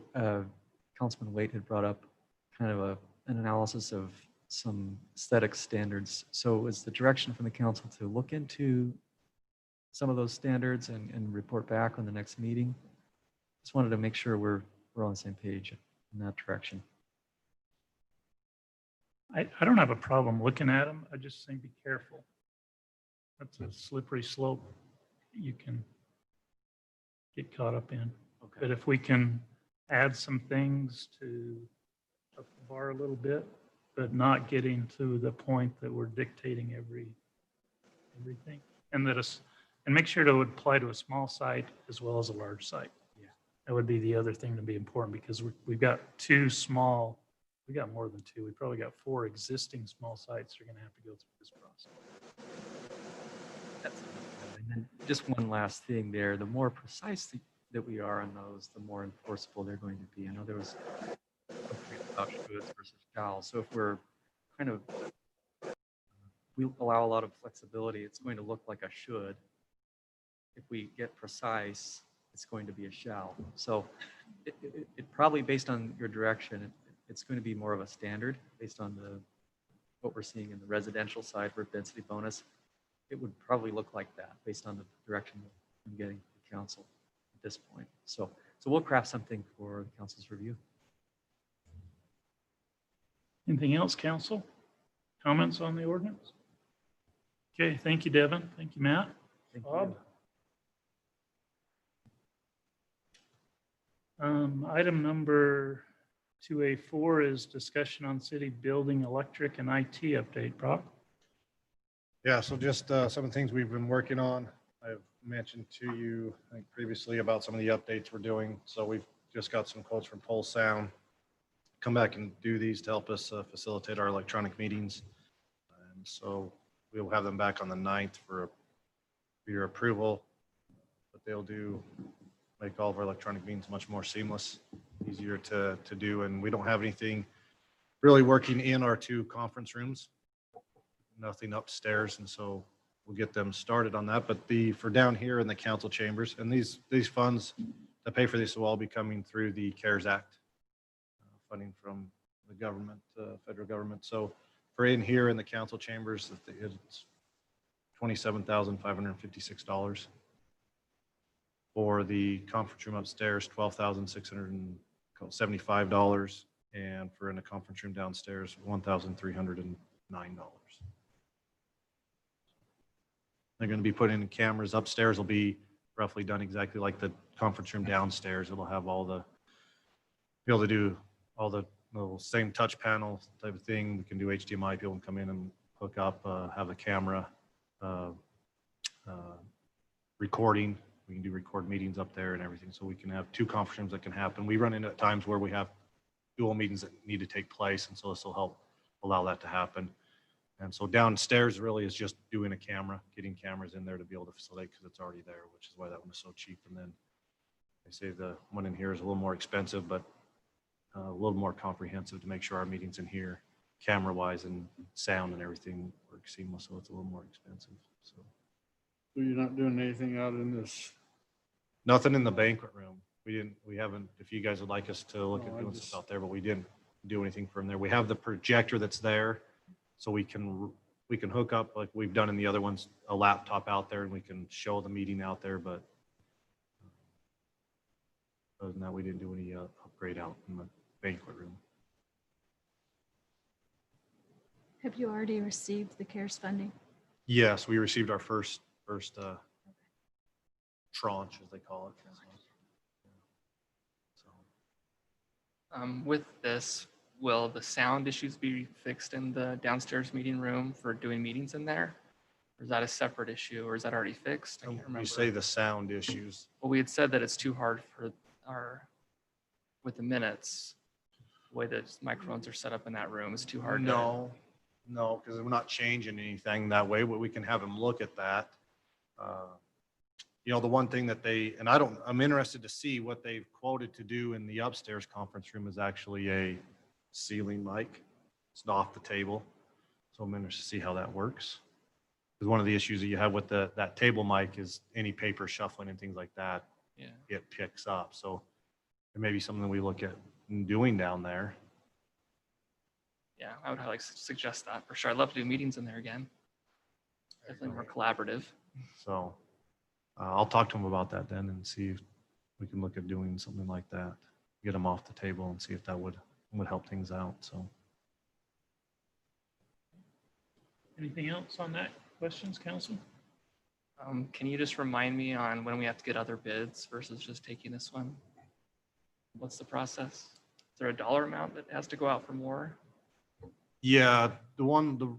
Councilman Waite had brought up kind of an analysis of some aesthetic standards. So is the direction from the council to look into some of those standards and report back on the next meeting? Just wanted to make sure we're on the same page in that direction. I don't have a problem looking at them. I just think be careful. That's a slippery slope you can get caught up in. Okay. But if we can add some things to up the bar a little bit, but not getting to the point that we're dictating everything. And make sure it would apply to a small site as well as a large site. Yeah. That would be the other thing to be important, because we've got we got more than two. We probably got 4 existing small sites that are going to have to go through this process. That's and then just one last thing there. The more precise that we are on those, the more enforceable they're going to be. I know there was about shoulds versus shall. So if we're kind of, we allow a lot of flexibility, it's going to look like a should. If we get precise, it's going to be a shall. So it probably, based on your direction, it's going to be more of a standard based on what we're seeing in the residential side for density bonus. It would probably look like that based on the direction I'm getting from the council at this point. So we'll craft something for the council's review. Anything else, council? Comments on the ordinance? Okay, thank you, Devin. Thank you, Matt. Thank Bob? Item number 2A4 is discussion on city building, electric, and IT update. Brock? Yeah, so just some of the things we've been working on. I've mentioned to you, I think previously, about some of the updates we're doing. So we've just got some quotes from Pulse Sound. Come back and do these to help us facilitate our electronic meetings. And so we'll have them back on the 9th for your approval. But they'll make all of our electronic meetings much more seamless, easier to do. And we don't have anything really working in our 2 conference rooms, nothing upstairs. And so we'll get them started on that. But for down here in the council chambers, and these funds that pay for this will all be coming through the CARES Act, funding from the government, federal government. So for in here in the council chambers, it's $27,556. For the conference room upstairs, $12,675. And for in the conference room downstairs, $1,309. They're going to be putting in cameras. Upstairs will be roughly done exactly like the conference room downstairs. It'll have all the, be able to do all the little same touch panel type of thing. We can do HDMI. People can come in and hook up, have a camera, recording. We can do record meetings up there and everything. So we can have 2 conference rooms that can happen. We run into times where we have dual meetings that need to take place. And so this will help allow that to happen. And so downstairs really is just doing a camera, getting cameras in there to be able to facilitate because it's already there, which is why that one is so cheap. And then I say the one in here is a little more expensive, but a little more comprehensive to make sure our meetings in here, camera wise and sound and everything work seamless. So it's a little more expensive. So you're not doing anything out in this? nothing in the banquet room. We haven't, if you guys would like us to look No, at I doing just- stuff out there, but we didn't do anything from there. We have the projector that's there. So we can hook up like we've done in the other ones, a laptop out there and we can show the meeting out there. But other than that, we didn't do any upgrade out in the banquet room. Have you already received the CARES funding? Yes, we received our first tranche, as they call it. So, With this, will the sound issues be fixed in the downstairs meeting room for doing meetings in there? Or is that a separate issue, or is that already fixed? I can't remember. you say the sound issues. Well, we had said that it's too hard for with the minutes, the way that microphones are set up in that room is too hard. No, because we're not changing anything that way, but we can have them look at that. The one thing that I'm interested to see what they've quoted to do in the upstairs conference room is actually a ceiling mic. It's off the table. So I'm interested to see how that works. Because one of the issues that you have with that table mic is any paper shuffling and things like that, Yeah. it picks up. So it may be something we look at doing down there. Yeah, I would like suggest that for sure. I'd love to do meetings in there again. Definitely more collaborative. So I'll talk to them about that then and see if we can look at doing something like that. Get them off the table and see if that would help things out. So Anything else on that? Questions, council? Can you just remind me on when we have to get other bids versus just taking this one? What's the process? Is there a dollar amount that has to go out for more? yeah, the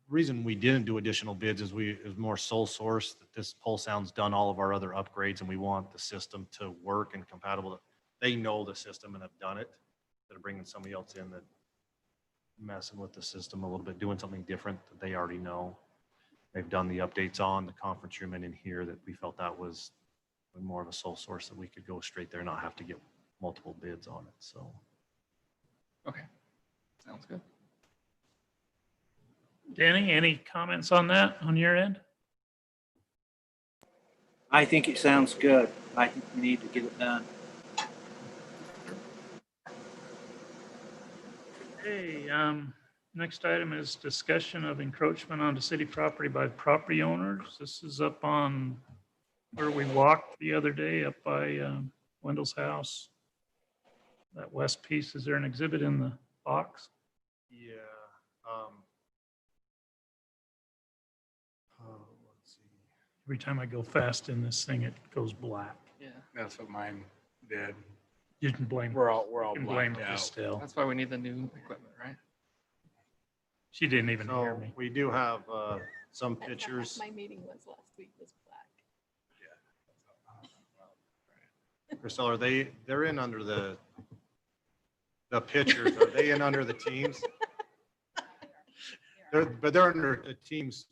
reason we didn't do additional bids is is more sole source that this pole sound's done all of our other upgrades and we want the system to work and compatible. They know the system and have done it. They're bringing somebody else in that messing with the system a little bit, doing something different that they already know. They've done the updates on the conference room and in here that we felt that was more of a sole source that we could go straight there and not have to get multiple bids on it. So Okay, sounds good. Danny, any comments on that on your end? I think it sounds good. I think we need to get it done. Okay, next item is discussion of encroachment onto city property by property owners. This is up on where we walked the other day up by Wendell's house. That west piece, is there an exhibit in the box? yeah. Let's see. Every time I go fast in this thing, it goes black. Yeah, That's what mine did. You can blame, We're all you can blame blacked her out. still. that's why we need the new equipment, right? She didn't even hear So me. we do have some pictures. My meeting was last week was black. Priscilla, they're in under the pictures. Are they in under the teams? They're under the teams.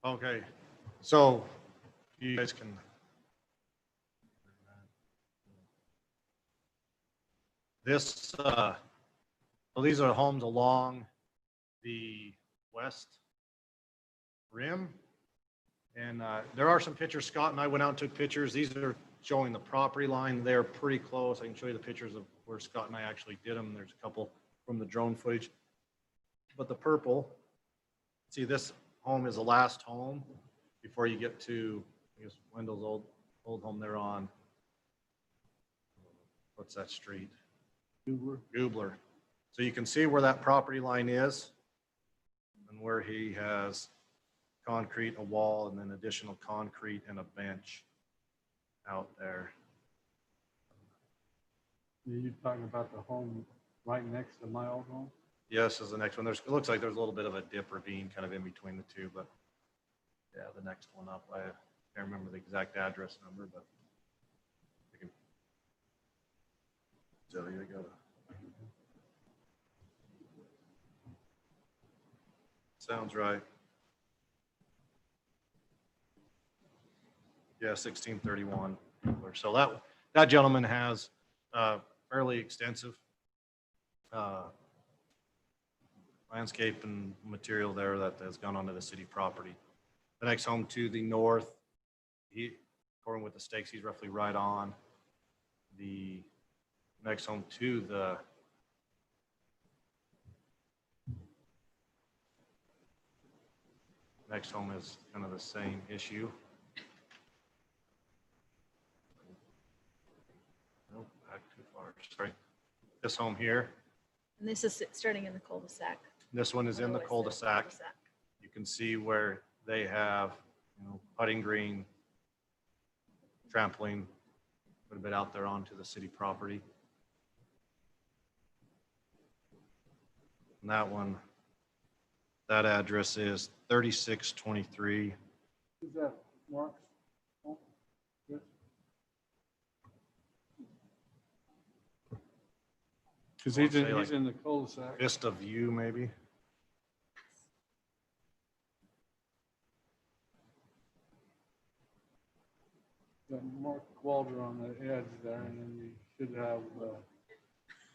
Okay, so you guys can. This, well, these are homes along the west rim. And there are some pictures. Scott and I went out and took pictures. These are showing the property line. They're pretty close. I can show you the pictures of where Scott and I actually did them. There's a couple from the drone footage. But the purple, see, this home is the last home before you get to, I guess, Wendell's old home there on, what's that street? Goobler. So you can see where that property line is and where he has concrete, a wall, and then additional concrete and a bench out there. You're talking about the home right next to my old home? Yes, is the next one. It looks like there's a little bit of a dip ravine kind of in between the two, but yeah, the next one up. I can't remember the exact address number, but I can tell you. I got it. Sounds right. Yeah, 1631. So that gentleman has fairly extensive landscape and material there that has gone onto the city property. The next home to the north, according with the stakes, he's roughly right on. The next home to the next home is kind of the same issue. Nope, back too far. Sorry. This home here. And this is starting in the cul-de-sac. This one is in the Otherwise, cul-de-sac. cul-de-sac. You can see where they have, putting green, trampoline, a little bit out there onto the city property. And that one, that address is 3623. Is that Mark's home? Because he's in the cul-de-sac. Vista View, maybe. Got Mark Walder on the edge there, and then you should have,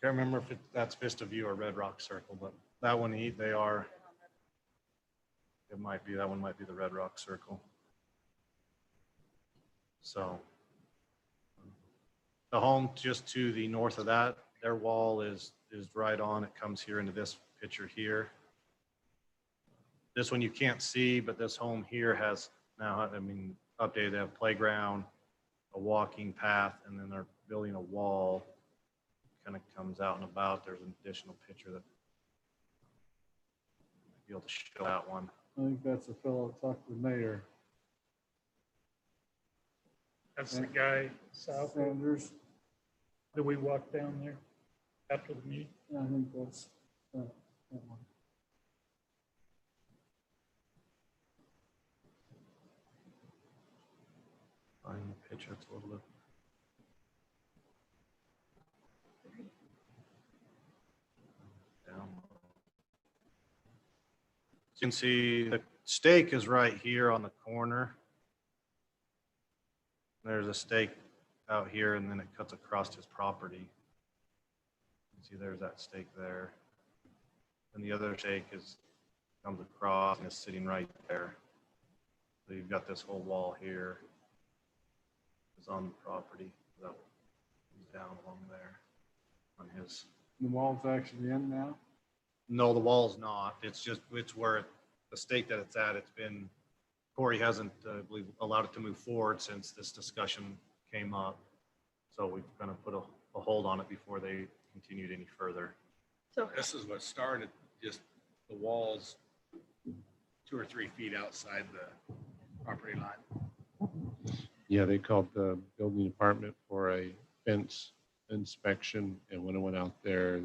Can't remember if that's Vista View or Red Rock Circle, but that one, they are. It might be, that one might be the Red Rock Circle. So the home just to the north of that, their wall is right on. It comes here into this picture here. This one you can't see, but this home here has now, updated. They have playground, a walking path, and then they're building a wall. Kind of comes out and about. There's an additional picture that I'll be able to show that one. I think that's the fellow that talked to the mayor. That's the guy south Sanders. that we walked down there after the meeting. I think that's that one. Find the picture. It's a little bit. Down. You can see the stake is right here on the corner. There's a stake out here, and then it cuts across his property. You can see there's that stake there. And the other stake comes across and is sitting right there. So you've got this whole wall here. Is on the property. Up, down along there on his. The wall's actually in now? No, the wall's not. It's where the stake that it's at. It's been, Corey hasn't, I believe, allowed it to move forward since this discussion came up. So we've kind of put a hold on it before they continued any further. So This is what started, just the walls 2 or 3 feet outside the property line. Yeah, they called the building department for a fence inspection, and when I went out there,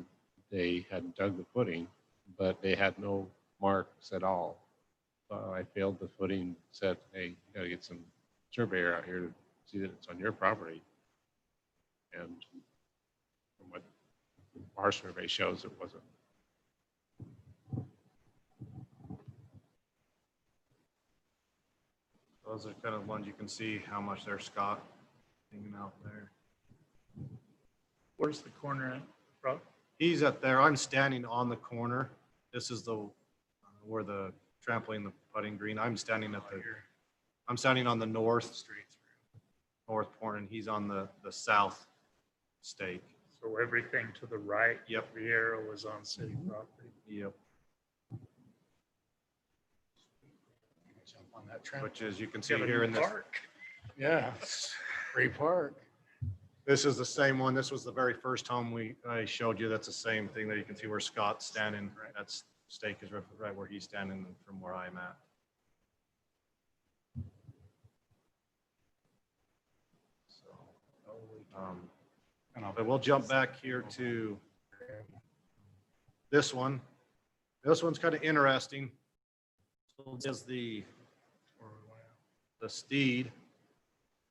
they had dug the footing, but they had no marks at all. I failed the footing, said, hey, you gotta get some surveyor out here to see that it's on your property. And from what our survey shows, it wasn't. Those are kind of ones you can see how much they're Scott hanging out there. Where's the corner at? Rob? He's up there. I'm standing on the corner. This is the, where the trampoline, the putting green. I'm standing at the, I'm standing on the north corner, and he's on the south stake. So everything to the right. Yep. The arrow is on city property. Yep. Jump on that tramp. Which is, you can see Got a here new in this, park. Yeah, free park. this is the same one. This was the very first home I showed you. That's the same thing that you can see where Scott's standing. That's stake is right where he's standing from where I'm at. But we'll jump back here to this one. This one's kind of interesting. So this is the Steed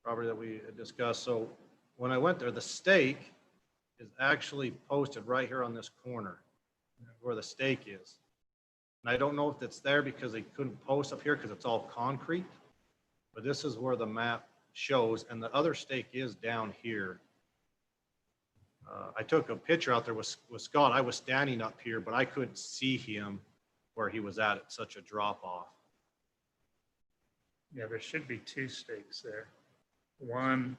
property that we had discussed. So when I went there, the stake is actually posted right here on this corner where the stake is. And I don't know if it's there because they couldn't post up here because it's all concrete, but this is where the map shows, and the other stake is down here. I took a picture out there with Scott. I was standing up here, but I couldn't see him where he was at such a drop off. Yeah, there should be two stakes there. One,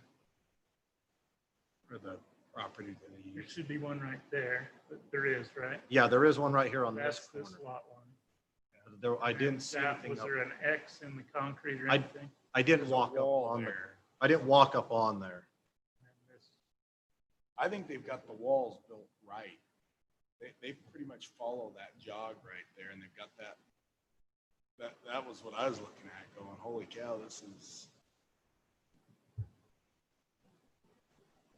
For the property that he there used. should be one right there, but there is, right? Yeah, there is one right here on That's this this corner. lot one. There, I didn't see That- anything Was up. there an X in the concrete or I- anything? I didn't There's a walk up wall on there. there. I didn't walk up on there. I think they've got the walls built right. They pretty much follow that jog right there, and they've got that was what I was looking at, going, holy cow, this is.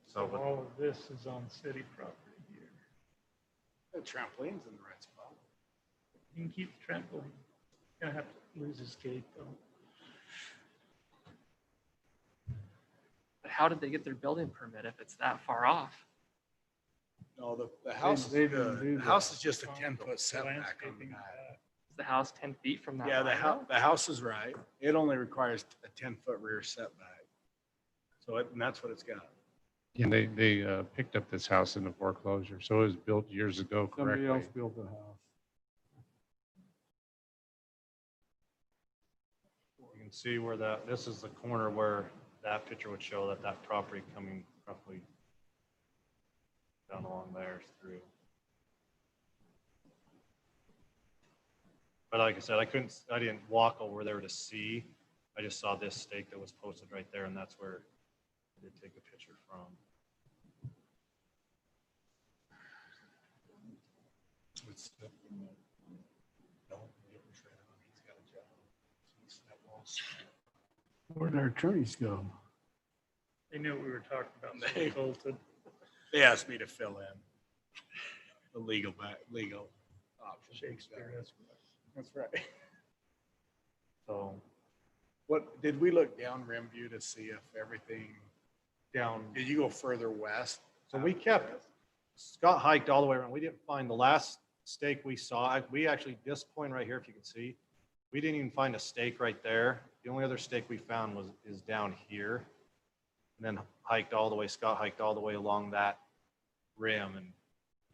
So So, all of this is on city property here. The trampoline's in the right spot. You can keep the trampoline. Gonna have to lose his gate though. But how did they get their building permit if it's that far off? No, the house, they didn't do the that. house is just a 10-foot setback on the Landscaping back. that. Is the house 10 feet from that? Yeah, line, the house is right. It only requires a 10-foot rear setback. So and that's what it's got. And they picked up this house in the foreclosure, so it was built years ago Somebody else correctly. built the house. you can see where this is the corner where that picture would show that property coming roughly down along there through. But like I said, I didn't walk over there to see. I just saw this stake that was posted right there, and that's where I did take a picture from. Where'd our attorneys go? They knew what we were talking about. So They- they bolted. They asked me to fill in the legal option. Shakespeare Esquire. That's right. So What, did we look down Rimview to see if everything, down, did you go further west? so we kept, Scott hiked all the way around. We didn't find the last stake we saw. We actually, this point right here, if you can see, we didn't even find a stake right there. The only other stake we found is down here. And then hiked all the way, Scott hiked all the way along that rim and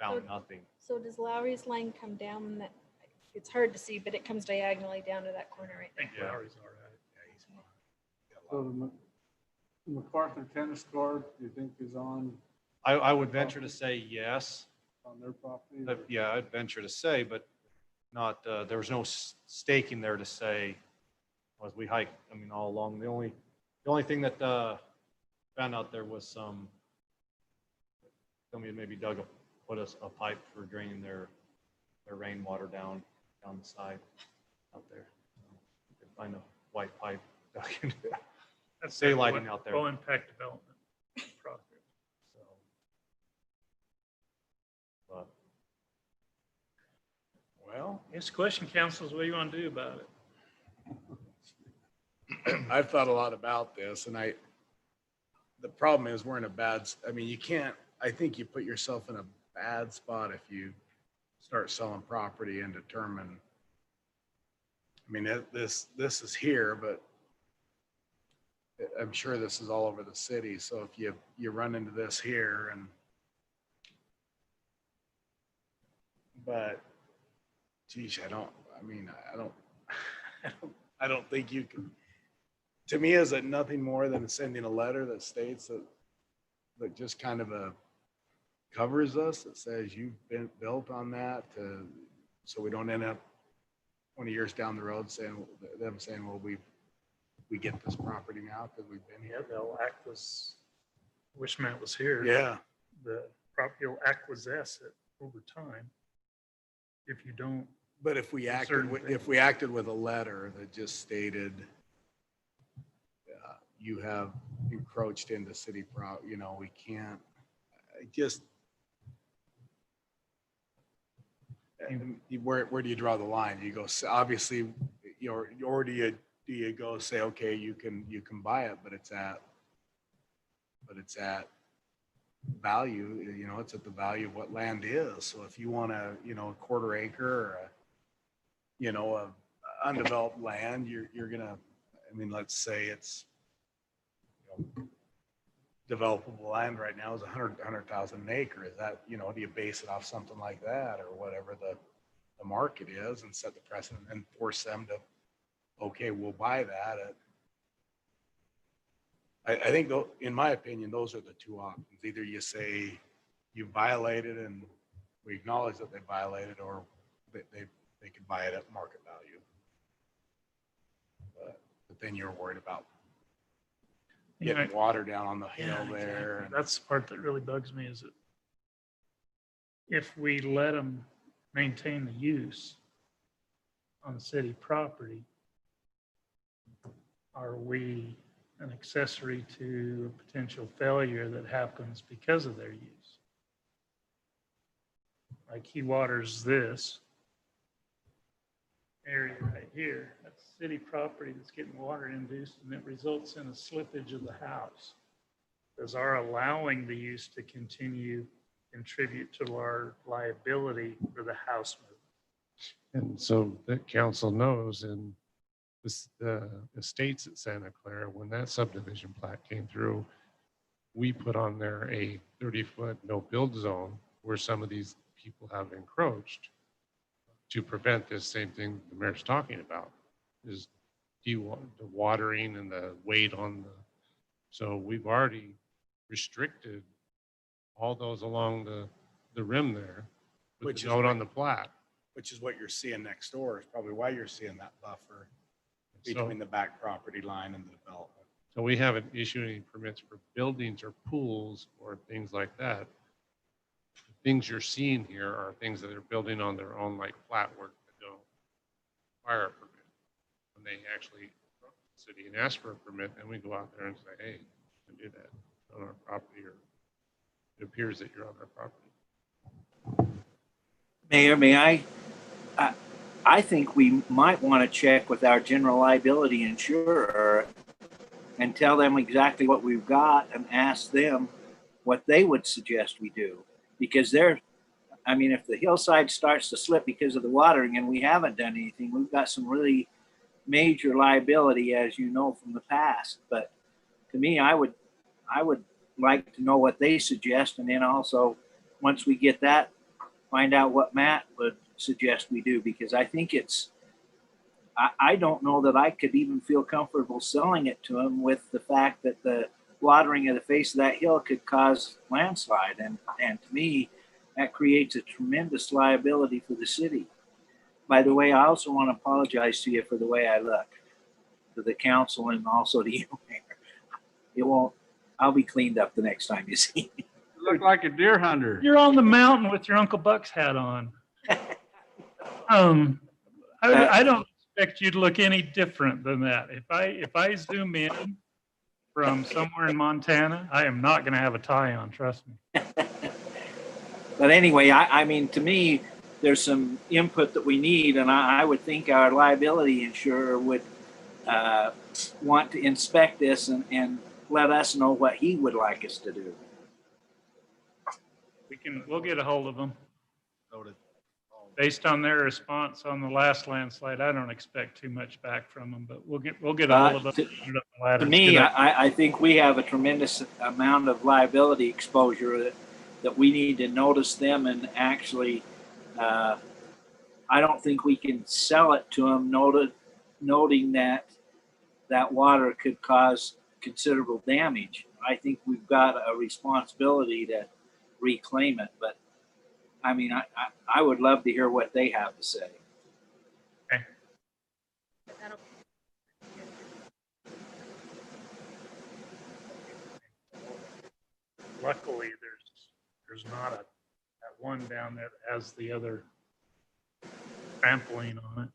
found nothing. So does Lowry's line come down that, it's hard to see, but it comes diagonally down to that corner right I think Yeah. Lowry's all right. Yeah, he's fine. Got a So lot the MacArthur tennis court, do you think is on I would venture to say yes. their property? Yeah, I'd venture to say, but not, there was no staking there to say, was we hiked, I mean, all along. The only thing that found out there was some, somebody maybe put a pipe for draining their rainwater down the side out there. You could find a white pipe dug into it. That's Daylighting that out there. Low impact development project. So, but Well, Yes, question, councils, what do you want to do about it? I've thought a lot about this, and the problem is we're in I mean, I think you put yourself in a bad spot if you start selling property and determine, I mean, this is here, but I'm sure this is all over the city. So if you run into this here, and but geez, I don't I don't think you can, to me, is it nothing more than sending a letter that states that just kind of covers us, that says you've been built on that so we don't end up 20 years down the road saying, well, we get this property now because we've been Yeah, here. they'll wish Matt was here. Yeah. The property will acquiesce it over time. If you don't, But if we Certain acted with a letter that just stated, you have encroached into city we can't, where do you draw the line? You go, obviously, or do you go say, okay, you can buy it, but it's at value, it's at the value of what land is. So if you want a quarter acre or a undeveloped land, you're gonna, let's say it's developable land right now is 100,000 an acre. Is that, do you base it off something like that or whatever the market is and set the precedent and force them to, okay, we'll buy that. I think though, in my opinion, those are the two options. Either you say you violated and we acknowledge that they violated, or they could buy it at market value. But then you're worried about getting water down on the hill there. exactly. That's the part that really bugs me, is that if we let them maintain the use on city property, are we an accessory to a potential failure that happens because of their use? Like he waters this area right here, that's city property that's getting water induced, and it results in a slippage of the house. Does our allowing the use to continue contribute to our liability for the house movement? And so that council knows, in the estates at Santa Clara, when that subdivision plat came through, we put on there a 30-foot no-build zone where some of these people have encroached to prevent this same thing the mayor's talking about, is the watering and the weight on the, so we've already restricted all those along the rim there, with Which the is note what- on the plat. Which is what you're seeing next door, is probably why you're seeing that buffer So- between the back property line and the development. So we haven't issued any permits for buildings or pools or things like that. The things you're seeing here are things that they're building on their own, like flat work that don't require a permit. When they actually approach the city and ask for a permit, then we go out there and say, hey, you can do that on our property, or it appears that you're on our property. Mayor, I think we might want to check with our general liability insurer and tell them exactly what we've got and ask them what they would suggest we do. Because if the hillside starts to slip because of the watering and we haven't done anything, we've got some really major liability, as you know from the past. But to me, I would like to know what they suggest, and then also, once we get that, find out what Matt would suggest we do, because I think I don't know that I could even feel comfortable selling it to him with the fact that the watering of the face of that hill could cause landslide. And to me, that creates a tremendous liability for the city. By the way, I also want to apologize to you for the way I look, to the council and also to you, Mayor. I'll be cleaned up the next time you see me. You look like a deer hunter. You're on the mountain with your Uncle Buck's hat on. I don't expect you to look any different than that. If I zoom in from somewhere in Montana, I am not going to have a tie on, trust me. But anyway, to me, there's some input that we need, and I would think our liability insurer would want to inspect this and let us know what he would like us to do. We'll get a hold of them. Based on their response on the last landslide, I don't expect too much back from them, but we'll get a hold of them. To me, I think we have a tremendous amount of liability exposure that we need to notice them and actually I don't think we can sell it to them, noting that that water could cause considerable damage. I think we've got a responsibility to reclaim it, but I mean, I would love to hear what they have to say. That'll- Luckily, there's not that one down there that has the other trampoline on it.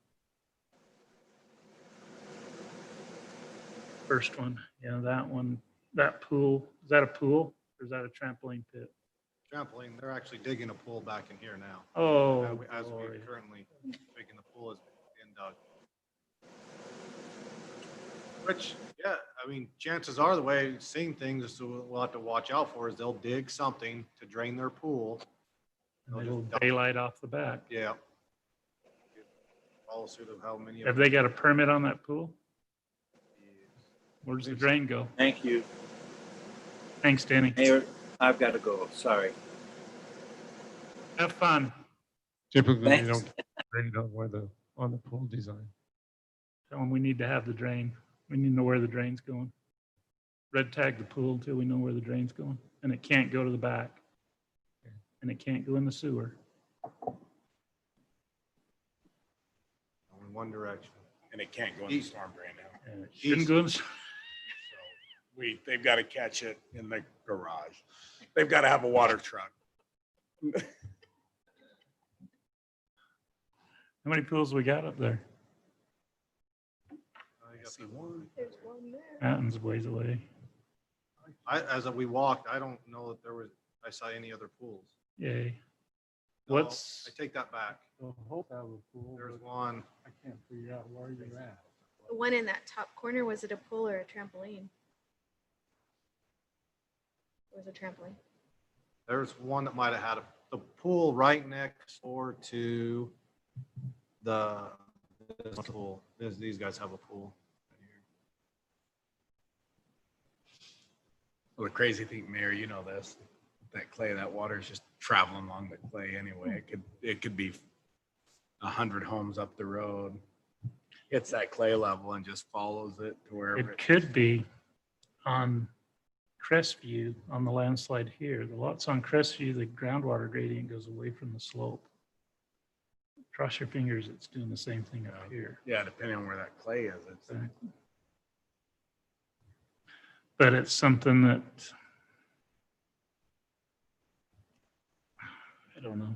First one, yeah, that one, that pool, is that a pool or is that a trampoline pit? Trampoline, they're actually digging a pool back in here now. Oh, As we glory. currently making the pool is being dug. Which, yeah, I mean, chances are the way I've seen things is we'll have to watch out for is they'll dig something to drain their pool. And They'll it'll just dump- daylight off the back. Yeah. Follow suit of how many. Have they got a permit on that pool? Where's the drain go? Thank you. Thanks, Danny. Mayor, I've got to go. Sorry. Have fun. Typically, they Thanks. don't drain on the pool design. Tell them we need to have the drain. We need to know where the drain's going. Red tag the pool until we know where the drain's going. And it can't go to the back. And it can't go in the sewer. In one direction. And it can't go in the storm drain now. And it shouldn't go in the So they've got to catch it in the garage. They've got to have a water truck. How many pools we got up there? I see one. There's one there. Mountains ways away. As we walked, I don't know that I saw any other pools. Yay. No, What's, I take that back. So hope I have a pool. There's but one. I can't figure out where you're at. The one in that top corner, was it a pool or a trampoline? It was a trampoline. There's one that might have had the pool right next door to this pool. These guys have a pool. Well, the crazy thing, Mayor, you know this, that clay, that water is just traveling along the clay anyway. It could be 100 homes up the road. Hits that clay level and just follows it to wherever. it could be on Crestview on the landslide here. The lots on Crestview, the groundwater gradient goes away from the slope. Cross your fingers, it's doing the same thing up here. Yeah, depending on where that clay is. It's But it's something that, I don't know.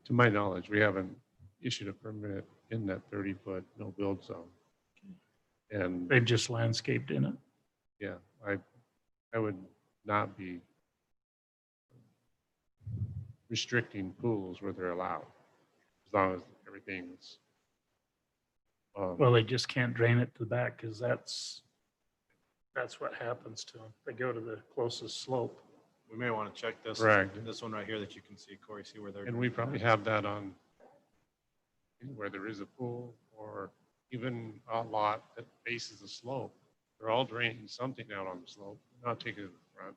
To my knowledge, we haven't issued a permit in that 30-foot no build zone. And They've just landscaped in it. yeah, I would not be restricting pools where they're allowed, as long as everything's. Well, they just can't drain it to the back because that's what happens to them. They go to the closest slope. We may want to check this. Correct. This one right here that you can see, Corey, see where they're. And we probably have that on where there is a pool or even a lot that faces the slope. They're all draining something out on the slope, not taking it to the front.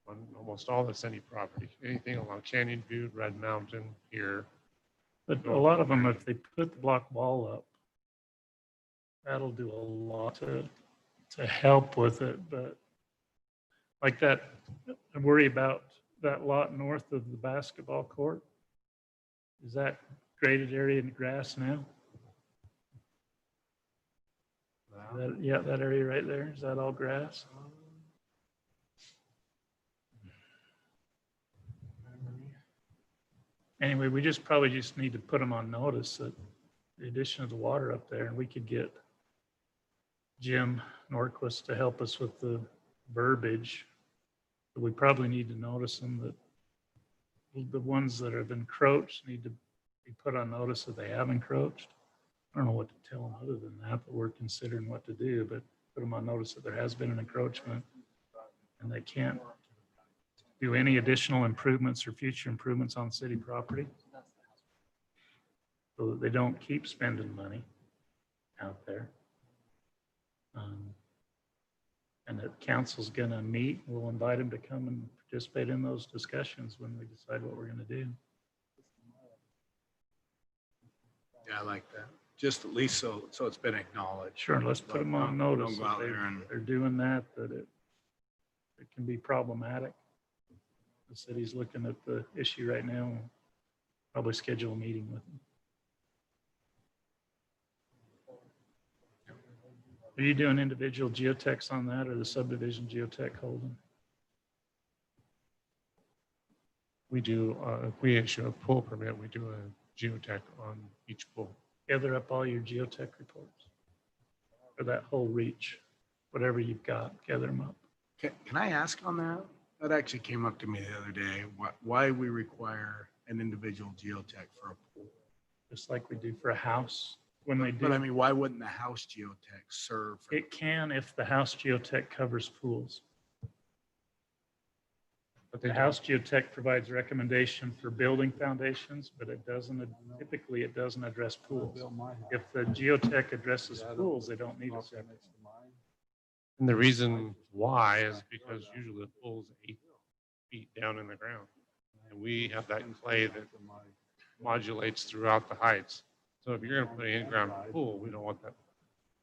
On almost all the city property, anything along Canyon View, Red Mountain here. But a lot of them, if they put the block wall up, that'll do a lot to help with it. But like that, I worry about that lot north of the basketball court. Is that graded area in grass now? Yeah, that area right there, is that all grass? Anyway, we probably just need to put them on notice that the addition of the water up there, and we could get Jim Norquist to help us with the verbiage. But we probably need to notice them that the ones that have encroached need to be put on notice that they have encroached. I don't know what to tell them other than that, but we're considering what to do, but put them on notice that there has been an encroachment and they can't do any additional improvements or future improvements on city property, so that they don't keep spending money out there. And that council's gonna meet, we'll invite them to come and participate in those discussions when we decide what we're gonna do. Yeah, I like that. Just at least so it's been acknowledged. Sure, let's put them on Don't notice. go out If there and, they're doing that, that it can be problematic. The city's looking at the issue right now. We'll probably schedule a meeting with them. Are you doing individual geotechs on that or the subdivision geotech holding? We do, if we issue a pool permit, we do a geotech on each pool. Gather up all your geotech reports for that whole reach, whatever you've got, gather them up. can I ask on that? That actually came up to me the other day, why we require an individual geotech for a pool. Just like we do for a house when they do. But I mean, why wouldn't the house geotech serve? For It can if the house geotech covers pools. But The house geotech provides recommendation for building foundations, but it doesn't, typically it doesn't address pools. If the geotech addresses pools, they don't need a separate. And the reason why is because usually the pool's 8 feet down in the ground. And we have that clay that modulates throughout the heights. So if you're gonna put an in-ground pool, we don't want that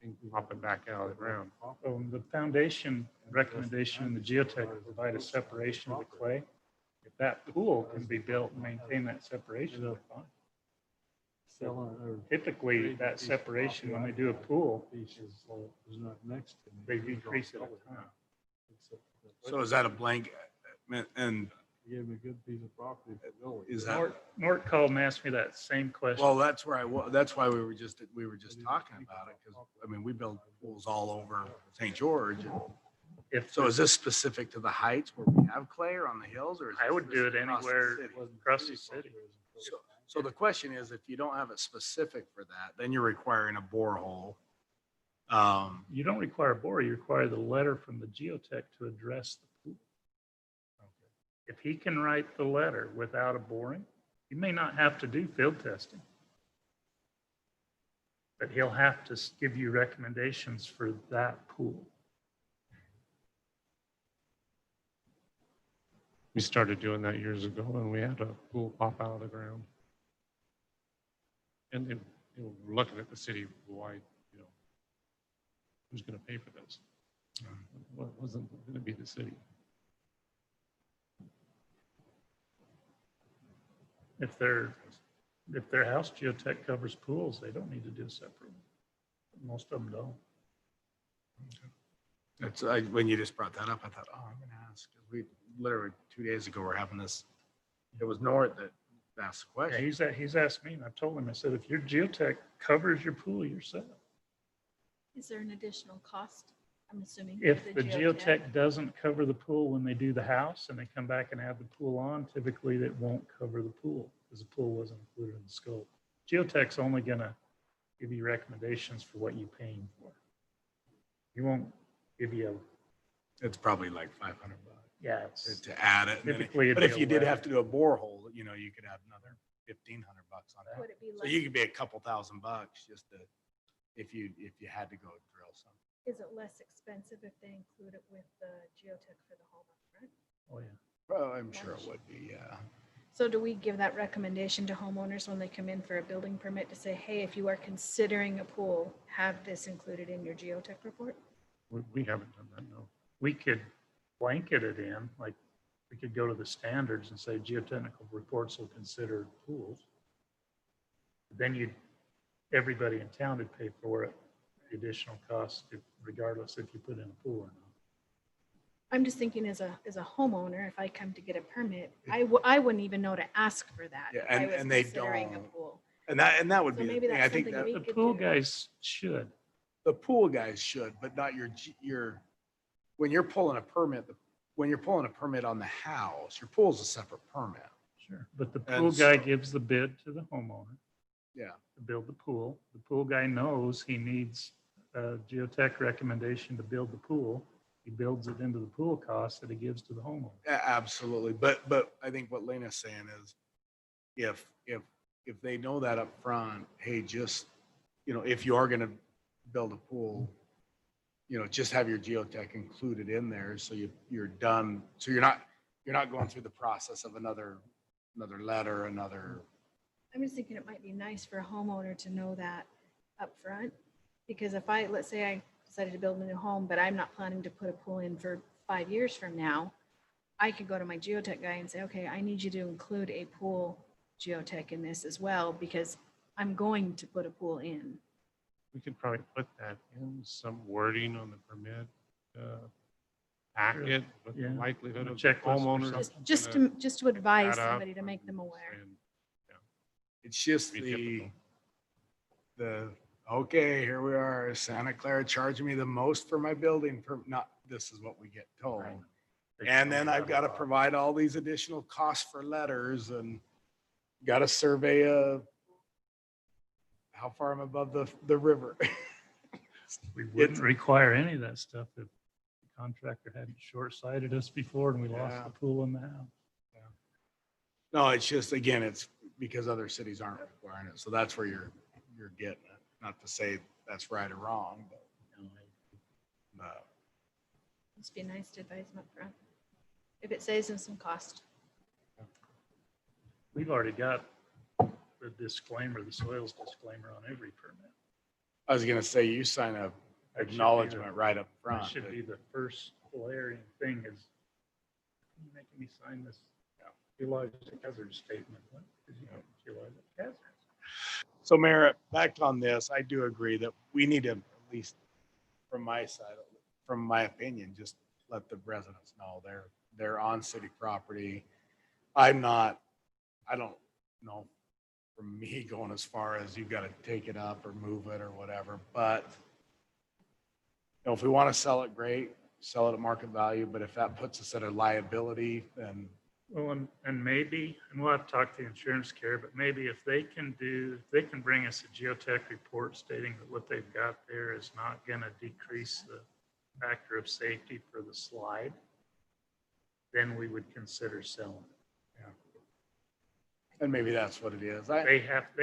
thing popping back out of the ground. So the foundation recommendation in the geotech will provide a separation of the clay. If that pool can be built and maintain that separation, they're fine. So typically that separation, when they do a pool, they decrease it over time. So is that a blank? And Gave me a good piece of property for building. is that, Nort called and asked me that same question. well, that's where that's why we were just talking about it. Because I mean, we build pools all over St. George. If So is this specific to the heights where we have clay or on the hills, or? Is I would do it across the anywhere city? across the city. So the question is, if you don't have it specific for that, then you're requiring a borehole. You don't require a bore, you require the letter from the geotech to address the pool. If he can write the letter without a boring, you may not have to do field testing. But he'll have to give you recommendations for that pool. We started doing that years ago and we had a pool pop out of the ground. And they were looking at the city, why, who's gonna pay for this? Well, it wasn't gonna be the city. If their house geotech covers pools, they don't need to do a separate one. Most of them don't. That's when you just brought that up, I thought, oh, I'm gonna ask. 'Cause we literally 2 days ago, we're having this. It was Nort that asked the Yeah, question. he's asked me and I've told him, I said, if your geotech covers your pool, you're set. Is there an additional cost? I'm assuming. If for the geotech doesn't cover the pool when they do the house and they come back and have the pool on, typically that won't cover the pool because the pool wasn't included in the scope. Geotech's only gonna give you recommendations for what you're paying for. You won't give you It's probably like $500 yeah, it's to add it. And then typically. but it'd if be you a did wet- have to do a borehole, you could add another $1,500 on that. Would it be So less, you could be a couple $1,000 just to, if you had to go drill something. is it less expensive if they include it with the geotech for the home up front? Oh, yeah. Well, I'm sure it would be, yeah. So do we give that recommendation to homeowners when they come in for a building permit to say, hey, if you are considering a pool, have this included in your geotech report? We haven't done that, no. We could blanket it in, like, we could go to the standards and say geotechnical reports will consider pools. Then everybody in town would pay for it, the additional cost, regardless if you put in a pool or not. I'm just thinking as a homeowner, if I come to get a permit, I wouldn't even know to ask for that. Yeah, if I was and they considering a don't. pool. And that would So be the maybe thing. that's I think something that we The could pool do. guys should. the pool guys should, but not your, when you're pulling a permit, when you're pulling a permit on the house, your pool's a separate permit. Sure. But the And pool guy so- gives the bid to the homeowner Yeah. to build the pool. The pool guy knows he needs a geotech recommendation to build the pool. He builds it into the pool cost that he gives to the homeowner. Absolutely. But I think what Lena's saying is if they know that up front, hey, just, if you are going to build a pool, just have your geotech included in there. So you're done. So you're not going through the process of another letter, I'm just thinking it might be nice for a homeowner to know that up front. Because if let's say I decided to build a new home, but I'm not planning to put a pool in for 5 years from now, I could go to my geotech guy and say, okay, I need you to include a pool geotech in this as well, because I'm going to put a pool in. We could probably put that in some wording on the permit packet with the Yeah. likelihood A of checklist or homeowners. something. Just to advise add up somebody to make them and aware. saying, It's just Be the, okay, here we are, Santa Clara charging me the most for my building not, this is what we get told. Right. And then I've got to provide all these additional costs for letters and got to survey how far I'm above the river. We wouldn't require any of that stuff if the contractor hadn't short-sighted us before and we lost Yeah. the pool in the house. No, it's just, again, it's because other cities aren't requiring it. So that's where you're getting it. Not to say that's right or wrong, but Must be nice to advise them up front. If it saves them some cost. We've already got the disclaimer, the soils disclaimer on every permit. I was gonna say, you sign a That should be the- acknowledgement right up That front. should be the first glaring thing is, you making me sign this geologic hazard statement. What? Because you don't geologic hazards. So Mayor, back on this, I do agree that we need to, at least from my side, from my opinion, just let the residents know they're on city property. I don't know from me going as far as you've got to take it up or move it or whatever, but if we want to sell it, great, sell it at market value, but if that puts us at a liability, then Well, and maybe, and we'll have to talk to the insurance carrier, but maybe if they can bring us a geotech report stating that what they've got there is not going to decrease the factor of safety for the slide, then we would consider selling it. and maybe that's what it is. They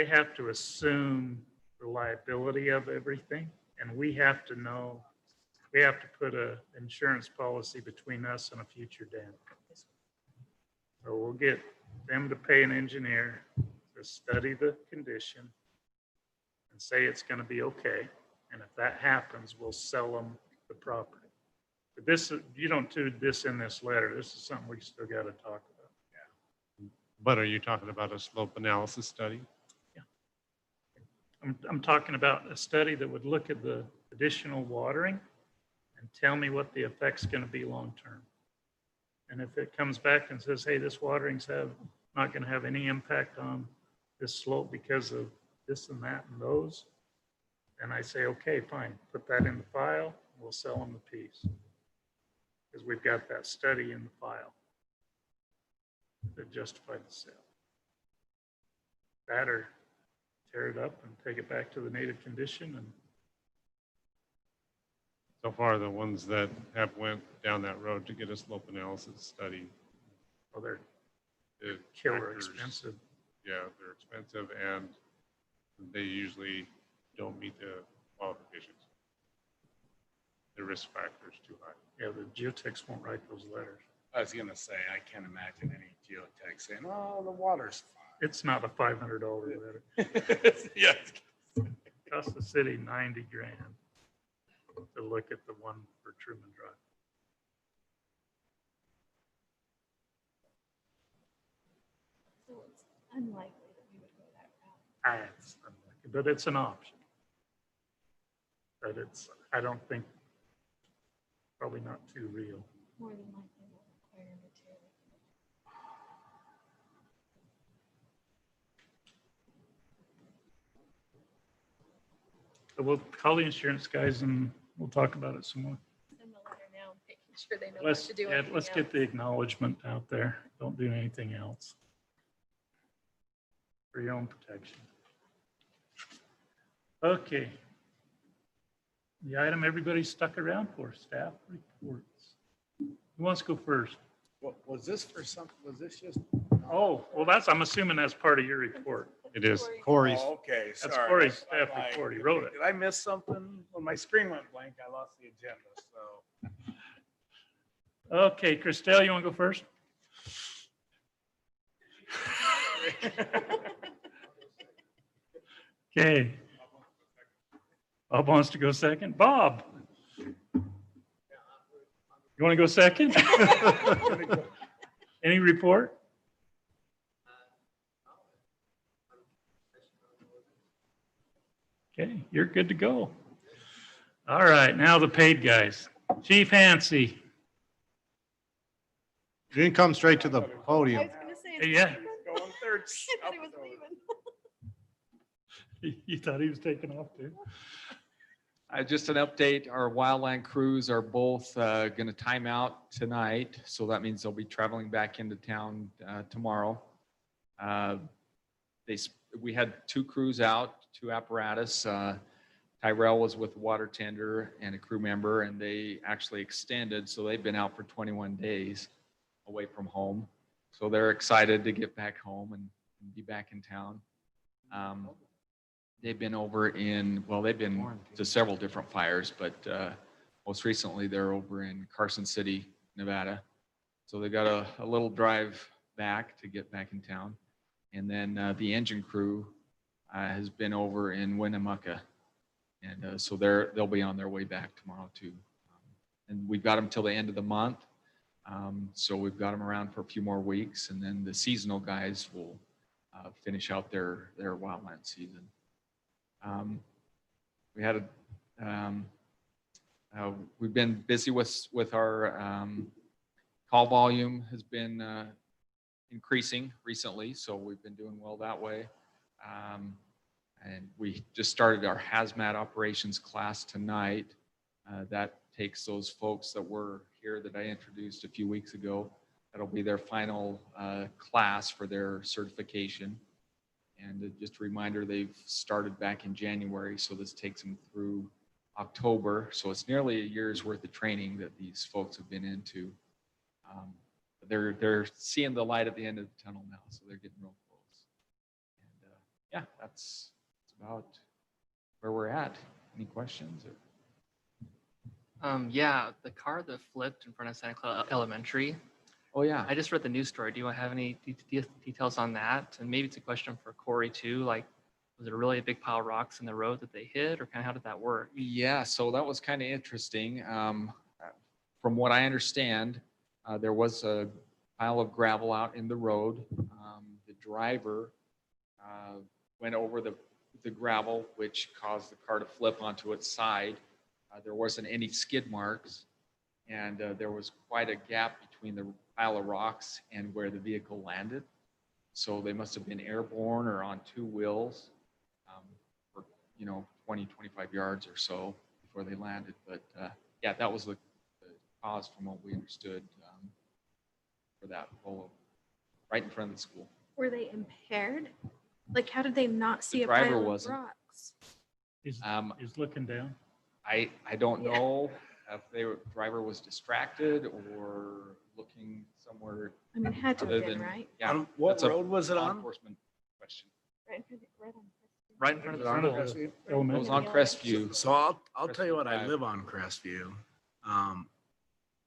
have to assume the liability of everything, and we have to know, we have to put a insurance policy between us and a future dam. So we'll get them to pay an engineer to study the condition and say it's going to be okay. And if that happens, we'll sell them the property. But this, you don't do this in this letter. This is something we still got to talk about. but are you talking about a slope analysis study? I'm talking about a study that would look at the additional watering and tell me what the effect's going to be long-term. And if it comes back and says, hey, this watering's not going to have any impact on this slope because of this and that and those, then I say, okay, fine, put that in the file, we'll sell them the piece. Because we've got that study in the file that justified the sale. That or tear it up and take it back to the native condition. And So far, the ones that have went down that road to get a slope analysis study. well, they're it killer factors- expensive. Yeah, they're expensive and they usually don't meet the qualifications. The risk factor is too high. Yeah, the geotechs won't write those letters. I was gonna say, I can't imagine any geotech saying, oh, the water's It's not a $500 letter. fine. Yeah. Cost the city 90 grand to look at the one for Truman Drive. So it's unlikely that we would go that route. It's unlikely, but it's an option. But I don't think, probably not too real. More than likely we'll require material. So we'll call the insurance guys and we'll talk about it some more. Send the letter now, making sure they know what to do. Let's get the acknowledgement out there. Don't do anything else. For your own protection. Okay. The item everybody stuck around for, staff reports. Who wants to go first? What, was this for something, was this just? Oh, well, I'm assuming that's part of your report. It is. Corey's. Oh, okay, That's sorry. Corey's staff I'm like, report. He wrote it. Did I miss something? When my screen went blank, I lost the agenda, so. Okay, Christelle, you want to go first? Okay. Bob wants to go second. Bob? You want to go second? Any report? Okay, you're good to go. All right, now the paid guys. Chief Hancy. You didn't come straight to the podium. Yeah. Going third. I thought he was leaving. You thought he was taking off too? Just an update, our wildland crews are both going to time out tonight. So that means they'll be traveling back into town tomorrow. We had 2 crews out, 2 apparatus. Tyrell was with the water tender and a crew member, and they actually extended. So they've been out for 21 days away from home. So they're excited to get back home and be back in town. They've been over in, well, they've been to several different fires, but most recently they're over in Carson City, Nevada. So they got a little drive back to get back in town. And then the engine crew has been over in Winnemucca. And so they'll be on their way back tomorrow too. And we've got them till the end of the month. So we've got them around for a few more weeks. And then the seasonal guys will finish out their wildland season. We had we've been busy with our call volume has been increasing recently, so we've been doing well that way. And we just started our hazmat operations class tonight. That takes those folks that were here that I introduced a few weeks ago. That'll be their final class for their certification. And just a reminder, they've started back in January, so this takes them through October. So it's nearly a year's worth of training that these folks have been into. They're seeing the light at the end of the tunnel now, so they're getting real close. And yeah, that's about where we're at. Any questions? Yeah, the car that flipped in front of Santa Clara Elementary. Oh yeah. I just read the news story. Do you have any details on that? And maybe it's a question for Corey too. Like, was it really a big pile of rocks in the road that they hit, or kind of how did that work? Yeah, so that was kind of interesting. From what I understand, there was a pile of gravel out in the road. The driver went over the gravel, which caused the car to flip onto its side. There wasn't any skid marks, and there was quite a gap between the pile of rocks and where the vehicle landed. So they must have been airborne or on 2 wheels for 20, 25 yards or so before they landed. But yeah, that was the cause from what we understood for that rollover right in front of the school. Were they impaired? Like, how did they not see The a driver pile of wasn't. rocks? Is looking down. I don't know if the driver was distracted or looking somewhere. I mean, it had to other have been, than- right? Yeah. What that's a road was it law on? enforcement question. Right in front of the Front of school. the It elementary. was on Crestview. So I'll tell you what, I Drive. live on Crestview.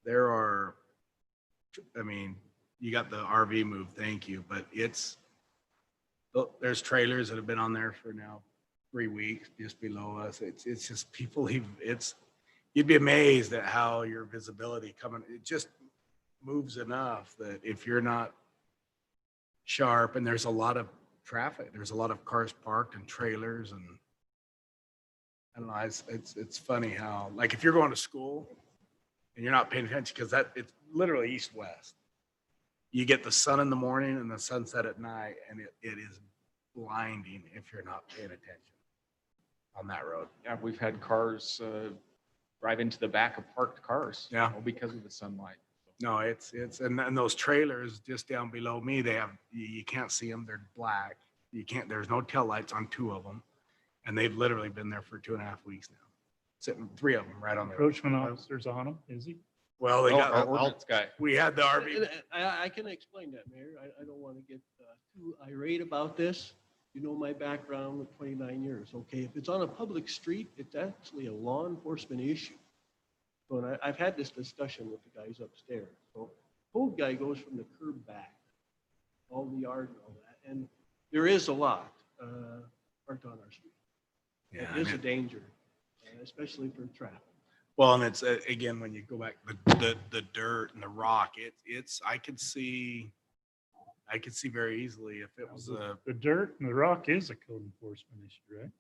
There are, I mean, you got the RV move, thank you, but there's trailers that have been on there for now 3 weeks just below us. It's just people, you'd be amazed at how your visibility it just moves enough that if you're not sharp, and there's a lot of traffic, there's a lot of cars parked and trailers, and I don't know, it's funny how, like, if you're going to school and you're not paying attention, because it's literally east-west. You get the sun in the morning and the sunset at night, and it is blinding if you're not paying attention on that road. Yeah, we've had cars drive into the back of parked cars. Yeah. Because of the sunlight. No, and those trailers just down below me, you can't see them. They're black. There's no tail lights on 2 of them. And they've literally been there for 2.5 weeks now. Sitting 3 of them right on the road. Encroachment officers on them, is he? Well, they got, Our ordinance guy. we had the RV. I can explain that, Mayor. I don't want to get too irate about this. You know my background with 29 years. Okay, if it's on a public street, it's actually a law enforcement issue. So, and I've had this discussion with the guys upstairs. So, code guy goes from the curb back, all the yard and all that, and there is a lot parked on our street. Yeah, It is a danger, especially for traffic. well, and it's, again, when you go back, the dirt and the rock, I could see very easily if it was a, The dirt and the rock is a code enforcement issue, right?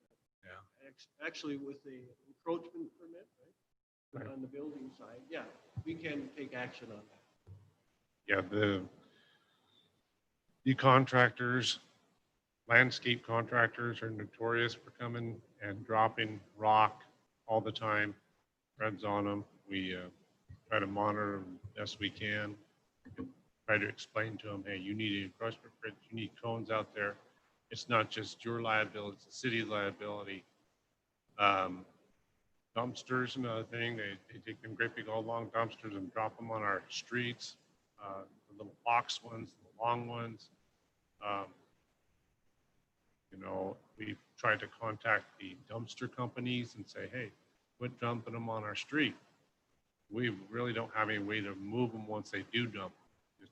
Actually, with the encroachment permit, right? Right. On the building side, yeah, we can take action on that. Yeah, the contractors, landscape contractors are notorious for coming and dropping rock all the time. Red's on them. We try to monitor them best we can. Try to explain to them, hey, you need an encroachment bridge, you need cones out there. It's not just your liability, it's the city's liability. Dumpsters, another thing, they take them great big old long dumpsters and drop them on our streets. The little box ones, the long ones. You know, we've tried to contact the dumpster companies and say, hey, quit dumping them on our street. We really don't have any way to move them once they do dump. Just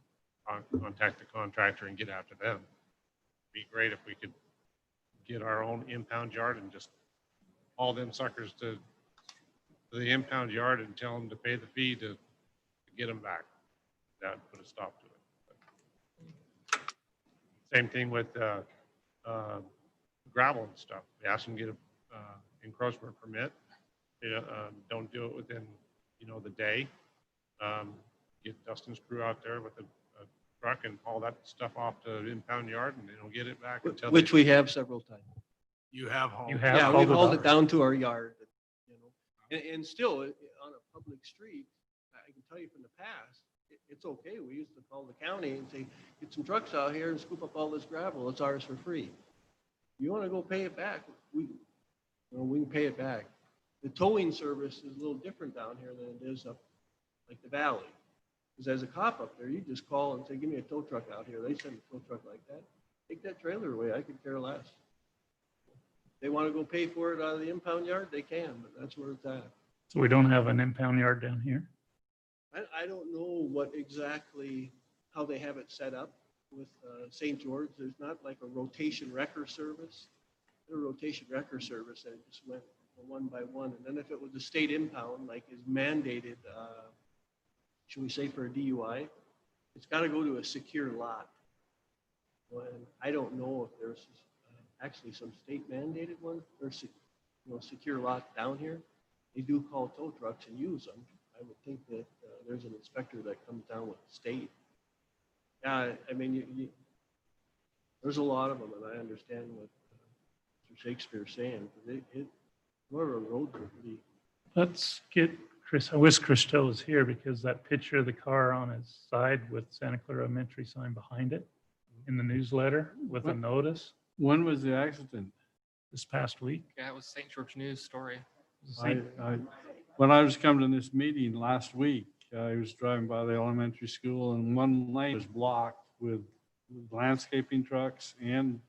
contact the contractor and get after them. Be great if we could get our own impound yard and just haul them suckers to the impound yard and tell them to pay the fee to get them back. That would put a stop to it. Same thing with gravel and stuff. We ask them to get a encroachment permit. They don't do it within, the day. Get Dustin's crew out there with a truck and haul that stuff off to the impound yard, and they don't get it back until Which we have several times. you have hauled. You have Yeah, hauled we've it hauled out. it down to our yard, and still on a public street, I can tell you from the past, it's okay. We used to call the county and say, get some trucks out here and scoop up all this gravel. It's ours for free. You want to go pay it back? We can pay it back. The towing service is a little different down here than it is up like the valley. Because as a cop up there, you just call and say, give me a tow truck out here. They send a tow truck like that. Take that trailer away. I could care less. They want to go pay for it out of the impound yard, they can, but that's where it's at. So we don't have an impound yard down here? I don't know what exactly, how they have it set up with St. George. There's not like a rotation wrecker service. There's a rotation wrecker service, and it just went one by one. And then if it was a state impound, like is mandated, should we say for a DUI, it's got to go to a secure lot. And I don't know if there's actually some state mandated ones. There's secure lots down here. They do call tow trucks and use them. I would think that there's an inspector that comes down with the state. Yeah, I mean, there's a lot of them, and I understand what Mr. Shakespeare's saying. Whoever roads are pretty. Let's get Chris, I wish Christo was here because that picture of the car on his side with Santa Clara Elementary sign behind it in the newsletter with a notice When was the accident? this past week. Yeah, it was St. George News story. When I was coming to this meeting last week, I was driving by the elementary school and one lane was blocked with landscaping trucks and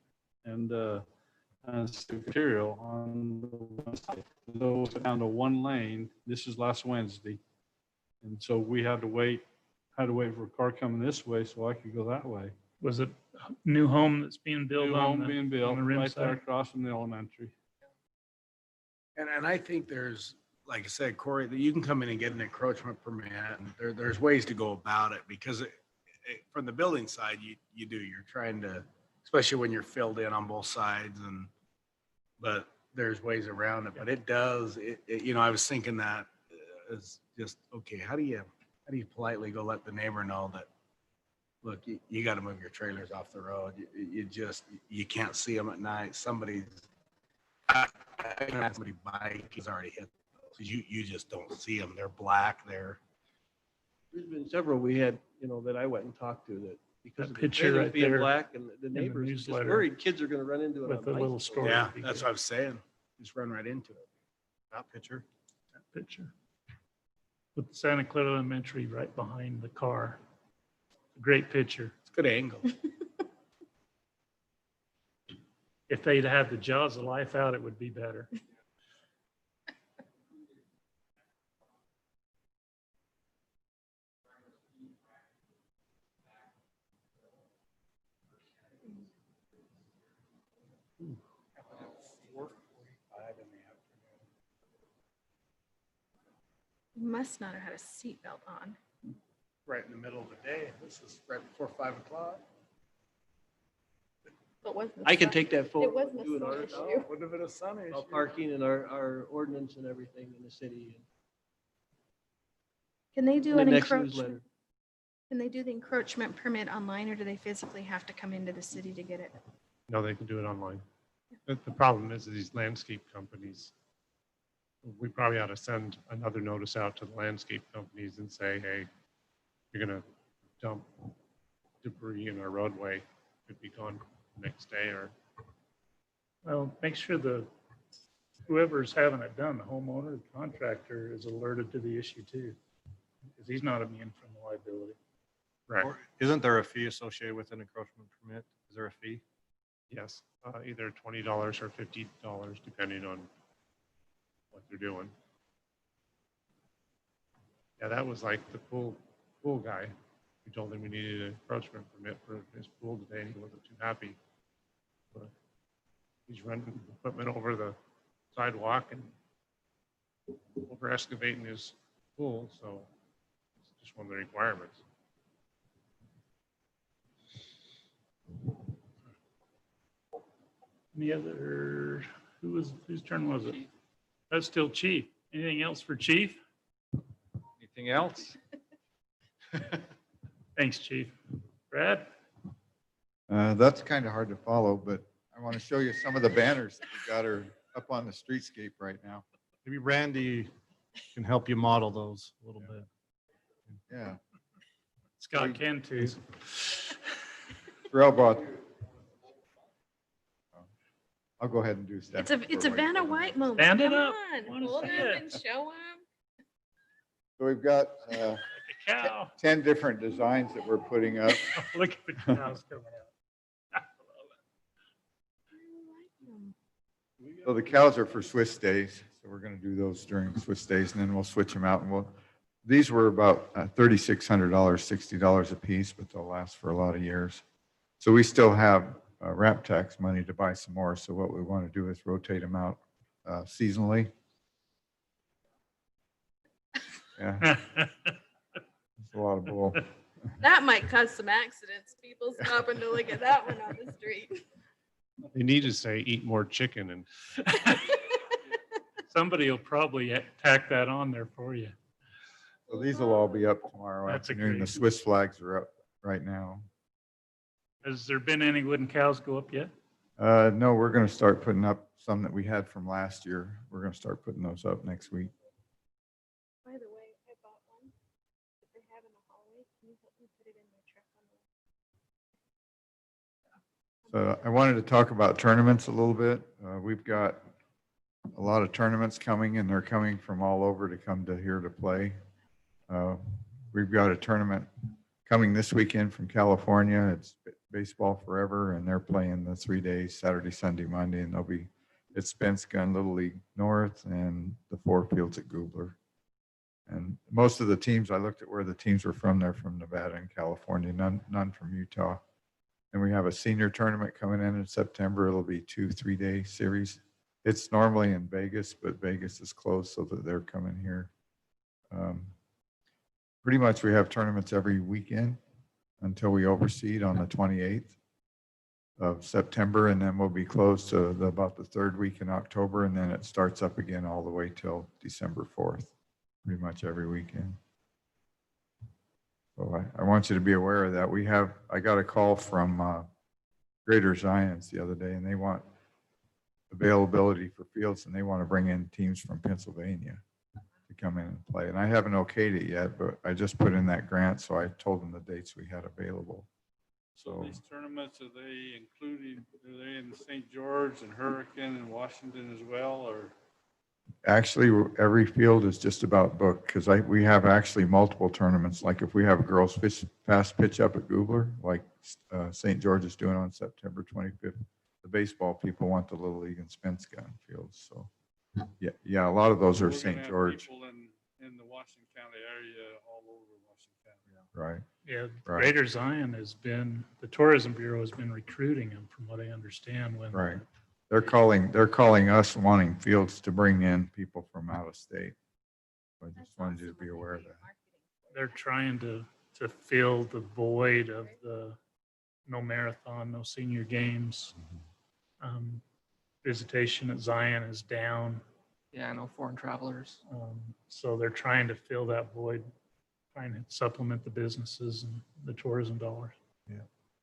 material on the one side. So it was down to one lane. This is last Wednesday. And so we had to wait for a car coming this way so I could go that way. Was it a new home that's being built New on home being built on the rim right there side? across from the elementary. And I think there's, like I said, Corey, that you can come in and get an encroachment permit, and there's ways to go about it, because from the building side, you're trying to, especially when you're filled in on both sides, but there's ways around it. But it does, I was thinking that is just, okay, how do you politely go let the neighbor know that, look, you got to move your trailers off the road. You can't see them at night. Somebody bike is already hit. So you just don't see them. They're black. There's been several we had, that I went and talked to that because That of the picture trailers right being there black and the in the neighbors are just newsletter worried kids are going to run into it. with on the little bicycles. story. Yeah, that's what I was saying. Just run right into it. That picture. That picture. With Santa Clara Elementary right behind the car. Great picture. It's a good angle. If they'd had the jaws of life out, it would be better. must not have had a seatbelt on. Right in the middle of the day. This is right before 5 o'clock. But wasn't I can sun- take that It photo. wasn't do a an sun article issue. Would have been a sun issue. about parking and our ordinance and everything in the city. Can they do The an next encroachment? newsletter. Can they do the encroachment permit online, or do they physically have to come into the city to get it? No, they can do it online. The problem is these landscape companies, we probably ought to send another notice out to the landscape companies and say, hey, you're going to dump debris in our roadway. Could be gone next day or. Well, make sure whoever's having it done, the homeowner, the contractor is alerted to the issue too. Because he's not immune from the liability. Right. Or isn't there a fee associated with an encroachment permit? Is there a fee? Yes, either $20 or $50, depending on what they're doing. Yeah, that was like the pool guy. We told him we needed an encroachment permit for his pool today, and he wasn't too happy. But he's running equipment over the sidewalk and over excavating his pool, so it's just one of the requirements. Any other, whose turn was it? That's still Chief. Anything else for Chief? Anything else? Thanks, Chief. Brad? That's kind of hard to follow, but I want to show you some of the banners that we got are up on the streetscape right now. Maybe Randy can help you model those a little bit. Yeah. Scott can too. Terrell brought. I'll go ahead and do that. It's a Vanna White moment. Stand it Come up. on, Wanna hold see them it. and show them. So we've got Like a cow. 10 different designs that we're putting up. Look at the cows coming out. So the cows are for Swiss days. So we're going to do those during Swiss days, and then we'll switch them out. And these were about $3,600, $60 a piece, but they'll last for a lot of years. So we still have wrap tax money to buy some more. So what we want to do is rotate them out seasonally. Yeah, it's a lot of bull. That might cause some accidents. People stopping to look at that one on the street. They need to say eat more chicken and Somebody will probably tack that on there for you. So these will all be up tomorrow That's a afternoon. The great- Swiss flags are up right now. Has there been any wooden cows go up yet? No, we're going to start putting up some that we had from last year. We're going to start putting those up next week. By the way, I bought one that they have in the hallway. Can you help me put it in my truck on the So I wanted to talk about tournaments a little bit. We've got a lot of tournaments coming, and they're coming from all over to come to here to play. We've got a tournament coming this weekend from California. It's Baseball Forever, and they're playing the 3 days, Saturday, Sunday, Monday, and they'll be at Spence Gun Little League North and the 4 fields at Goobler. And most of the teams, I looked at where the teams were from, they're from Nevada and California, none from Utah. And we have a senior tournament coming in September. It'll be 2 3-day series. It's normally in Vegas, but Vegas is closed so that they're coming here. Pretty much we have tournaments every weekend until we overseed on the 28th of September, and then we'll be closed to about the 3rd week in October, and then it starts up again all the way till December 4th, pretty much every weekend. So I want you to be aware of that. I got a call from Greater Zions the other day, and they want availability for fields, and they want to bring in teams from Pennsylvania to come in and play. And I haven't okayed it yet, but I just put in that grant, so I told them the dates we had available. So these tournaments, are they in St. George and Hurricane and Washington as well, or? Actually, every field is just about booked because we have actually multiple tournaments. Like if we have a girls fast pitch up at Goobler, like St. George is doing on September 25th, the baseball people want the Little League and Spence Gun fields. So yeah, a lot of those are We're gonna St. have George. People in the Washington County area, all over Washington County. Right. Yeah, Right. Greater Zion the Tourism Bureau has been recruiting them from what I understand. Right. They're calling us wanting fields to bring in people from out of state. I just wanted you to be aware of that. They're trying to fill the void of the no marathon, no senior games. Visitation at Zion is down. Yeah, no foreign travelers. So they're trying to fill that void, trying to supplement the businesses and the tourism dollars. Yeah.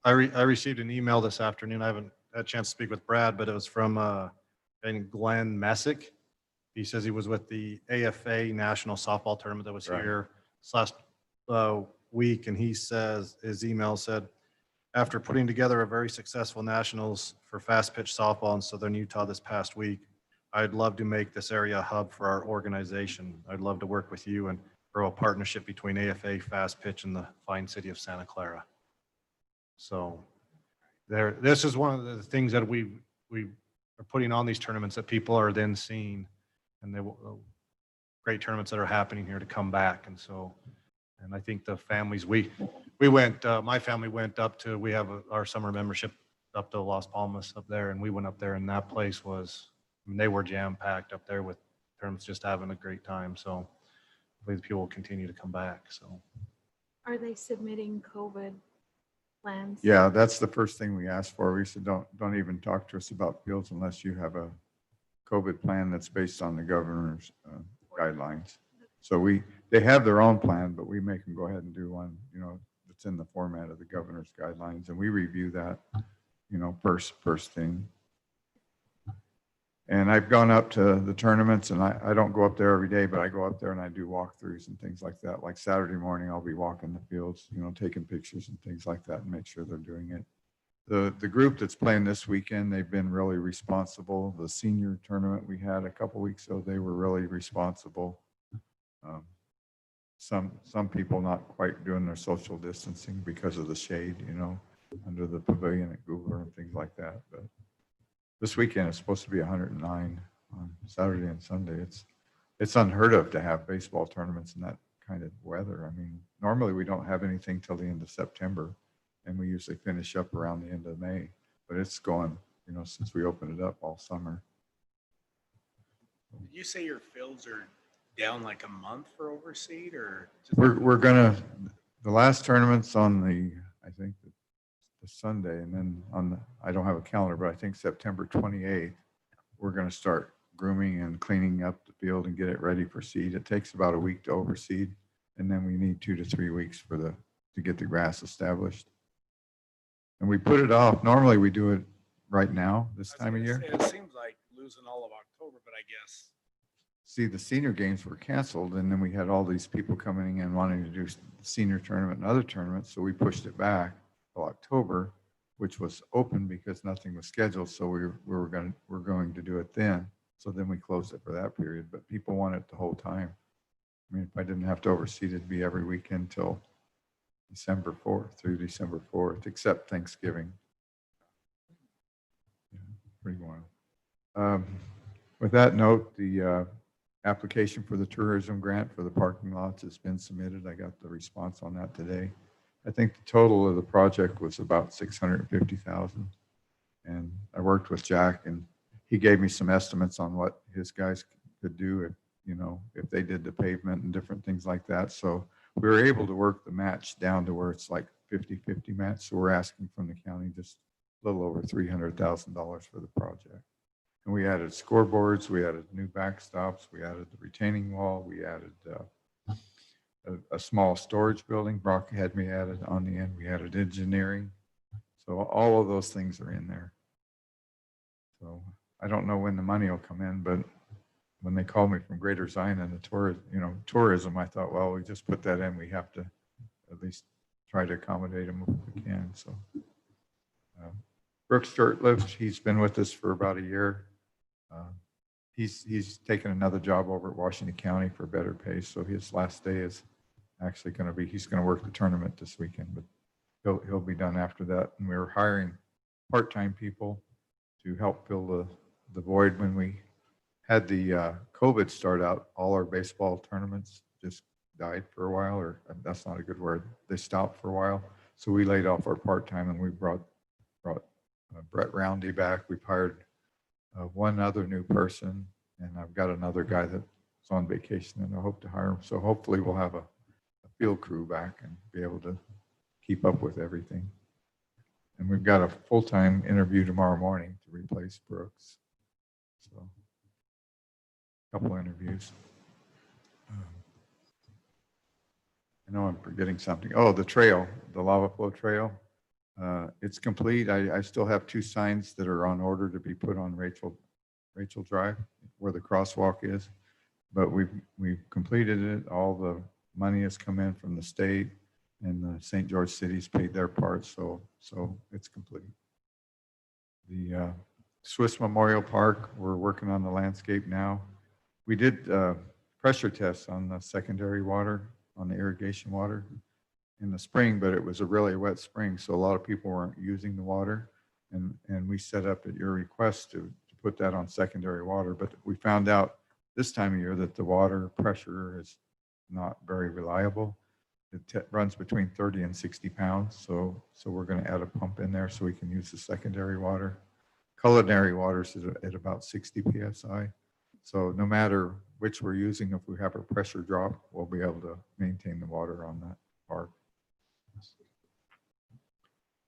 I received an email this afternoon. I haven't had a chance to speak with Brad, but it was from Glenn Messick. He says he was with the AFA National Softball Tournament that was Right. here last week. And he says, his email said, after putting together a very successful nationals for fast pitch softball in Southern Utah this past week, I'd love to make this area a hub for our organization. I'd love to work with you and grow a partnership between AFA, fast pitch, and the fine city of Santa Clara. So this is one of the things that we are putting on these tournaments that people are then seeing, and they will, great tournaments that are happening here to come back. And so, and I think the families, we went, my family went up to, we have our summer membership up to Las Palmas up there, and we went up there, and that place was, I mean, they were jam packed up there with tournaments, just having a great time. So hopefully people will continue to come back. So. Are they submitting COVID plans? Yeah, that's the first thing we asked for. We said, don't even talk to us about fields unless you have a COVID plan that's based on the governor's guidelines. So they have their own plan, but we make them go ahead and do one, you know, that's in the format of the governor's guidelines. And we review that, you know, first thing. And I've gone up to the tournaments, and I don't go up there every day, but I go up there and I do walkthroughs and things like that. Like Saturday morning, I'll be walking the fields, you know, taking pictures and things like that and make sure they're doing it. The group that's playing this weekend, they've been really responsible. The senior tournament we had a couple weeks ago, they were really responsible. Some people not quite doing their social distancing because of the shade, you know, under the pavilion at Googler and things like that. But this weekend is supposed to be 109 on Saturday and Sunday. It's unheard of to have baseball tournaments in that kind of weather. I mean, normally we don't have anything till the end of September, and we usually finish up around the end of May. But it's going, you know, since we opened it up all summer. Did you say your fields are down like a month for overseed, or? We're gonna, the last tournament's on the, I think the Sunday, and then on the, I don't have a calendar, but I think September 28th, we're gonna start grooming and cleaning up the field and get it ready for seed. It takes about a week to overseed, and then we need 2 to 3 weeks to get the grass established. And we put it off. Normally we do it right now, this time of year. It seems like losing all of October, but I guess. See, the senior games were canceled, and then we had all these people coming in wanting to do the senior tournament and other tournaments, so we pushed it back till October, which was open because nothing was scheduled, so we're going to do it then. So then we closed it for that period, but people want it the whole time. I mean, if I didn't have to overseed, it'd be every weekend till December 4th through December 4th, except Thanksgiving. Yeah, pretty wild. With that note, the application for the tourism grant for the parking lots has been submitted. I got the response on that today. I think the total of the project was about 650,000. And I worked with Jack, and he gave me some estimates on what his guys could do if, you know, if they did the pavement and different things like that. So we were able to work the match down to where it's like 50-50 match. So we're asking from the county just a little over $300,000 for the project. And we added scoreboards, we added new backstops, we added the retaining wall, we added a small storage building. Brock had me added on the end. We added engineering. So all of those things are in there. So I don't know when the money will come in, but when they called me from Greater Zion and the tourism, I thought, well, we just put that in. We have to at least try to accommodate them if we can. So Brooks Shortlift, he's been with us for about a year. He's taken another job over at Washington County for better pay. So his last day is actually going to be, he's going to work the tournament this weekend, but he'll be done after that. And we were hiring part-time people to help fill the void. When we had the COVID start out, all our baseball tournaments just died for a while, or that's not a good word. They stopped for a while. So we laid off our part-time, and we brought Brett Roundy back. We've hired one other new person, and I've got another guy that is on vacation, and I hope to hire him. So hopefully we'll have a field crew back and be able to keep up with everything. And we've got a full-time interview tomorrow morning to replace Brooks. So a couple interviews. I know I'm forgetting something. Oh, the trail, the lava flow trail. It's complete. I still have 2 signs that are on order to be put on Rachel Drive where the crosswalk is, but we've completed it. All the money has come in from the state, and the St. George City's paid their part, so it's complete. The Swiss Memorial Park, we're working on the landscape now. We did pressure tests on the secondary water, on the irrigation water in the spring, but it was a really wet spring, so a lot of people weren't using the water. And we set up at your request to put that on secondary water, but we found out this time of year that the water pressure is not very reliable. It runs between 30 and 60 pounds, so we're going to add a pump in there so we can use the secondary water. Culinary water is at about 60 psi. So no matter which we're using, if we have a pressure drop, we'll be able to maintain the water on that park.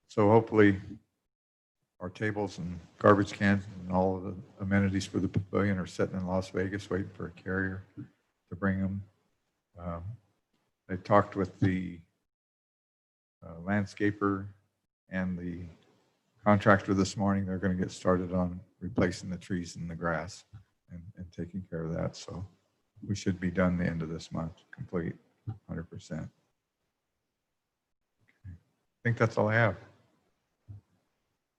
So hopefully our tables and garbage cans and all of the amenities for the pavilion are sitting in Las Vegas waiting for a carrier to bring them. I talked with the landscaper and the contractor this morning. They're going to get started on replacing the trees and the grass and taking care of that. So we should be done the end of this month, complete 100%. Okay. I think that's all I have.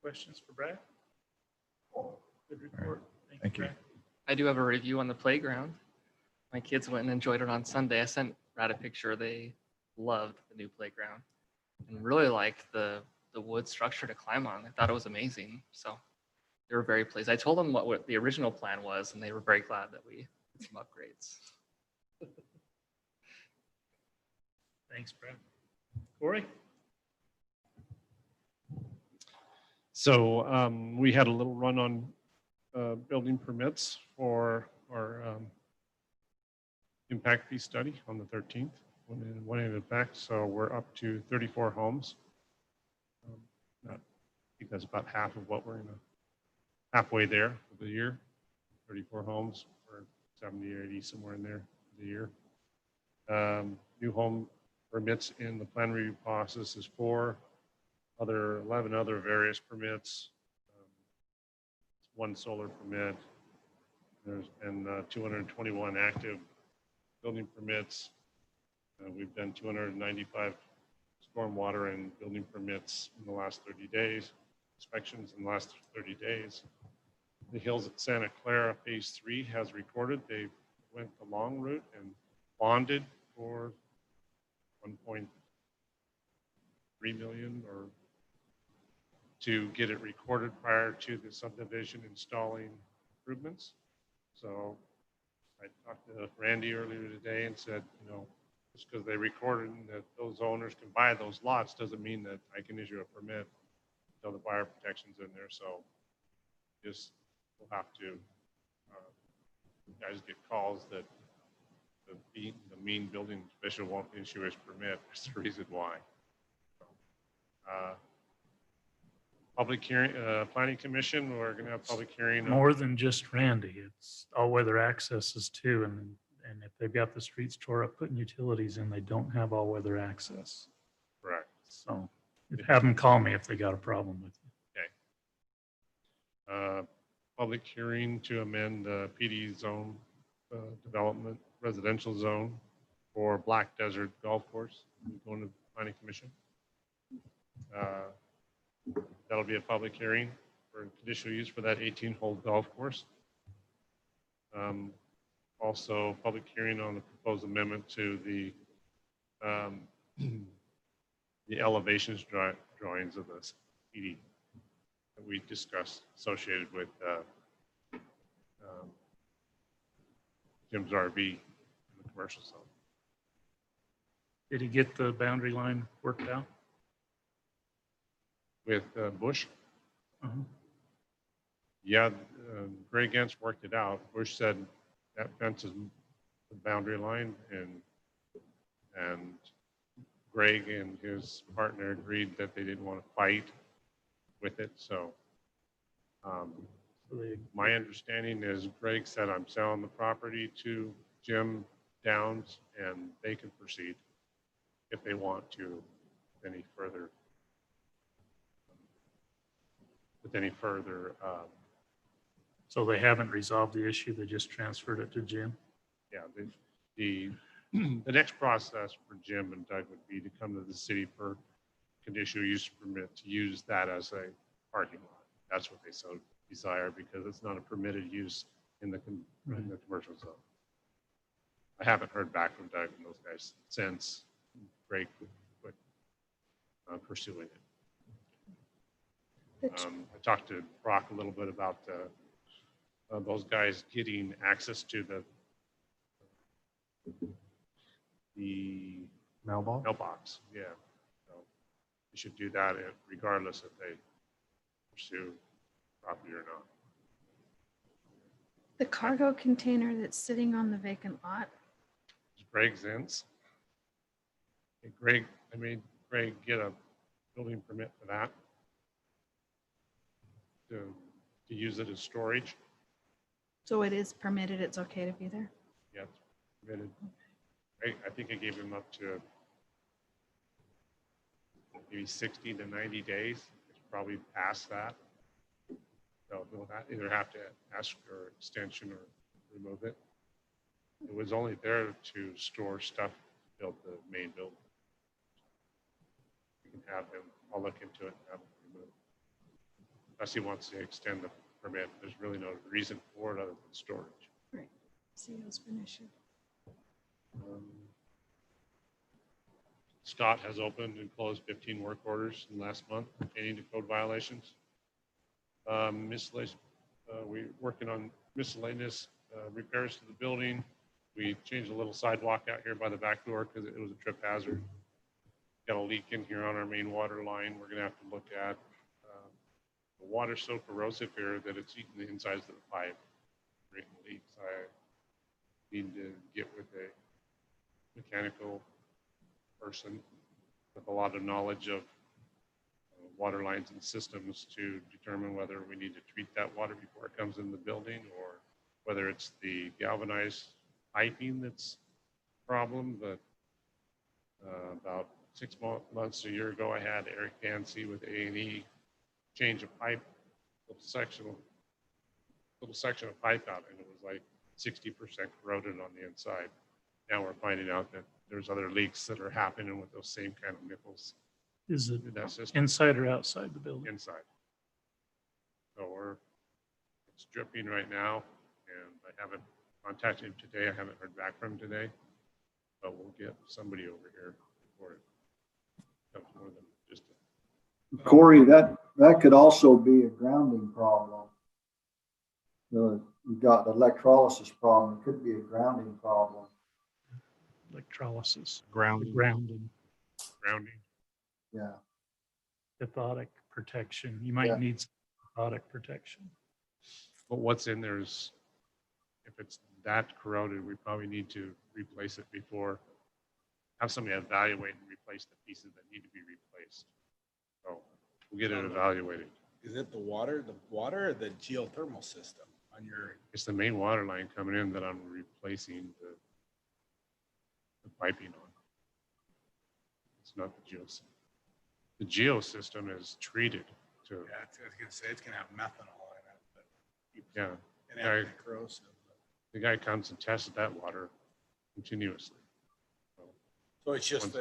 Questions for Brad? Good report. Thank you. Brad. I do have a review on the playground. My kids went and enjoyed it on Sunday. I sent Brad a picture. They loved the new playground and really liked the wood structure to climb on. They thought it was amazing. So they were very pleased. I told them what the original plan was, and they were very glad that we did some upgrades. Thanks, Brad. Corey? So we had a little run on building permits for our impact fee study on the 13th, went into effect. So we're up to 34 homes. I think that's about half of what we're halfway there for the year. 34 homes, or 70 or 80, somewhere in there for the year. New home permits in the plan review process is 4. 11 other various permits. 1 solar permit. There's been 221 active building permits. We've done 295 stormwater and building permits in the last 30 days, inspections in the last 30 days. The Hills at Santa Clara Phase 3 has recorded. They went the long route and bonded for 1.3 million or to get it recorded prior to the subdivision installing improvements. So I talked to Randy earlier today and said, you know, just because they recorded that those owners can buy those lots doesn't mean that I can issue a permit until the fire protection's in there. So just we'll have to, guys get calls that the mean building official won't issue his permit. That's the reason why. Public hearing, planning commission, we're going to have public hearing. More than just Randy, it's all weather accesses too. And if they've got the streets tore up, putting utilities in, they don't have all weather access. Correct. So have them call me if they got a problem with it. Okay. Public hearing to amend the PD zone development residential zone for Black Desert Golf Course. Going to planning commission. That'll be a public hearing for conditional use for that 18-hole golf course. Also, public hearing on the proposed amendment to the elevations drawings of the PD that we discussed associated with Jim's RV in the commercial zone. Did he get the boundary line worked out? With Bush? Uh-huh. Yeah, Greg Gantz worked it out. Bush said that fence is the boundary line, and Greg and his partner agreed that they didn't want to fight with it. So my understanding is Greg said, I'm selling the property to Jim Downs and they can proceed if they want to with any further So they haven't resolved the issue, they just transferred it to Jim? yeah, the next process for Jim and Doug would be to come to the city for conditional use permit to use that as a parking lot. That's what they so desire because it's not a permitted use in the commercial zone. I haven't heard back from Doug and those guys since Greg quit pursuing it. I talked to Brock a little bit about those guys getting access to the mailbox. Yeah, so you should do that regardless if they pursue property or not. The cargo container that's sitting on the vacant lot, Greg's ends. Greg, I made Greg get a building permit for that to use it as storage. so it is permitted, it's okay to be there? Yeah, it's permitted. I think I gave him up to maybe 60 to 90 days. It's probably past that. So they'll either have to ask for extension or remove it. It was only there to store stuff to build the main building. You can have him, I'll look into it and have it removed. Unless he wants to extend the permit, there's really no reason for it other than storage. Right. CO's been issued. Scott has opened and closed 15 work orders in the last month pertaining to code violations. Miscellaneous, we're working on miscellaneous repairs to the building. We changed a little sidewalk out here by the back door because it was a trip hazard. Got a leak in here on our main water line. We're gonna have to look at the water's so corrosive here that it's eating the insides of the pipe, creating leaks. I need to get with a mechanical person with a lot of knowledge of water lines and systems to determine whether we need to treat that water before it comes in the building or whether it's the galvanized piping that's a problem. But about 6 months, a year ago, I had Eric Dancy with A&E change a pipe, little section of pipe out, and it was like 60% corroded on the inside. Now we're finding out that there's other leaks that are happening with those same kind of nipples. Is it in that system. inside or outside the building? Inside. So it's dripping right now, and I haven't contacted him today. I haven't heard back from him today, but we'll get somebody over here before it becomes more than just Corey, that could also be a grounding problem. You've got the electrolysis problem. It could be a grounding problem. Electrolysis. Grounding. Grounding. Yeah. Cathodic protection. You might need some cathodic protection. But what's in there is, if it's that corroded, we probably need to replace it before, have somebody evaluate and replace the pieces that need to be replaced. So we'll get it evaluated. Is it the water or the geothermal system on your? It's the main water line coming in that I'm replacing the piping on. It's not the geo system. The geo system is treated to. Yeah, I was gonna say it's gonna have methanol in it, but Yeah. and have corrosive. The guy comes and tests that water continuously. So it's just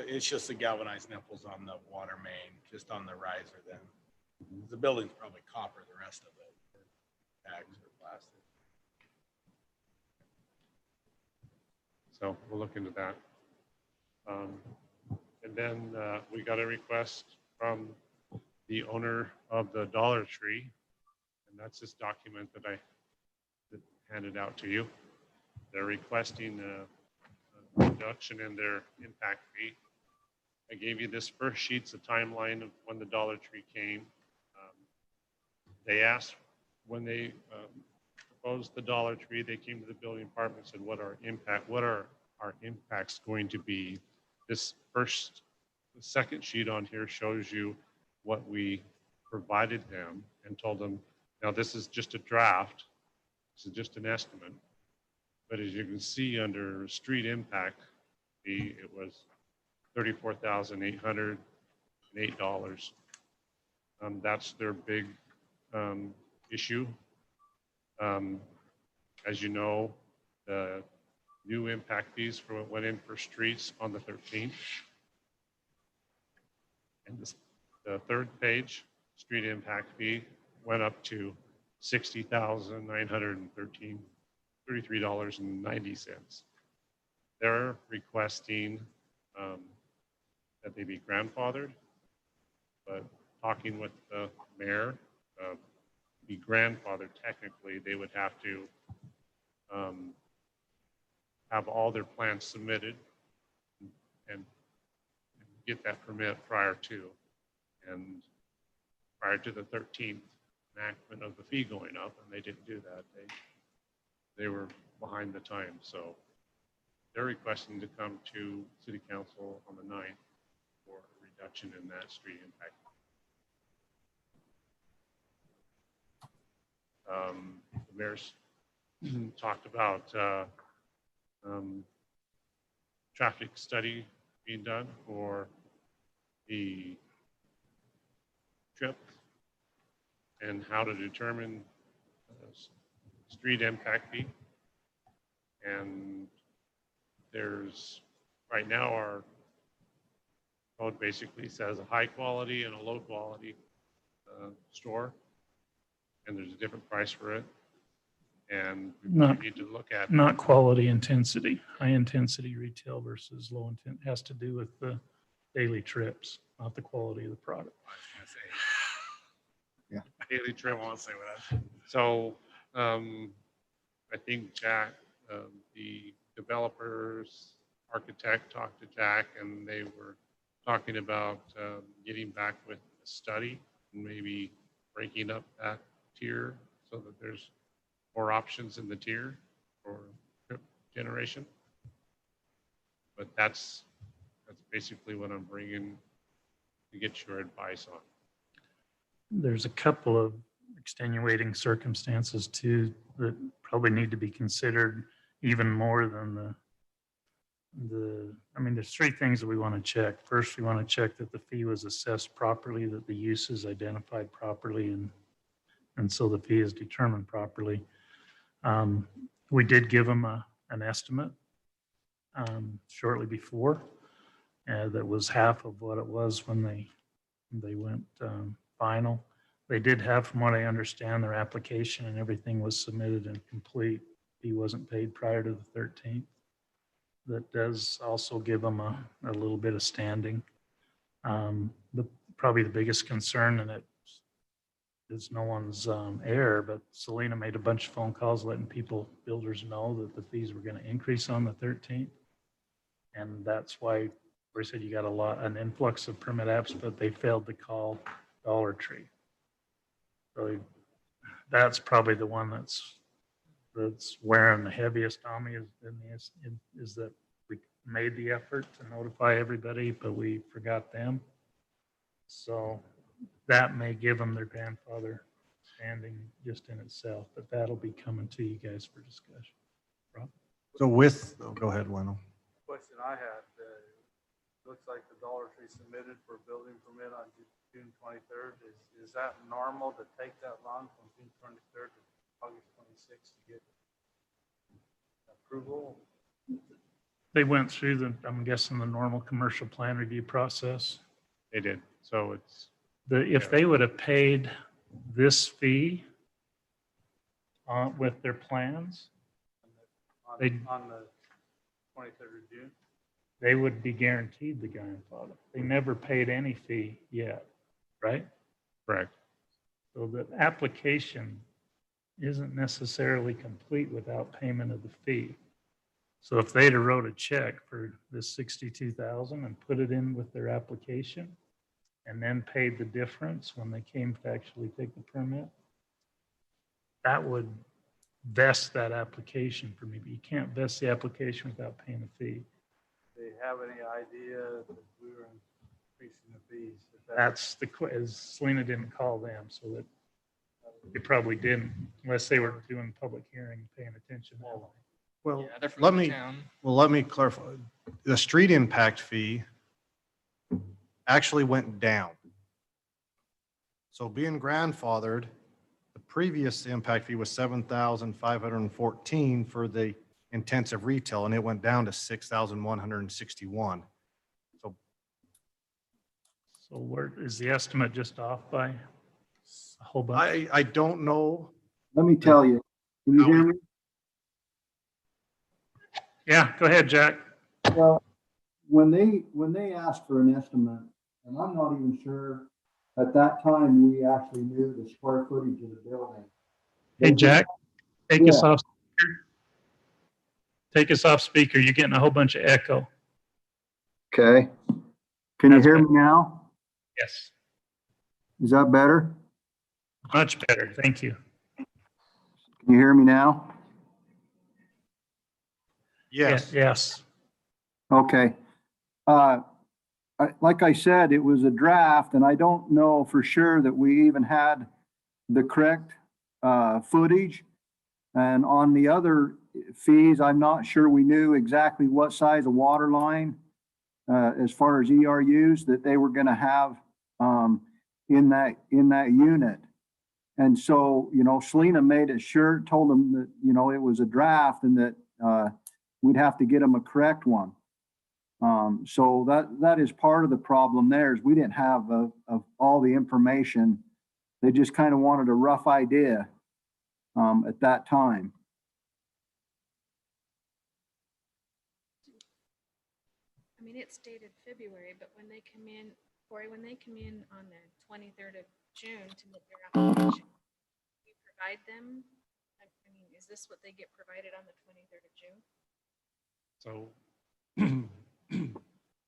the galvanized nipples on the water main, just on the riser then. The building's probably copper, the rest of it, or bags or plastic. So we'll look into that. And then we got a request from the owner of the Dollar Tree, and that's this document that I handed out to you. They're requesting a reduction in their impact fee. I gave you this first sheet's a timeline of when the Dollar Tree came. They asked when they proposed the Dollar Tree. They came to the building department and said, what are our impacts going to be? The second sheet on here shows you what we provided them and told them, now this is just a draft. This is just an estimate. But as you can see under street impact fee, it was $34,808. That's their big issue. As you know, the new impact fees went in for streets on the 13th. And the third page, street impact fee, went up to $60,933.90. They're requesting that they be grandfathered, but talking with the mayor, be grandfathered technically, they would have to have all their plans submitted and get that permit prior to the 13th enactment of the fee going up, and they didn't do that. They were behind the time, so they're requesting to come to City Council on the 9th for a reduction in that street impact. The mayor's talked about traffic study being done for the trip and how to determine street impact fee. And there's, right now, our code basically says a high quality and a low quality store. And there's a different price for it. And we need to look at. Not quality intensity, high intensity retail versus low intent has to do with the daily trips, not the quality of the product. Yeah. Daily trip. I won't say what I. So I think Jack, the developers, architect talked to Jack, and they were talking about getting back with a study and maybe breaking up that tier so that there's more options in the tier for trip generation. But that's basically what I'm bringing to get your advice on. There's a couple of extenuating circumstances too that probably need to be considered even more than I mean, there's three things that we want to check. First, we want to check that the fee was assessed properly, that the use is identified properly, and so the fee is determined properly. We did give them an estimate shortly before that was half of what it was when they went final. They did have, from what I understand, their application and everything was submitted and complete. Fee wasn't paid prior to the 13th. That does also give them a little bit of standing. Probably the biggest concern, and it's no one's error, but Selena made a bunch of phone calls letting builders know that the fees were going to increase on the 13th. And that's why we said you got an influx of permit apps, but they failed to call Dollar Tree. So that's probably the one that's wearing the heaviest on me is that we made the effort to notify everybody, but we forgot them. So that may give them their grandfather standing just in itself, but that'll be coming to you guys for discussion. Rob? So go ahead, Lionel. Question I had, looks like the Dollar Tree submitted for a building permit on June 23rd. Is that normal to take that long from June 23rd to August 26th to get approval? They went through I'm guessing the normal commercial plan review process. They did. So it's. If they would have paid this fee with their plans, On the 23rd of June? they would be guaranteed the grandfather. They never paid any fee yet, right? Correct. So the application isn't necessarily complete without payment of the fee. So if they'd have wrote a check for this $62,000 and put it in with their application and then paid the difference when they came to actually take the permit, that would vest that application for me, but you can't vest the application without paying a fee. They have any idea that we were increasing the fees? That's as Selena didn't call them, so that they probably didn't, unless they were doing public hearing, paying attention. Well, Yeah, they're from let out of me, town. let me clarify. The street impact fee actually went down. So being grandfathered, the previous impact fee was 7,514 for the intensive retail, and it went down to 6,161. So So where is the estimate just off by a whole bunch? I don't know. Let me tell you, can you hear me? Yeah, go ahead, Jack. Well, when they asked for an estimate, and I'm not even sure, at that time, we actually knew the square footage of the building. Hey, Jack, take us Yeah. off. Speaker. Take us off speaker. You're getting a whole bunch of echo. Okay. Can you That's hear better. me now? Yes, Is that better? much better. Thank you. Can you hear me now? Yes. Yes. Okay. Like I said, it was a draft, and I don't know for sure that we even had the correct footage. And on the other fees, I'm not sure we knew exactly what size of water line, as far as ERUs, that they were going to have in that unit. And so, Selena made it sure, told them that, it was a draft and that we'd have to get them a correct one. So that is part of the problem there, is we didn't have of all the information. They just kind of wanted a rough idea at that time. I mean, it's dated February, but when they come in, Corey, when they come in on the 23rd of June to make their application, we provide them, I mean, is this what they get provided on the 23rd of June? So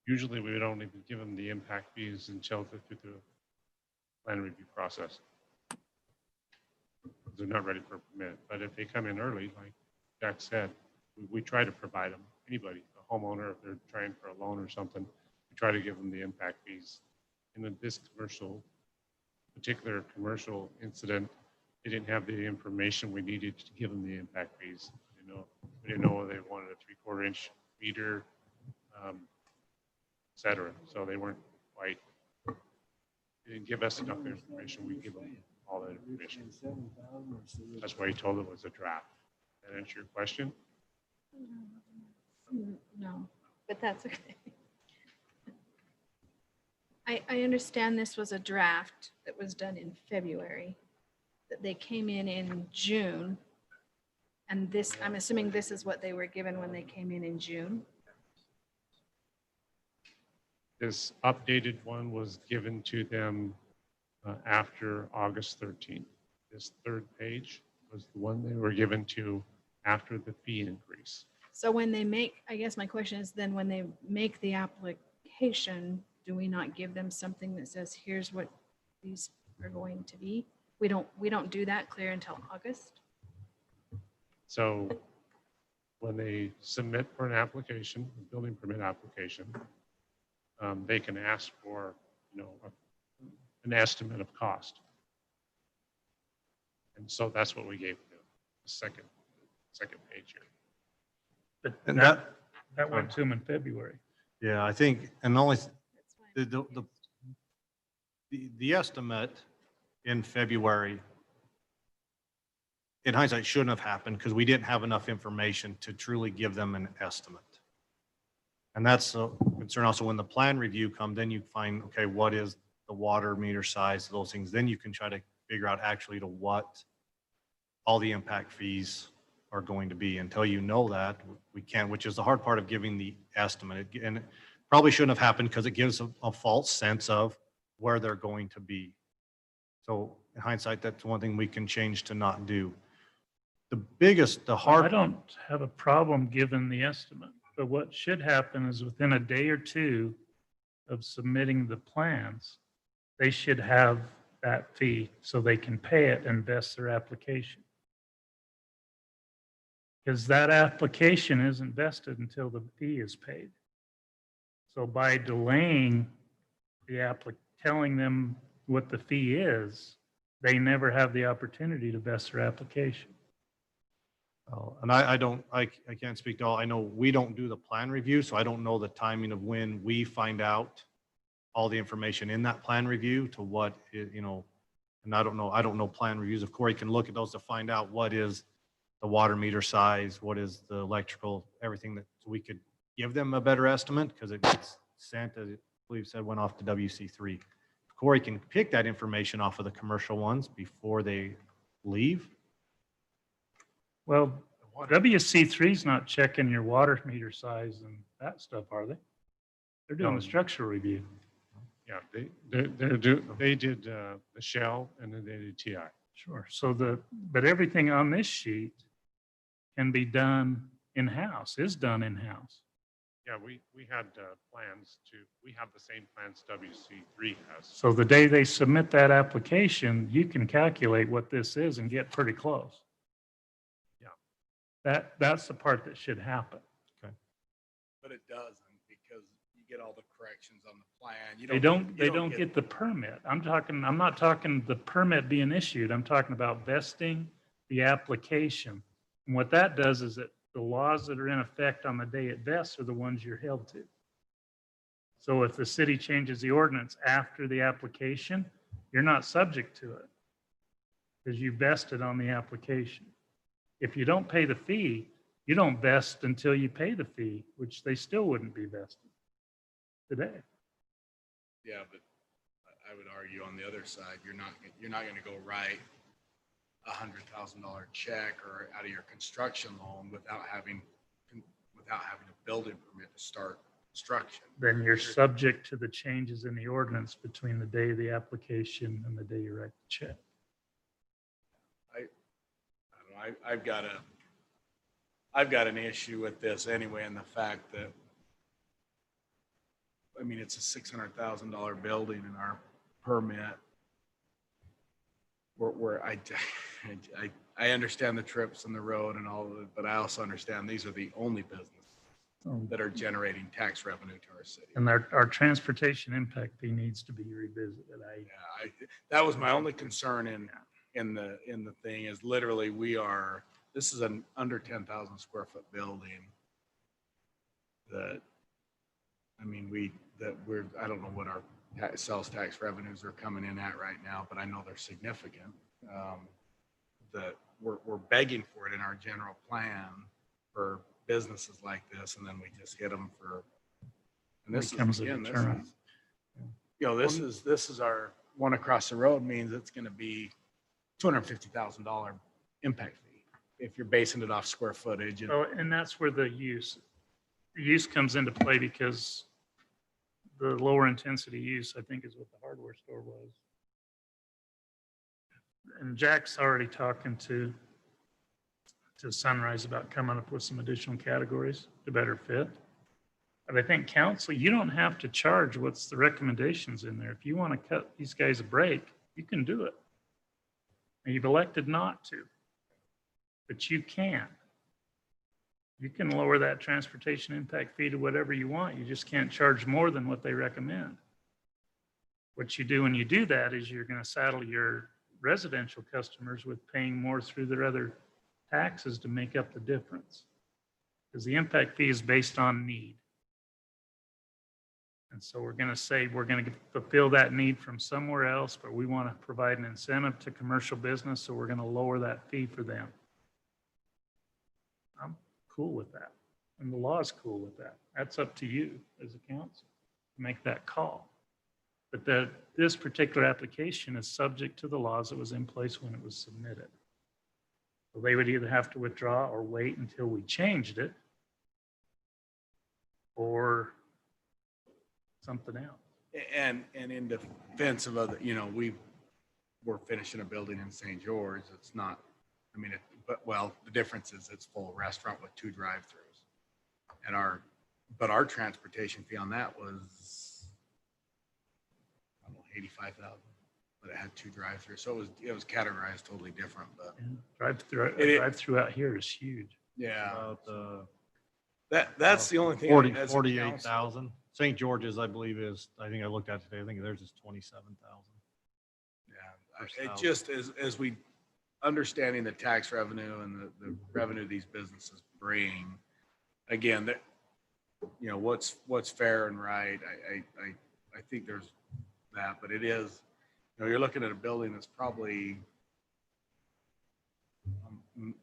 usually we don't even give them the impact fees until through the plan review process. They're not ready for a permit, but if they come in early, like Jack said, we try to provide them, anybody, a homeowner, if they're trying for a loan or something, we try to give them the impact fees. In this particular commercial incident, they didn't have the information we needed to give them the impact fees. We didn't know whether they wanted a 3/4 inch meter, et cetera. So they weren't quite, they didn't give us enough information. We give them all that information. That's why he told it was a draft. That answer your question? No, but that's okay. I understand this was a draft that was done in February, that they came in June. And this, I'm assuming this is what they were given when they came in June. This updated one was given to them after August 13th. This third page was the one they were given to after the fee increase. So when they make, I guess my question is then when they make the application, do we not give them something that says, here's what these are going to be? We don't do that clear until August? So when they submit for an application, a building permit application, they can ask for, an estimate of cost. And so that's what we gave them, the second page here. But And that went to them in February. Yeah, I think, and only That's fine. the estimate in February, in hindsight, shouldn't have happened because we didn't have enough information to truly give them an estimate. And that's a concern also when the plan review come, then you find, okay, what is the water meter size, those things, then you can try to figure out actually to what all the impact fees are going to be. Until you know that, we can't, which is the hard part of giving the estimate. And it probably shouldn't have happened because it gives a false sense of where they're going to be. So in hindsight, that's one thing we can change to not do. The hard. I don't have a problem giving the estimate, but what should happen is within a day or two of submitting the plans, they should have that fee so they can pay it and vest their application. Because that application isn't vested until the fee is paid. So by delaying telling them what the fee is, they never have the opportunity to vest their application. And I can't speak to all, I know we don't do the plan review, so I don't know the timing of when we find out all the information in that plan review to what, and I don't know plan reviews. If Corey can look at those to find out what is the water meter size, what is the electrical, everything that, so we could give them a better estimate, because it gets sent, as I believe said, went off to WC3. If Corey can pick that information off of the commercial ones before they leave. Well, WC3 is not checking your water meter size and that stuff, are they? They're doing No. the structural review. Yeah, they did the shell and then they did TI. Sure. So but everything on this sheet can be done in-house, is done in-house. Yeah, we had plans we have the same plans WC3 has. So the day they submit that application, you can calculate what this is and get pretty close. Yeah. That's the part that should happen. But it doesn't, because you get all the corrections on the plan. They don't get the permit. I'm not talking the permit being issued. I'm talking about vesting the application. And what that does is that the laws that are in effect on the day it vests are the ones you're held to. So if the city changes the ordinance after the application, you're not subject to it because you vested on the application. If you don't pay the fee, you don't vest until you pay the fee, which they still wouldn't be vested today. Yeah, but I would argue on the other side, you're not going to go write $100,000 check or out of your construction loan without having a building permit to start construction. Then you're subject to the changes in the ordinance between the day of the application and the day you write the check. I don't know. I've got an issue with this anyway, in the fact that, I mean, it's a $600,000 building in our permit. Where I understand the trips and the road and all of it, but I also understand these are the only businesses that are generating tax revenue to our city. And our transportation impact fee needs to be revisited. That was my only concern in the thing, is literally this is an under 10,000 square foot building that, I mean, I don't know what our sales tax revenues are coming in at right now, but I know they're significant. That we're begging for it in our general plan for businesses like this, and then we just hit them for. And this is again, this is our one across the road, means it's going to be $250,000 impact fee if you're basing it off square footage. And that's where the use comes into play, because the lower intensity use, I think, is what the hardware store was. And Jack's already talking to Sunrise about coming up with some additional categories to better fit. But I think council, you don't have to charge what's the recommendations in there. If you want to cut these guys a break, you can do it. And you've elected not to, but you can. You can lower that transportation impact fee to whatever you want. You just can't charge more than what they recommend. What you do when you do that is you're going to saddle your residential customers with paying more through their other taxes to make up the difference. Because the impact fee is based on need. And so we're going to say we're going to fulfill that need from somewhere else, but we want to provide an incentive to commercial business, so we're going to lower that fee for them. I'm cool with that. And the law is cool with that. That's up to you as a council to make that call. But this particular application is subject to the laws that was in place when it was submitted. So they would either have to withdraw or wait until we changed it, or something else. And in defense of other, we're finishing a building in St. George. It's not, the difference is it's full restaurant with 2 drive-throughs. And our transportation fee on that was, I don't know, $85,000, but it had 2 drive-throughs. So it was categorized totally different, but Drive-through out here is huge. Yeah, About, that's the only thing. 40, as a 48,000. St. George's, I believe is, I think I looked at today, I think theirs is 27,000. Yeah, it just as we understanding the tax revenue and the revenue these businesses bring. Again, that what's fair and right. I think there's that, but it is. You're looking at a building that's probably.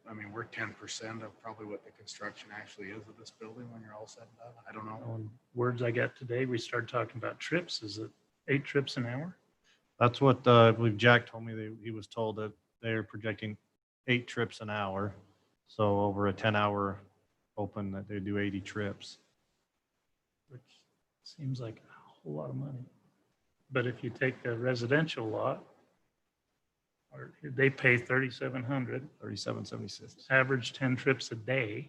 I mean, we're 10% of probably what the construction actually is of this building when you're all said and done. I don't know. On words I got today, we started talking about trips. Is it 8 trips an hour? That's what I believe Jack told me. He was told that they're projecting 8 trips an hour. So over a 10-hour open, that they do 80 trips. Which seems like a whole lot of money. But if you take a residential lot, or they pay 3,700, 37.76. average 10 trips a day.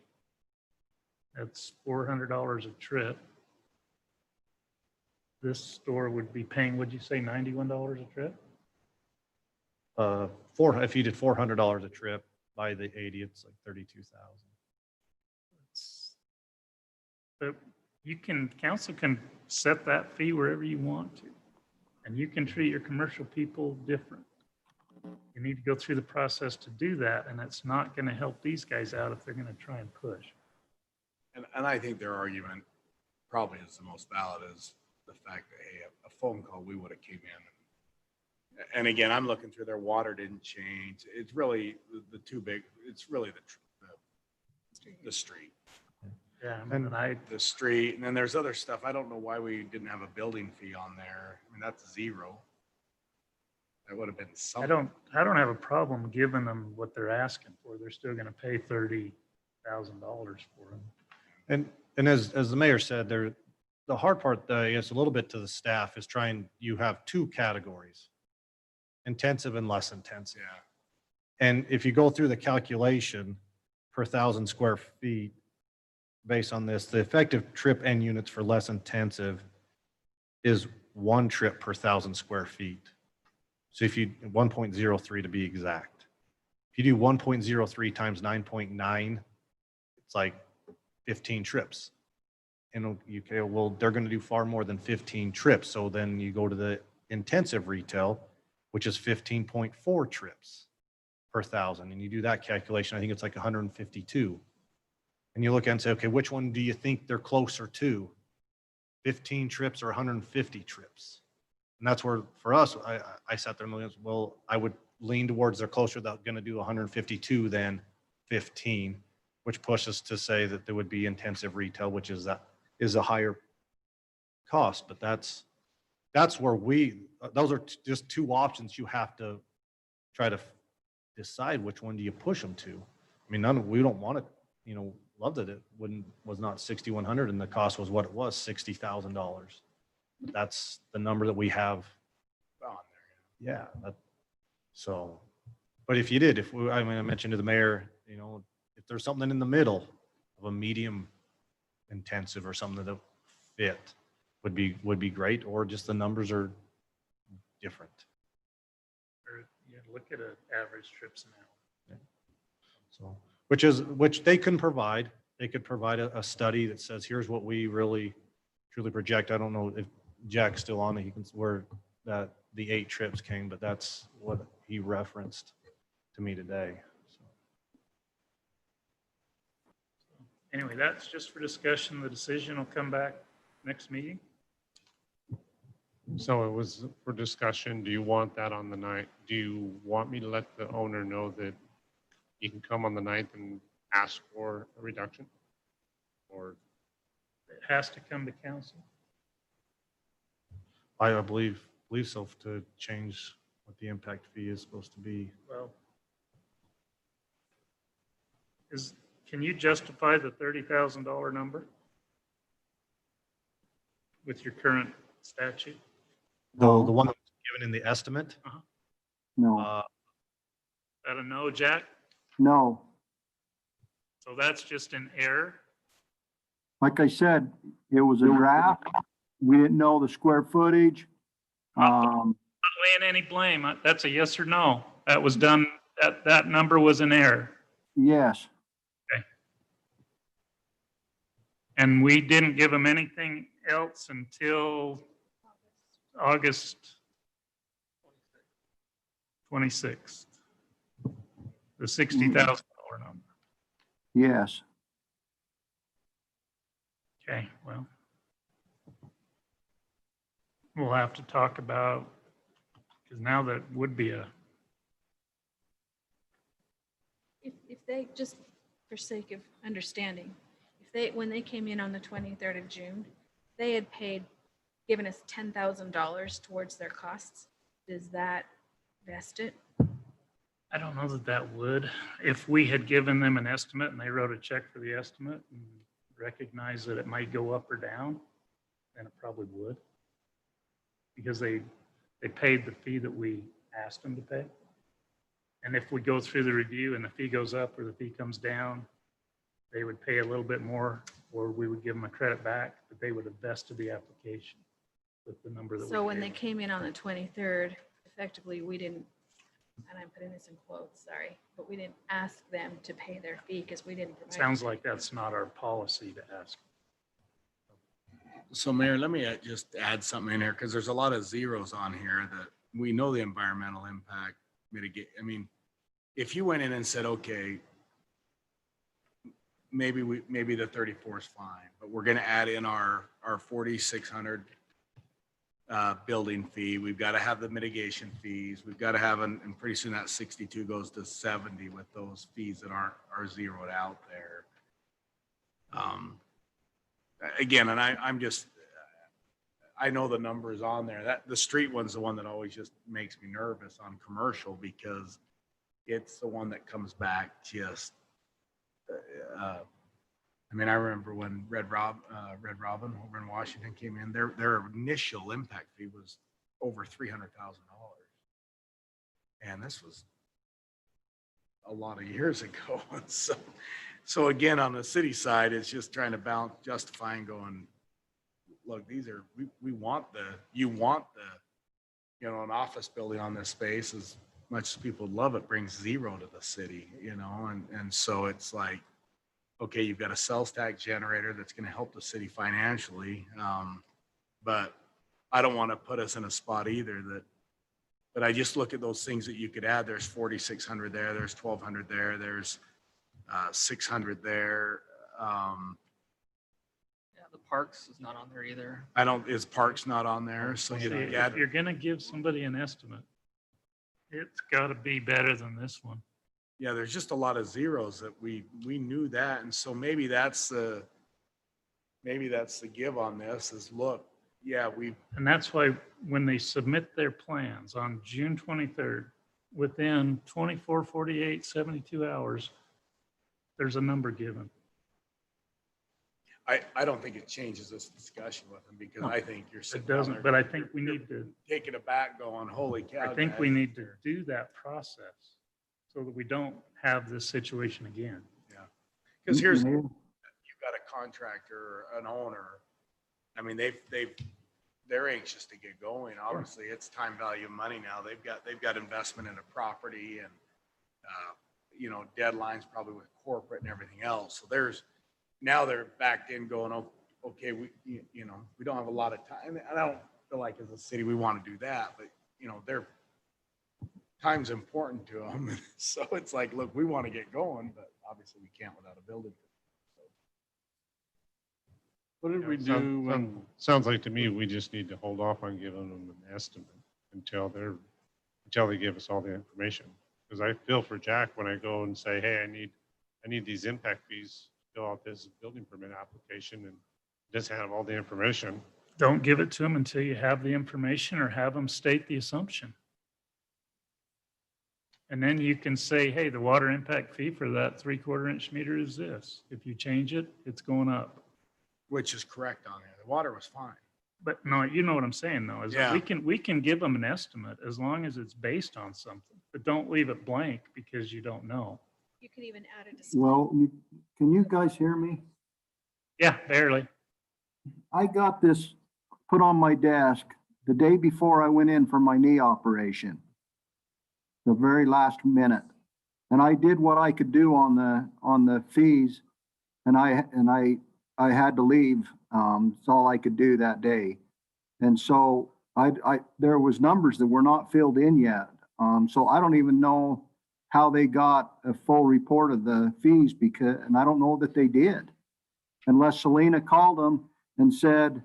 That's $400 a trip. This store would be paying, would you say $91 a trip? If you did $400 a trip by the 80, it's like 32,000. But council can set that fee wherever you want to. And you can treat your commercial people different. You need to go through the process to do that, and that's not going to help these guys out if they're going to try and push. And I think their argument probably is the most valid is the fact that, hey, a phone call, we would have came in. And again, I'm looking through their water didn't change. It's really the two big, it's really the street. Yeah, The street, and then there's other stuff. I don't know why we didn't have a building fee on there. I mean, that's zero. That would have been something. I don't have a problem giving them what they're asking for. They're still going to pay $30,000 for them. And as the mayor said, the hard part, I guess, a little bit to the staff is you have 2 categories, intensive and less intensive. Yeah. And if you go through the calculation per 1,000 square feet, based on this, the effective trip end units for less intensive is 1 trip per 1,000 square feet. So if you 1.03 to be exact, if you do 1.03 times 9.9, it's like 15 trips. And you say, well, they're going to do far more than 15 trips. So then you go to the intensive retail, which is 15.4 trips per 1,000. And you do that calculation, I think it's like 152. And you look and say, okay, which one do you think they're closer to? 15 trips or 150 trips? And that's where, for us, I sat there and looked, well, I would lean towards they're closer, they're going to do 152 than 15, which pushes to say that there would be intensive retail, which is a higher cost. But that's where those are just 2 options you have to try to decide which one do you push them to. I mean, we don't want to, love that it was not 6,100 and the cost was what it was, $60,000. That's the number that we have On there. Yeah. But if you did, I mentioned to the mayor, if there's something in the middle of a medium intensive or something that fit would be great, or just the numbers are different. Or you look at an average trips an hour. So, which they can provide. They could provide a study that says, here's what we really truly project. I don't know if Jack's still on it. Where that the 8 trips came, but that's what he referenced to me today. Anyway, that's just for discussion. The decision will come back next meeting. So it was for discussion. Do you want that on the 9th? Do you want me to let the owner know that he can come on the 9th and ask for a reduction? Or It has to come to council. I believe so, to change what the impact fee is supposed to be. Well, can you justify the $30,000 number with your current statute? The one that was given in the estimate? No, That a no, Jack? no. So that's just an error? Like I said, it was a draft. We didn't know the square footage. Not laying any blame. That's a yes or no. That was done, that number was an error. Yes. Okay. And we didn't give them anything else until August 26th. The $60,000 number. Yes. Okay, well, we'll have to talk about, because now that would be a, If they, just for sake of understanding, if they, when they came in on the 23rd of June, they had given us $10,000 towards their costs, does that vest it? I don't know that that would. If we had given them an estimate and they wrote a check for the estimate and recognized that it might go up or down, then it probably would. Because they paid the fee that we asked them to pay. And if we go through the review and the fee goes up or the fee comes down, they would pay a little bit more, or we would give them a credit back, but they would have vested the application with the number that we So when gave they came in on the 23rd, effectively, we didn't, and I'm putting this in quotes, sorry, but we didn't ask them to pay their fee because we didn't provide. Sounds like that's not our policy to ask. So Mayor, let me just add something in here, because there's a lot of zeros on here that we know the environmental impact mitigate. I mean, if you went in and said, okay, maybe the 34 is fine, but we're going to add in our 4,600 building fee. We've got to have the mitigation fees. We've got to have, and pretty soon that 62 goes to 70 with those fees that are zeroed out there. Again, and I know the numbers on there. That the street one's the one that always just makes me nervous on commercial, because it's the one that comes back just. I mean, I remember when Red Robin over in Washington came in. Their initial impact fee was over $300,000, and this was a lot of years ago. And so again, on the city side, it's just trying to balance, justifying, going, look, these are you want an office building on this space as much as people love it, brings zero to the city, and so it's like, okay, you've got a sales tax generator that's going to help the city financially, but I don't want to put us in a spot either but I just look at those things that you could add. There's 4,600 there, there's 1,200 there, there's 600 there. Yeah, the parks is not on there either. Is parks not on there? So See, you if you're going to give somebody an estimate, it's got to be better than this one. yeah, there's just a lot of zeros that we knew that. And so maybe that's the give on this is, look, yeah, And that's why when they submit their plans on June 23rd, within 24, 48, 72 hours, there's a number given. I don't think it changes this discussion with them, because I think you're sitting It down doesn't, there, but I think we need to, taking it back going, holy cow. I think guys, we need to do that process so that we don't have this situation again. Yeah. Because here's, Mayor? you've got a contractor, an owner. I mean, they're anxious to get going. Obviously, it's time value of money now. They've got investment in a property and, deadlines probably with corporate and everything else. So now they're backed in going, oh, okay, we don't have a lot of time. And I don't feel like as a city, we want to do that, but their time's important to them. So it's like, look, we want to get going, but obviously we can't without a building. What did we do when? Sounds like to me, we just need to hold off on giving them an estimate until they give us all the information. Because I feel for Jack when I go and say, hey, I need these impact fees, fill out this building permit application, and it doesn't have all the information. Don't give it to them until you have the information, or have them state the assumption. And then you can say, hey, the water impact fee for that 3/4 inch meter is this. If you change it, it's going up. Which is correct on there. The water was fine. But no, you know what I'm saying though, is that Yeah. we can give them an estimate as long as it's based on something, but don't leave it blank because you don't know. You could even add a disclaimer. Well, can you guys hear me? Yeah, barely. I got this put on my desk the day before I went in for my knee operation, the very last minute. And I did what I could do on the fees. And I I had to leave. It's all I could do that day. And so there was numbers that were not filled in yet. So I don't even know how they got a full report of the fees and I don't know that they did. Unless Selena called them and said,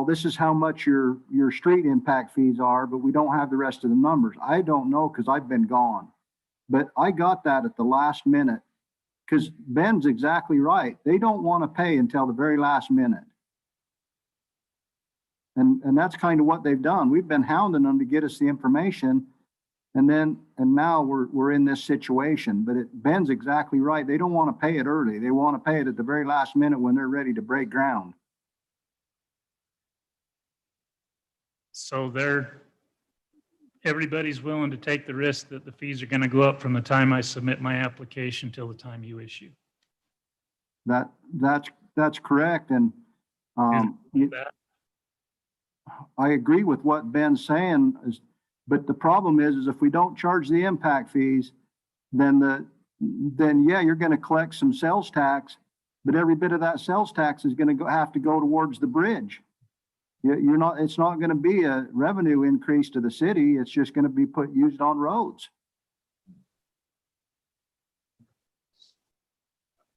this is how much your street impact fees are, but we don't have the rest of the numbers. I don't know because I've been gone. But I got that at the last minute because Ben's exactly right. They don't want to pay until the very last minute. And that's kind of what they've done. We've been hounding them to get us the information. And now we're in this situation. But Ben's exactly right. They don't want to pay it early. They want to pay it at the very last minute when they're ready to break ground. So everybody's willing to take the risk that the fees are going to go up from the time I submit my application till the time you issue. That's correct. And I agree with what Ben's saying, but the problem is if we don't charge the impact fees, then yeah, you're going to collect some sales tax, but every bit of that sales tax is going to have to go towards the bridge. It's not going to be a revenue increase to the city. It's just going to be used on roads.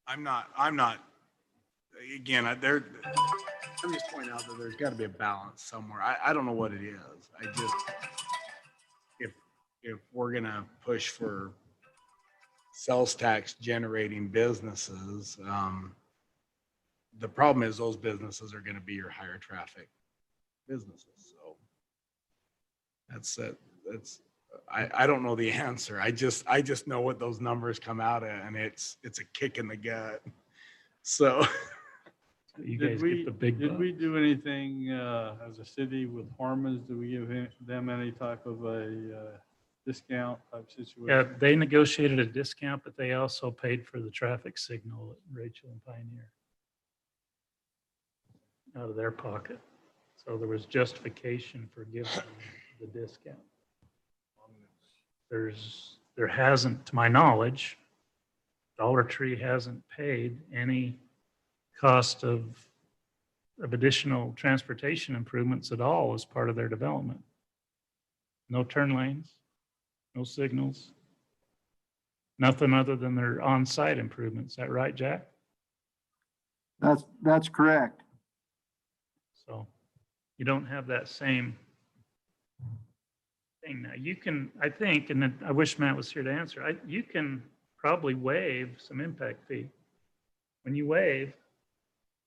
I'm not, again, I'm just pointing out that there's got to be a balance somewhere. I don't know what it is. If we're going to push for sales tax generating businesses, the problem is those businesses are going to be your higher traffic businesses. So I don't know the answer. I just know what those numbers come out at, and it's a kick in the gut. So you guys get the big Did bucks. we do anything as a city with Harmon's? Do we give them any type of a discount type situation? Yeah, they negotiated a discount, but they also paid for the traffic signal at Rachel and Pioneer out of their pocket. So there was justification for giving them the discount. There hasn't, to my knowledge, Dollar Tree hasn't paid any cost of additional transportation improvements at all as part of their development. No turn lanes, no signals, nothing other than their on-site improvements. Is that right, Jack? That's correct. So you don't have that same thing now. You can, I think, and I wish Matt was here to answer, you can probably waive some impact fee. When you waive,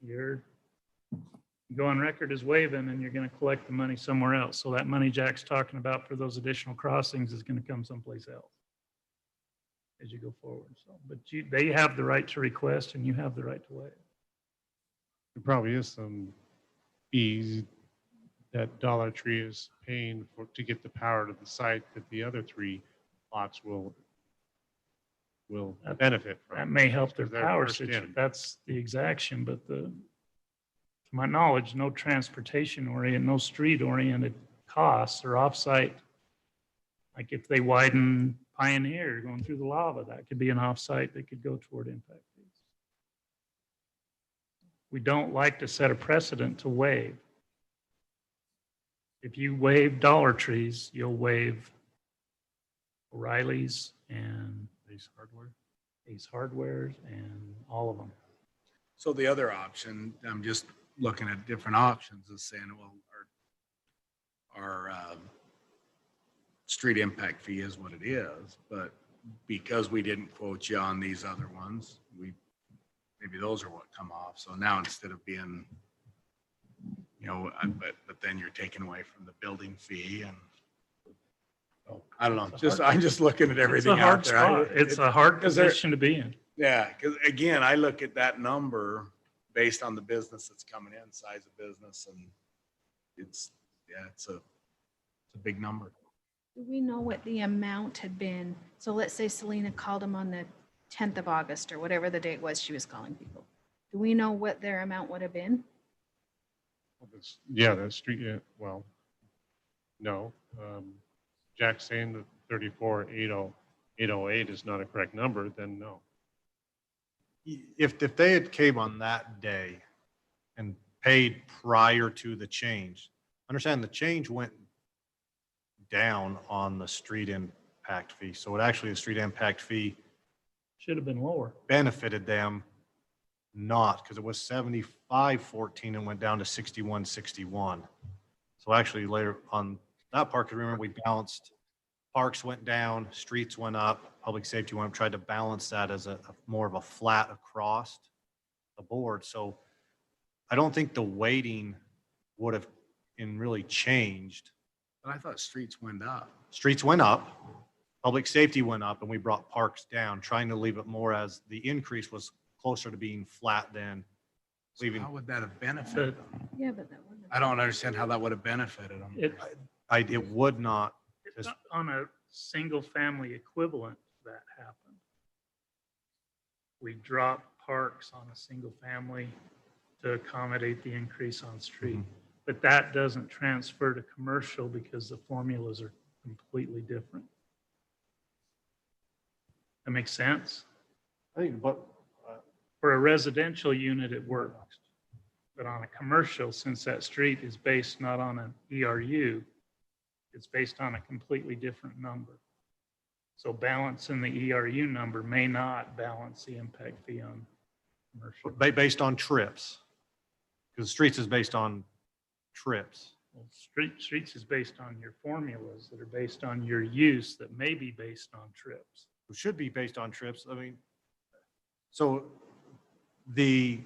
you go on record as waiving, and you're going to collect the money somewhere else. So that money Jack's talking about for those additional crossings is going to come someplace else as you go forward. So, but they have the right to request, and you have the right to waive. There probably is some fees that Dollar Tree is paying to get the power to the site that the other three lots will benefit from. That may help their Because they're power first in. situation. That's the exaction, but to my knowledge, no transportation oriented, no street oriented costs are offsite. Like if they widen Pioneer going through the lava, that could be an offsite that could go toward impact fees. We don't like to set a precedent to waive. If you waive Dollar Trees, you'll waive O'Reilly's and Ace Hardware's and all of them. So the other option, I'm just looking at different options, is saying, well, our street impact fee is what it is, but because we didn't quote you on these other ones, maybe those are what come off. So now instead of being, but then you're taking away from the building fee, and I don't know. I'm just looking at everything out there. It's a hard position to be in. Yeah, because again, I look at that number based on the business that's coming in, size of business, and it's a big number. Do we know what the amount had been? So let's say Selena called him on the 10th of August or whatever the date was she was calling people. Do we know what their amount would have been? Yeah, the street, well, no. Jack's saying that 34,808 is not a correct number, then no. if they had came on that day and paid prior to the change, understand the change went down on the street impact fee. So it actually, the street impact fee Should have been lower. benefited them not, because it was 75.14 and went down to 61.61. So actually later on that part, because remember we balanced, parks went down, streets went up, public safety went up, tried to balance that as a more of a flat across the board. So I don't think the weighting would have really changed. But I thought streets went up. Streets went up, public safety went up, and we brought parks down, trying to leave it more as the increase was closer to being flat than So leaving. how would that have benefited them? Yeah, but that wouldn't. I don't understand how that would have benefited them. It would not. It's not on a single family equivalent that happened. We dropped parks on a single family to accommodate the increase on street. But that doesn't transfer to commercial because the formulas are completely different. That makes sense? I think, but For a residential unit, it works. But on a commercial, since that street is based not on an ERU, it's based on a completely different number. So balancing the ERU number may not balance the impact fee on commercial. based on trips, because streets is based on trips. Well, streets is based on your formulas that are based on your use that may be based on trips. It should be based on trips. I mean, so the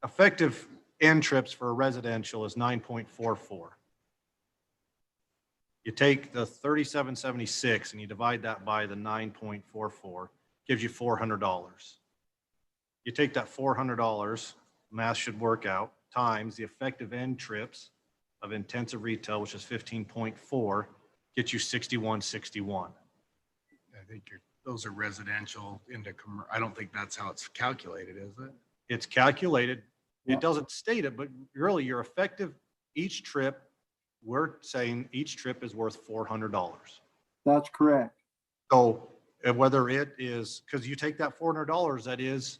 effective end trips for a residential is 9.44. You take the 3776 and you divide that by the 9.44, gives you $400. You take that $400, math should work out, times the effective end trips of intensive retail, which is 15.4, gets you 6161. I think those are residential into I don't think that's how it's calculated, is it? It's calculated. It doesn't state it, but really your effective each trip, we're saying each trip is worth $400. That's correct. So whether it is, because you take that $400, that is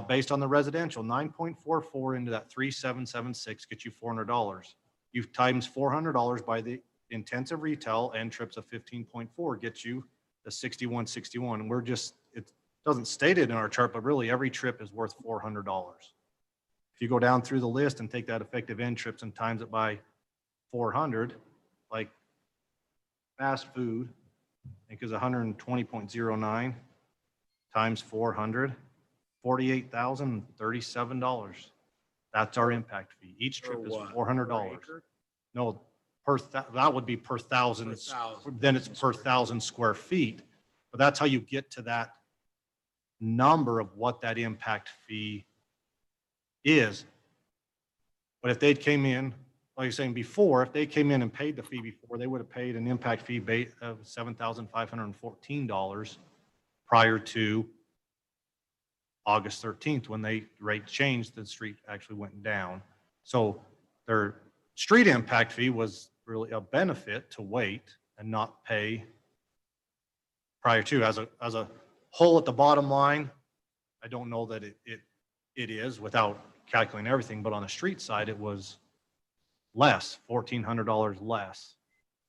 based on the residential, 9.44 into that 3776 gets you $400. You've times $400 by the intensive retail and trips of 15.4 gets you the 6161. And we're just, it doesn't state it in our chart, but really every trip is worth $400. If you go down through the list and take that effective end trips and times it by 400, like fast food, I think is 120.09 times 400, $48,037. That's our impact fee. Each trip is $400. No, that would be per thousand. Then it's per 1,000 square feet. But that's how you get to that number of what that impact fee is. But if they came in, like you're saying before, if they came in and paid the fee before, they would have paid an impact fee of $7,514 prior to August 13th, when they rate changed, the street actually went down. So their street impact fee was really a benefit to wait and not pay prior to. As a whole at the bottom line, I don't know that it is without calculating everything, but on the street side, it was less, $1,400 less.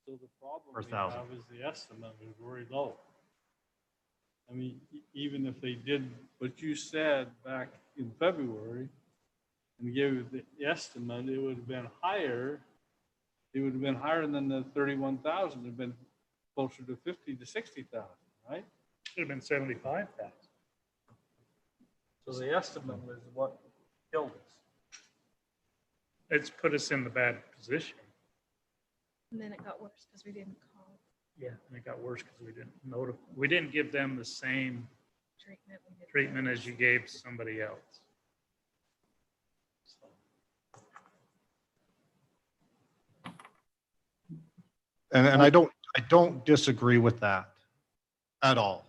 So the problem Per we thousand. have is the estimate is very low. I mean, even if they did what you said back in February and gave the estimate, it would have been higher. It would have been higher than the 31,000. It would have been closer to 50 to 60,000, right? Should have been 75,000. So the estimate was what killed us. It's put us in the bad position. And then it got worse because we didn't call Yeah, and it got worse because we didn't notify. We didn't give them the same treatment. We did treatment as you gave somebody else. And I don't disagree with that at all.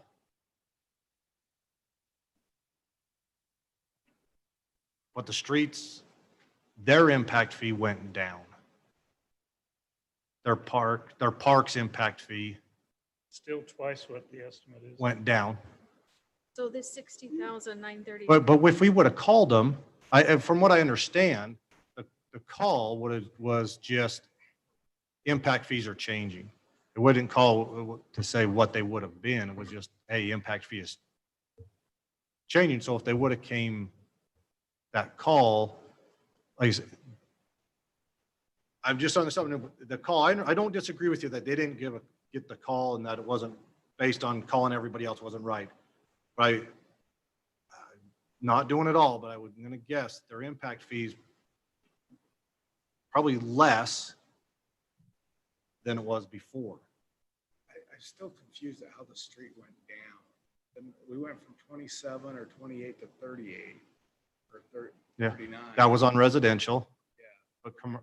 But the streets, their impact fee went down. Their parks impact fee Still twice what the estimate is. went down. So this 60,930. But if we would have called them, and from what I understand, the call was just impact fees are changing. It wouldn't call to say what they would have been. It was just, hey, impact fee is changing. So if they would have came that call, like I said, I'm just on something, the call, I don't disagree with you that they didn't get the call and that it wasn't based on calling everybody else wasn't right. Right? Not doing it all, but I'm going to guess their impact fees probably less than it was before. I'm still confused at how the street went down. And we went from 27 or 28 to 38 or Yeah. 39. That was on residential. Yeah. But Down on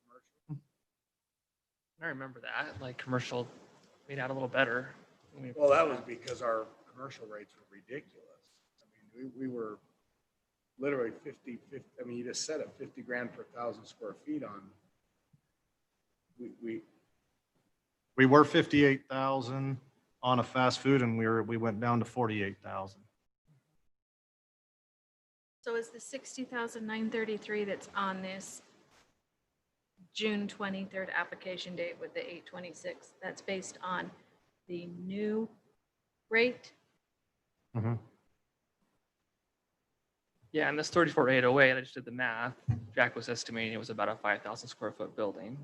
commercial. I remember that, like commercial made out a little better. Well, that was because our commercial rates were ridiculous. I mean, we were literally 50, I mean, you just said it, 50 grand per 1,000 square feet on, we were 58,000 on a fast food and we went down to 48,000. So is the 60,933 that's on this June 23rd application date with the 826, that's based on the new rate? Mm-hmm. Yeah, and this 34,808, I just did the math. Jack was estimating it was about a 5,000 square foot building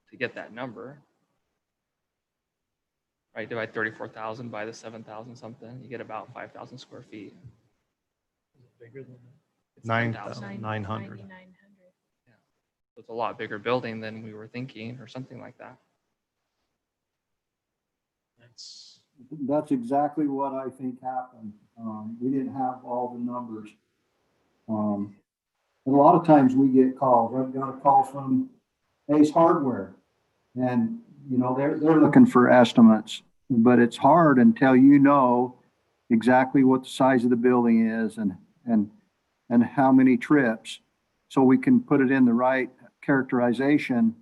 to get that number. Right, divide 34,000 by the 7,000 something, you get about 5,000 square feet. Is it bigger than that? It's 9,900. 9,900. Yeah, so it's a lot bigger building than we were thinking, or something like that. That's exactly what I think happened. We didn't have all the numbers. And a lot of times we get calls. I've got a call from Ace Hardware, and you know they're looking for estimates, but it's hard until you know exactly what the size of the building is and how many trips, so we can put it in the right characterization.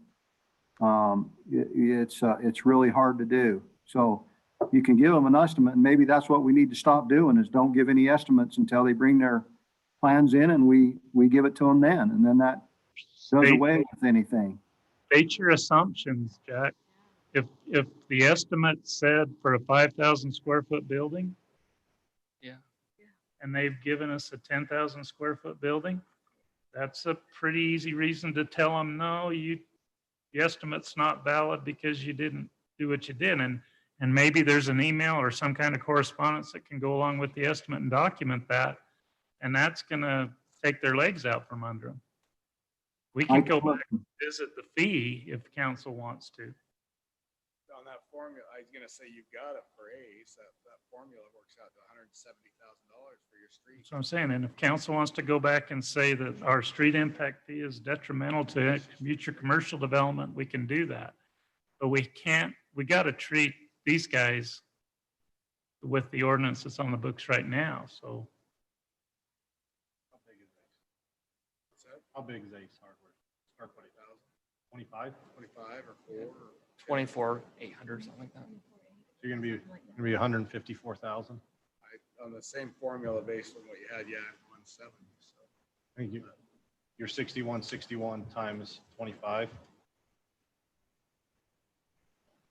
It's really hard to do. So you can give them an estimate, and maybe that's what we need to stop doing, is don't give any estimates until they bring their plans in, and we give it to them then, and then that does away with anything. State your assumptions, Jack. If the estimate said for a 5,000 square foot building. Yeah. And they've given us a 10,000 square foot building, that's a pretty easy reason to tell them, no, the estimate's not valid because you didn't do what you did. And maybe there's an email or some kind of correspondence that can go along with the estimate and document that. And that's going to take their legs out from under them. We can go back and visit the fee if council wants to. On that formula, I was gonna say, you've got it for ACE, that formula works out to $170,000 for your street. That's what I'm saying. And if council wants to go back and say that our street impact fee is detrimental to future commercial development, we can do that. But we got to treat these guys with the ordinance that's on the books right now. So How big is Ace? How big is Ace Hardware? Start 20,000, 25, 25 or 4? 24,800, something like that. So you're gonna be 154,000. On the same formula based on what you had, yeah, 170. So I think you're 61 times 25.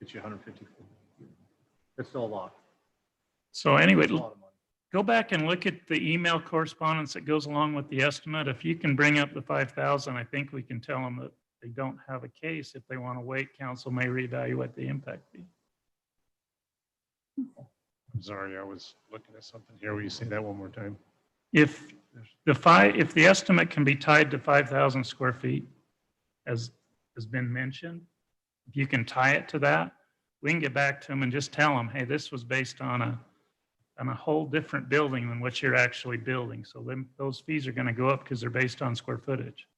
Gets you 154. It's still a lot. So anyway, It's a lot of money. go back and look at the email correspondence that goes along with the estimate. If you can bring up the 5,000, I think we can tell them that they don't have a case. If they want to wait, council may reevaluate the impact fee. I'm sorry, I was looking at something here. Will you say that one more time? If the estimate can be tied to 5,000 square feet, as has been mentioned, if you can tie it to that, we can get back to them and just tell them, hey, this was based on a whole different building than what you're actually building. So then those fees are going to go up because they're based on square footage.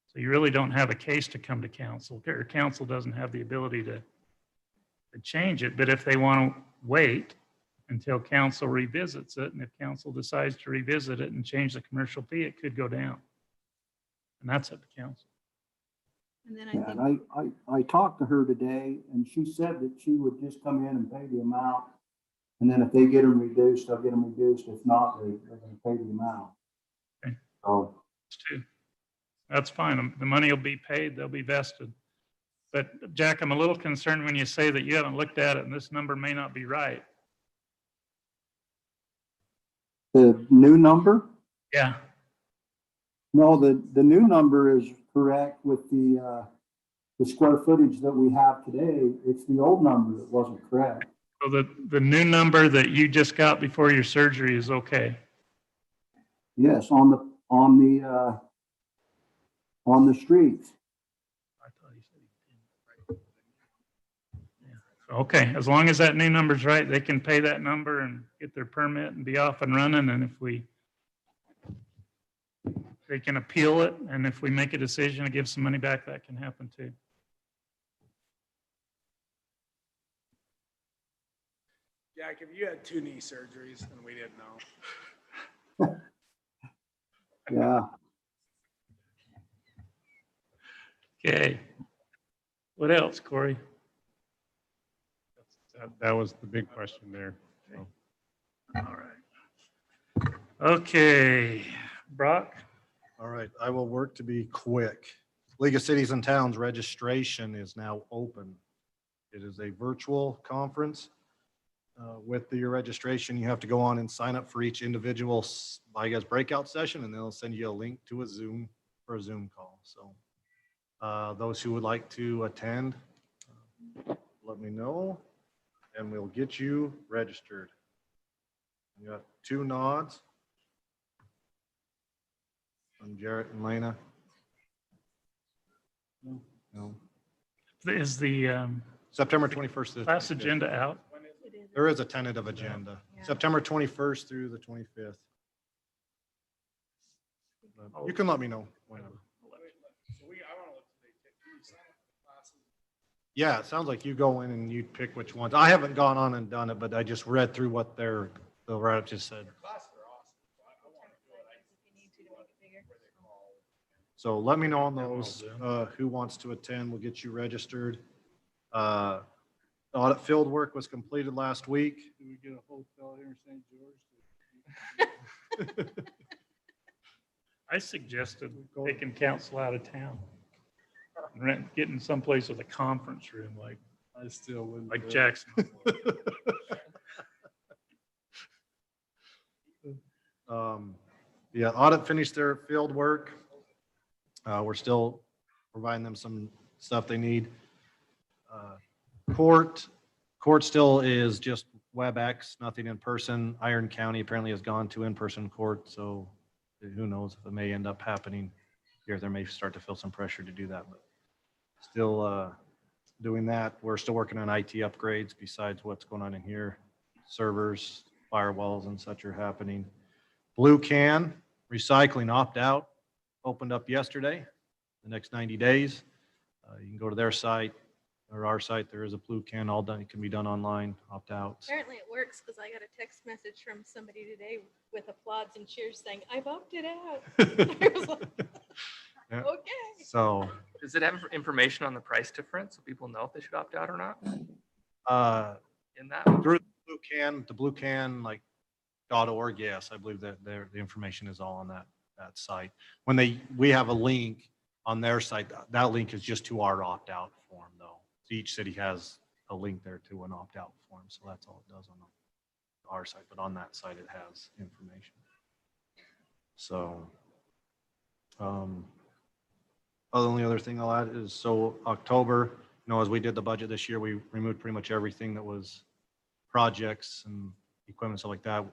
So you really don't have a case to come to council, or council doesn't have the ability to change it. But if they want to wait until council revisits it, and if council decides to revisit it and change the commercial fee, it could go down. And that's up to council. And then Yeah, and I talked to her today, and she said that she would just come in and pay the amount And then if they get them reduced, they'll get them reduced. If not, they're gonna pay the amount. Okay. So, That's fine. The money will be paid, they'll be vested. But Jack, I'm a little concerned when you say that you haven't looked at it and this number may not be right. the new number? Yeah. No, the new number is correct with the square footage that we have today. It's the old number that wasn't correct. So the new number that you just got before your surgery is okay. Yes, on the streets. Okay, as long as that new number's right, they can pay that number and get their permit and be off and running. And they can appeal it. And if we make a decision to give some money back, that can happen too. Jack, if you had 2 knee surgeries and we didn't know. Yeah. Okay. What else, Corey? That was the big question there. So. All right. Okay, Brock? All right, I will work to be quick. League of Cities and Towns registration is now open. It is a virtual conference. With your registration, you have to go on and sign up for each individual, I guess, breakout session, and they'll send you a link to a Zoom call. So those who would like to attend, let me know, and we'll get you registered. You got 2 nods from Jarrett and Lena. No. Is the September 21st. to class 25th. agenda out? There is a tentative agenda, September 21st through the 25th. You can let me know whenever. Yeah, it sounds like you go in and you pick which ones. I haven't gone on and done it, but I just read through what the write-up just said. So let me know on those, who wants to attend. We'll get you registered. Audit field work was completed last week. Do we get a hotel here in St. George? I suggested taking council out of town. Getting someplace with a conference room like I still wouldn't. like Jackson. Yeah, audit finished their field work. We're still providing them some stuff they need. Court still is just WebEx, nothing in person. Iron County apparently has gone to in-person court, so who knows if it may end up happening here. There may start to feel some pressure to do that, but still doing that. We're still working on IT upgrades besides what's going on in here. Servers, firewalls and such are happening. Blue Can Recycling opt-out opened up yesterday. The next 90 days. You can go to their site or our site. There is a Blue Can, all done. It can be done online, opt-out. Apparently it works because I got a text message from somebody today with applauds and cheers saying, I've opted out. I was like, Yeah. okay. So Does it have information on the price difference so people know if they should opt out or not? In that? through the Blue Can like .org, yes, I believe that the information is all on that site. When we have a link on their site, that link is just to our opt-out form though. So each city has a link there to an opt-out form, so that's all it does on our site, but on that site it has information. So only other thing I'll add is, so October, as we did the budget this year, we removed pretty much everything that was projects and equipment, stuff like that.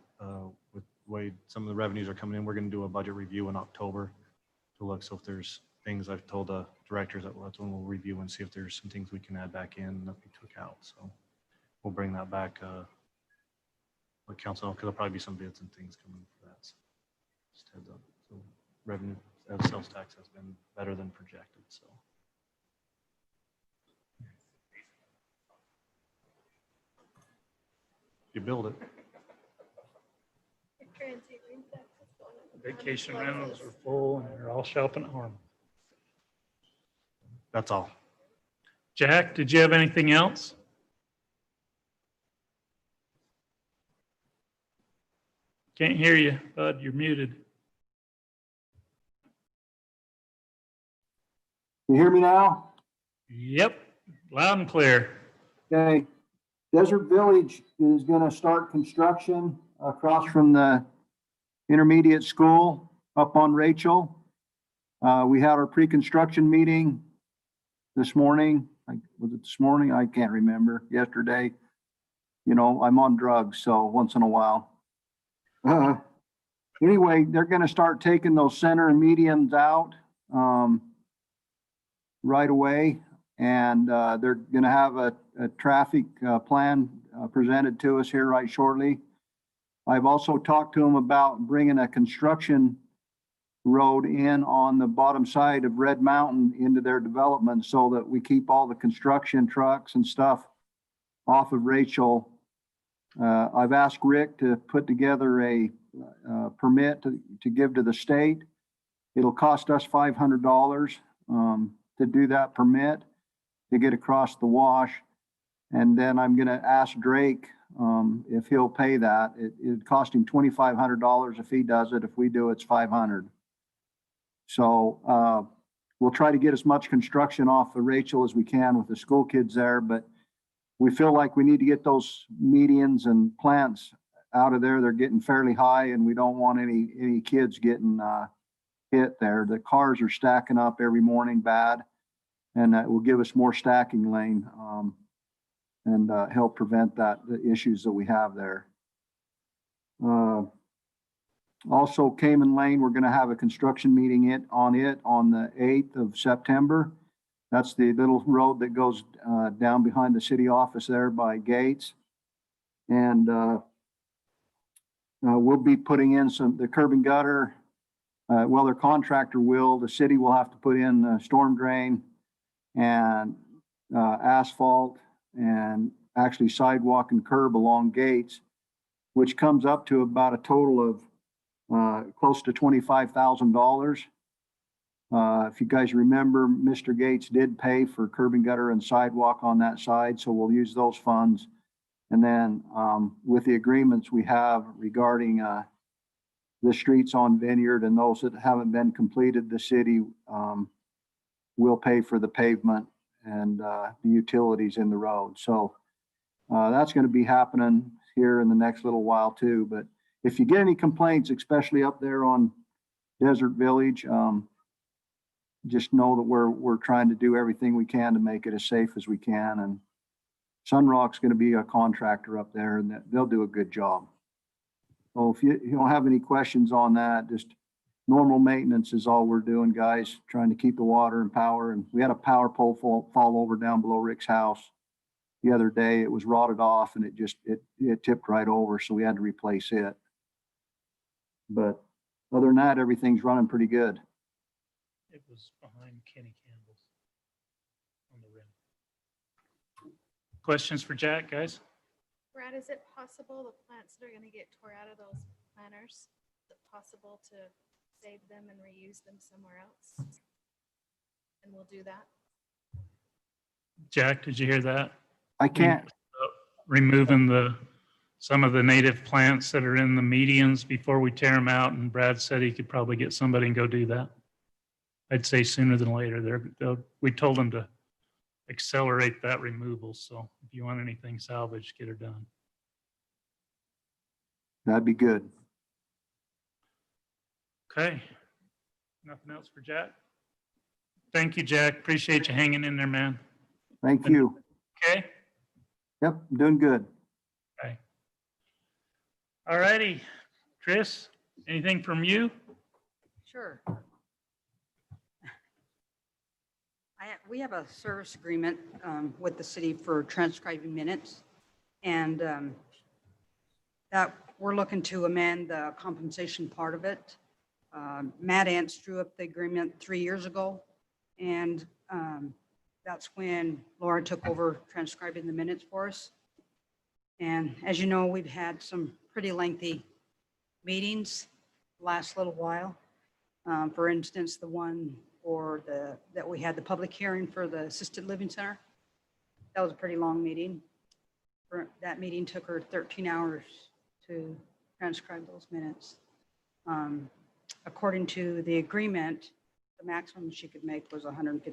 With the way some of the revenues are coming in, we're going to do a budget review in October to look. So if there's things, I've told the directors that's when we'll review and see if there's some things we can add back in that we took out. So we'll bring that back with council, because there'll probably be some bids and things coming for that. So just heads up. So revenue as sales tax has been better than projected. So. You build it. Vacation rentals are full and they're all shopping at home. That's all. Jack, did you have anything else? Can't hear you, bud. You're muted. You hear me now? Yep, loud and clear. Okay. Desert Village is going to start construction across from the intermediate school up on Rachel. We had our pre-construction meeting this morning. Was it this morning? I can't remember. Yesterday. You know, I'm on drugs, so once in a while. Anyway, they're going to start taking those center and medians out right away. And they're going to have a traffic plan presented to us here right shortly. I've also talked to them about bringing a construction road in on the bottom side of Red Mountain into their development so that we keep all the construction trucks and stuff off of Rachel. I've asked Rick to put together a permit to give to the state. It'll cost us $500 to do that permit to get across the wash. And then I'm going to ask Drake if he'll pay that. It cost him $2,500 if he does it. If we do, it's $500. So we'll try to get as much construction off of Rachel as we can with the school kids there, but we feel like we need to get those medians and plants out of there. They're getting fairly high and we don't want any kids getting hit there. The cars are stacking up every morning bad, and that will give us more stacking lane and help prevent the issues that we have there. Also, Cayman Lane, we're going to have a construction meeting on the 8th of September. That's the little road that goes down behind the city office there by Gates. And we'll be putting in the curb and gutter. Well, their contractor will. The city will have to put in the storm drain and asphalt and actually sidewalk and curb along Gates, which comes up to about a total of close to $25,000. If you guys remember, Mr. Gates did pay for curb and gutter and sidewalk on that side, so we'll use those funds. And then with the agreements we have regarding the streets on Vineyard and those that haven't been completed, the city will pay for the pavement and the utilities in the road. So that's going to be happening here in the next little while too. But if you get any complaints, especially up there on Desert Village, just know that we're trying to do everything we can to make it as safe as we can. And Sunrock's going to be a contractor up there, and they'll do a good job. So if you don't have any questions on that, just normal maintenance is all we're doing, guys, trying to keep the water and power. And we had a power pole fall over down below Rick's house the other day. It was rotted off and it tipped right over, so we had to replace it. But other than that, everything's running pretty good. It was behind Kenny Campbell's on the rim. Questions for Jack, guys? Brad, is it possible the plants that are going to get tore out of those planters, is it possible to save them and reuse them somewhere else? And we'll do that. Jack, did you hear that? I can't. Removing some of the native plants that are in the medians before we tear them out, and Brad said he could probably get somebody and go do that. I'd say sooner than later. We told them to accelerate that removal. So if you want anything salvaged, get her done. That'd be good. Okay. Nothing else for Jack? Thank you, Jack. Appreciate you hanging in there, man. Thank you. Okay. Yep, I'm doing good. Okay. All righty. Chris, anything from you? Sure. We have a service agreement with the city for transcribing minutes, and that we're looking to amend the compensation part of it. Matt Ants drew up the agreement 3 years ago, and that's when Laura took over transcribing the minutes for us. And as you know, we've had some pretty lengthy meetings the last little while. For instance, the one that we had the public hearing for the assisted living center. That was a pretty long meeting. That meeting took her 13 hours to transcribe those minutes. According to the agreement, the maximum she could make was $150.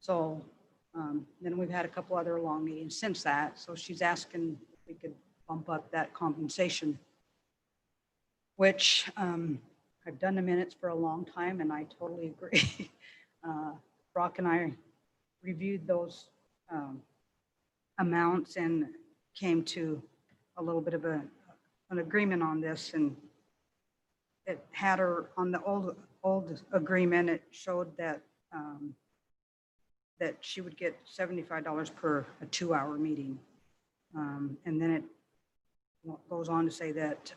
So then we've had a couple other long meetings since that. So she's asking if we could bump up that compensation, which I've done the minutes for a long time and I totally agree. Brock and I reviewed those amounts and came to a little bit of an agreement on this, and it had her on the old agreement. It showed that that she would get $75 per a 2-hour meeting. And then it goes on to say that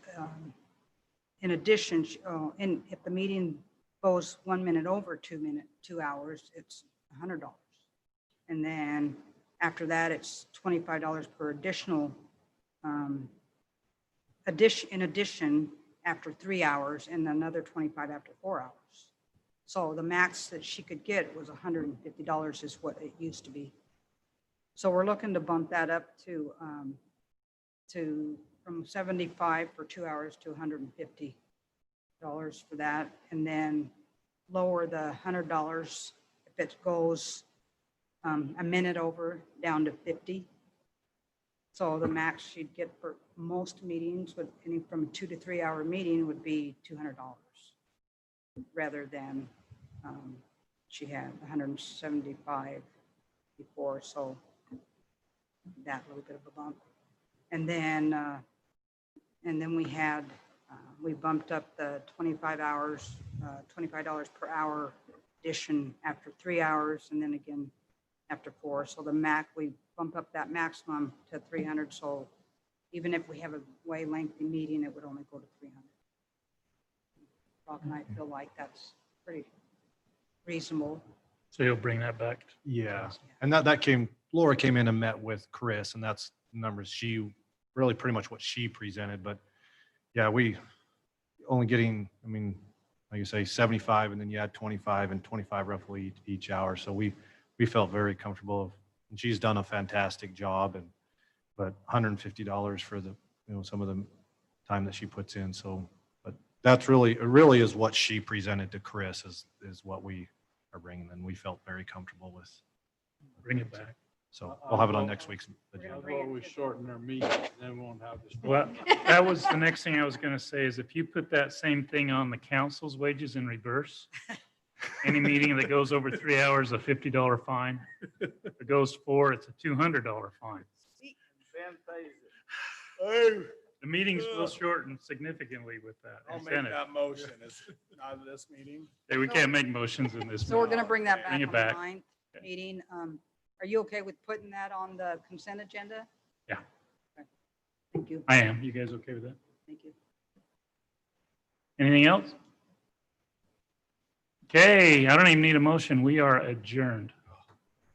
in addition, if the meeting goes 1 minute over 2 hours, it's $100. And then after that, it's $25 per additional in addition after 3 hours, and another 25 after 4 hours. So the max that she could get was $150 is what it used to be. So we're looking to bump that up to from 75 for 2 hours to $150 for that, and then lower the $100 if it goes a minute over down to 50. So the max she'd get for most meetings with any from a 2 to 3 hour meeting would be $200 rather than she had 175 before. So that little bit of a bump. And then we bumped up the 25 hours, $25 per hour addition after 3 hours, and then again after 4. So we bump up that maximum to 300. So even if we have a way lengthy meeting, it would only go to 300. Rob and I feel like that's pretty reasonable. So you'll bring that back? Yeah. And that Laura came in and met with Chris, and that's the numbers really pretty much what she presented. But yeah, we only getting, like you say, 75, and then you add 25 and 25 roughly each hour. So we felt very comfortable, and she's done a fantastic job, but $150 for the, some of the time that she puts in. So, but it really is what she presented to Chris is what we are bringing, and we felt very comfortable with. Bring it back. So we'll have it on next week's agenda. Well, we shorten our meeting, then we won't have this. Well, that was the next thing I was going to say is if you put that same thing on the council's wages in reverse, any meeting that goes over 3 hours, a $50 fine. If it goes 4, it's a $200 fine. The meetings will shorten significantly with that. I'll make incentive. that motion. It's not this meeting. Hey, we can't make motions in this. So we're going to bring that back Bring on it the back. 9th meeting. Are you okay with putting that on the consent agenda? Yeah. Okay. Thank you. I am. You guys okay with that? Thank you. Anything else? Okay, I don't even need a motion. We are adjourned.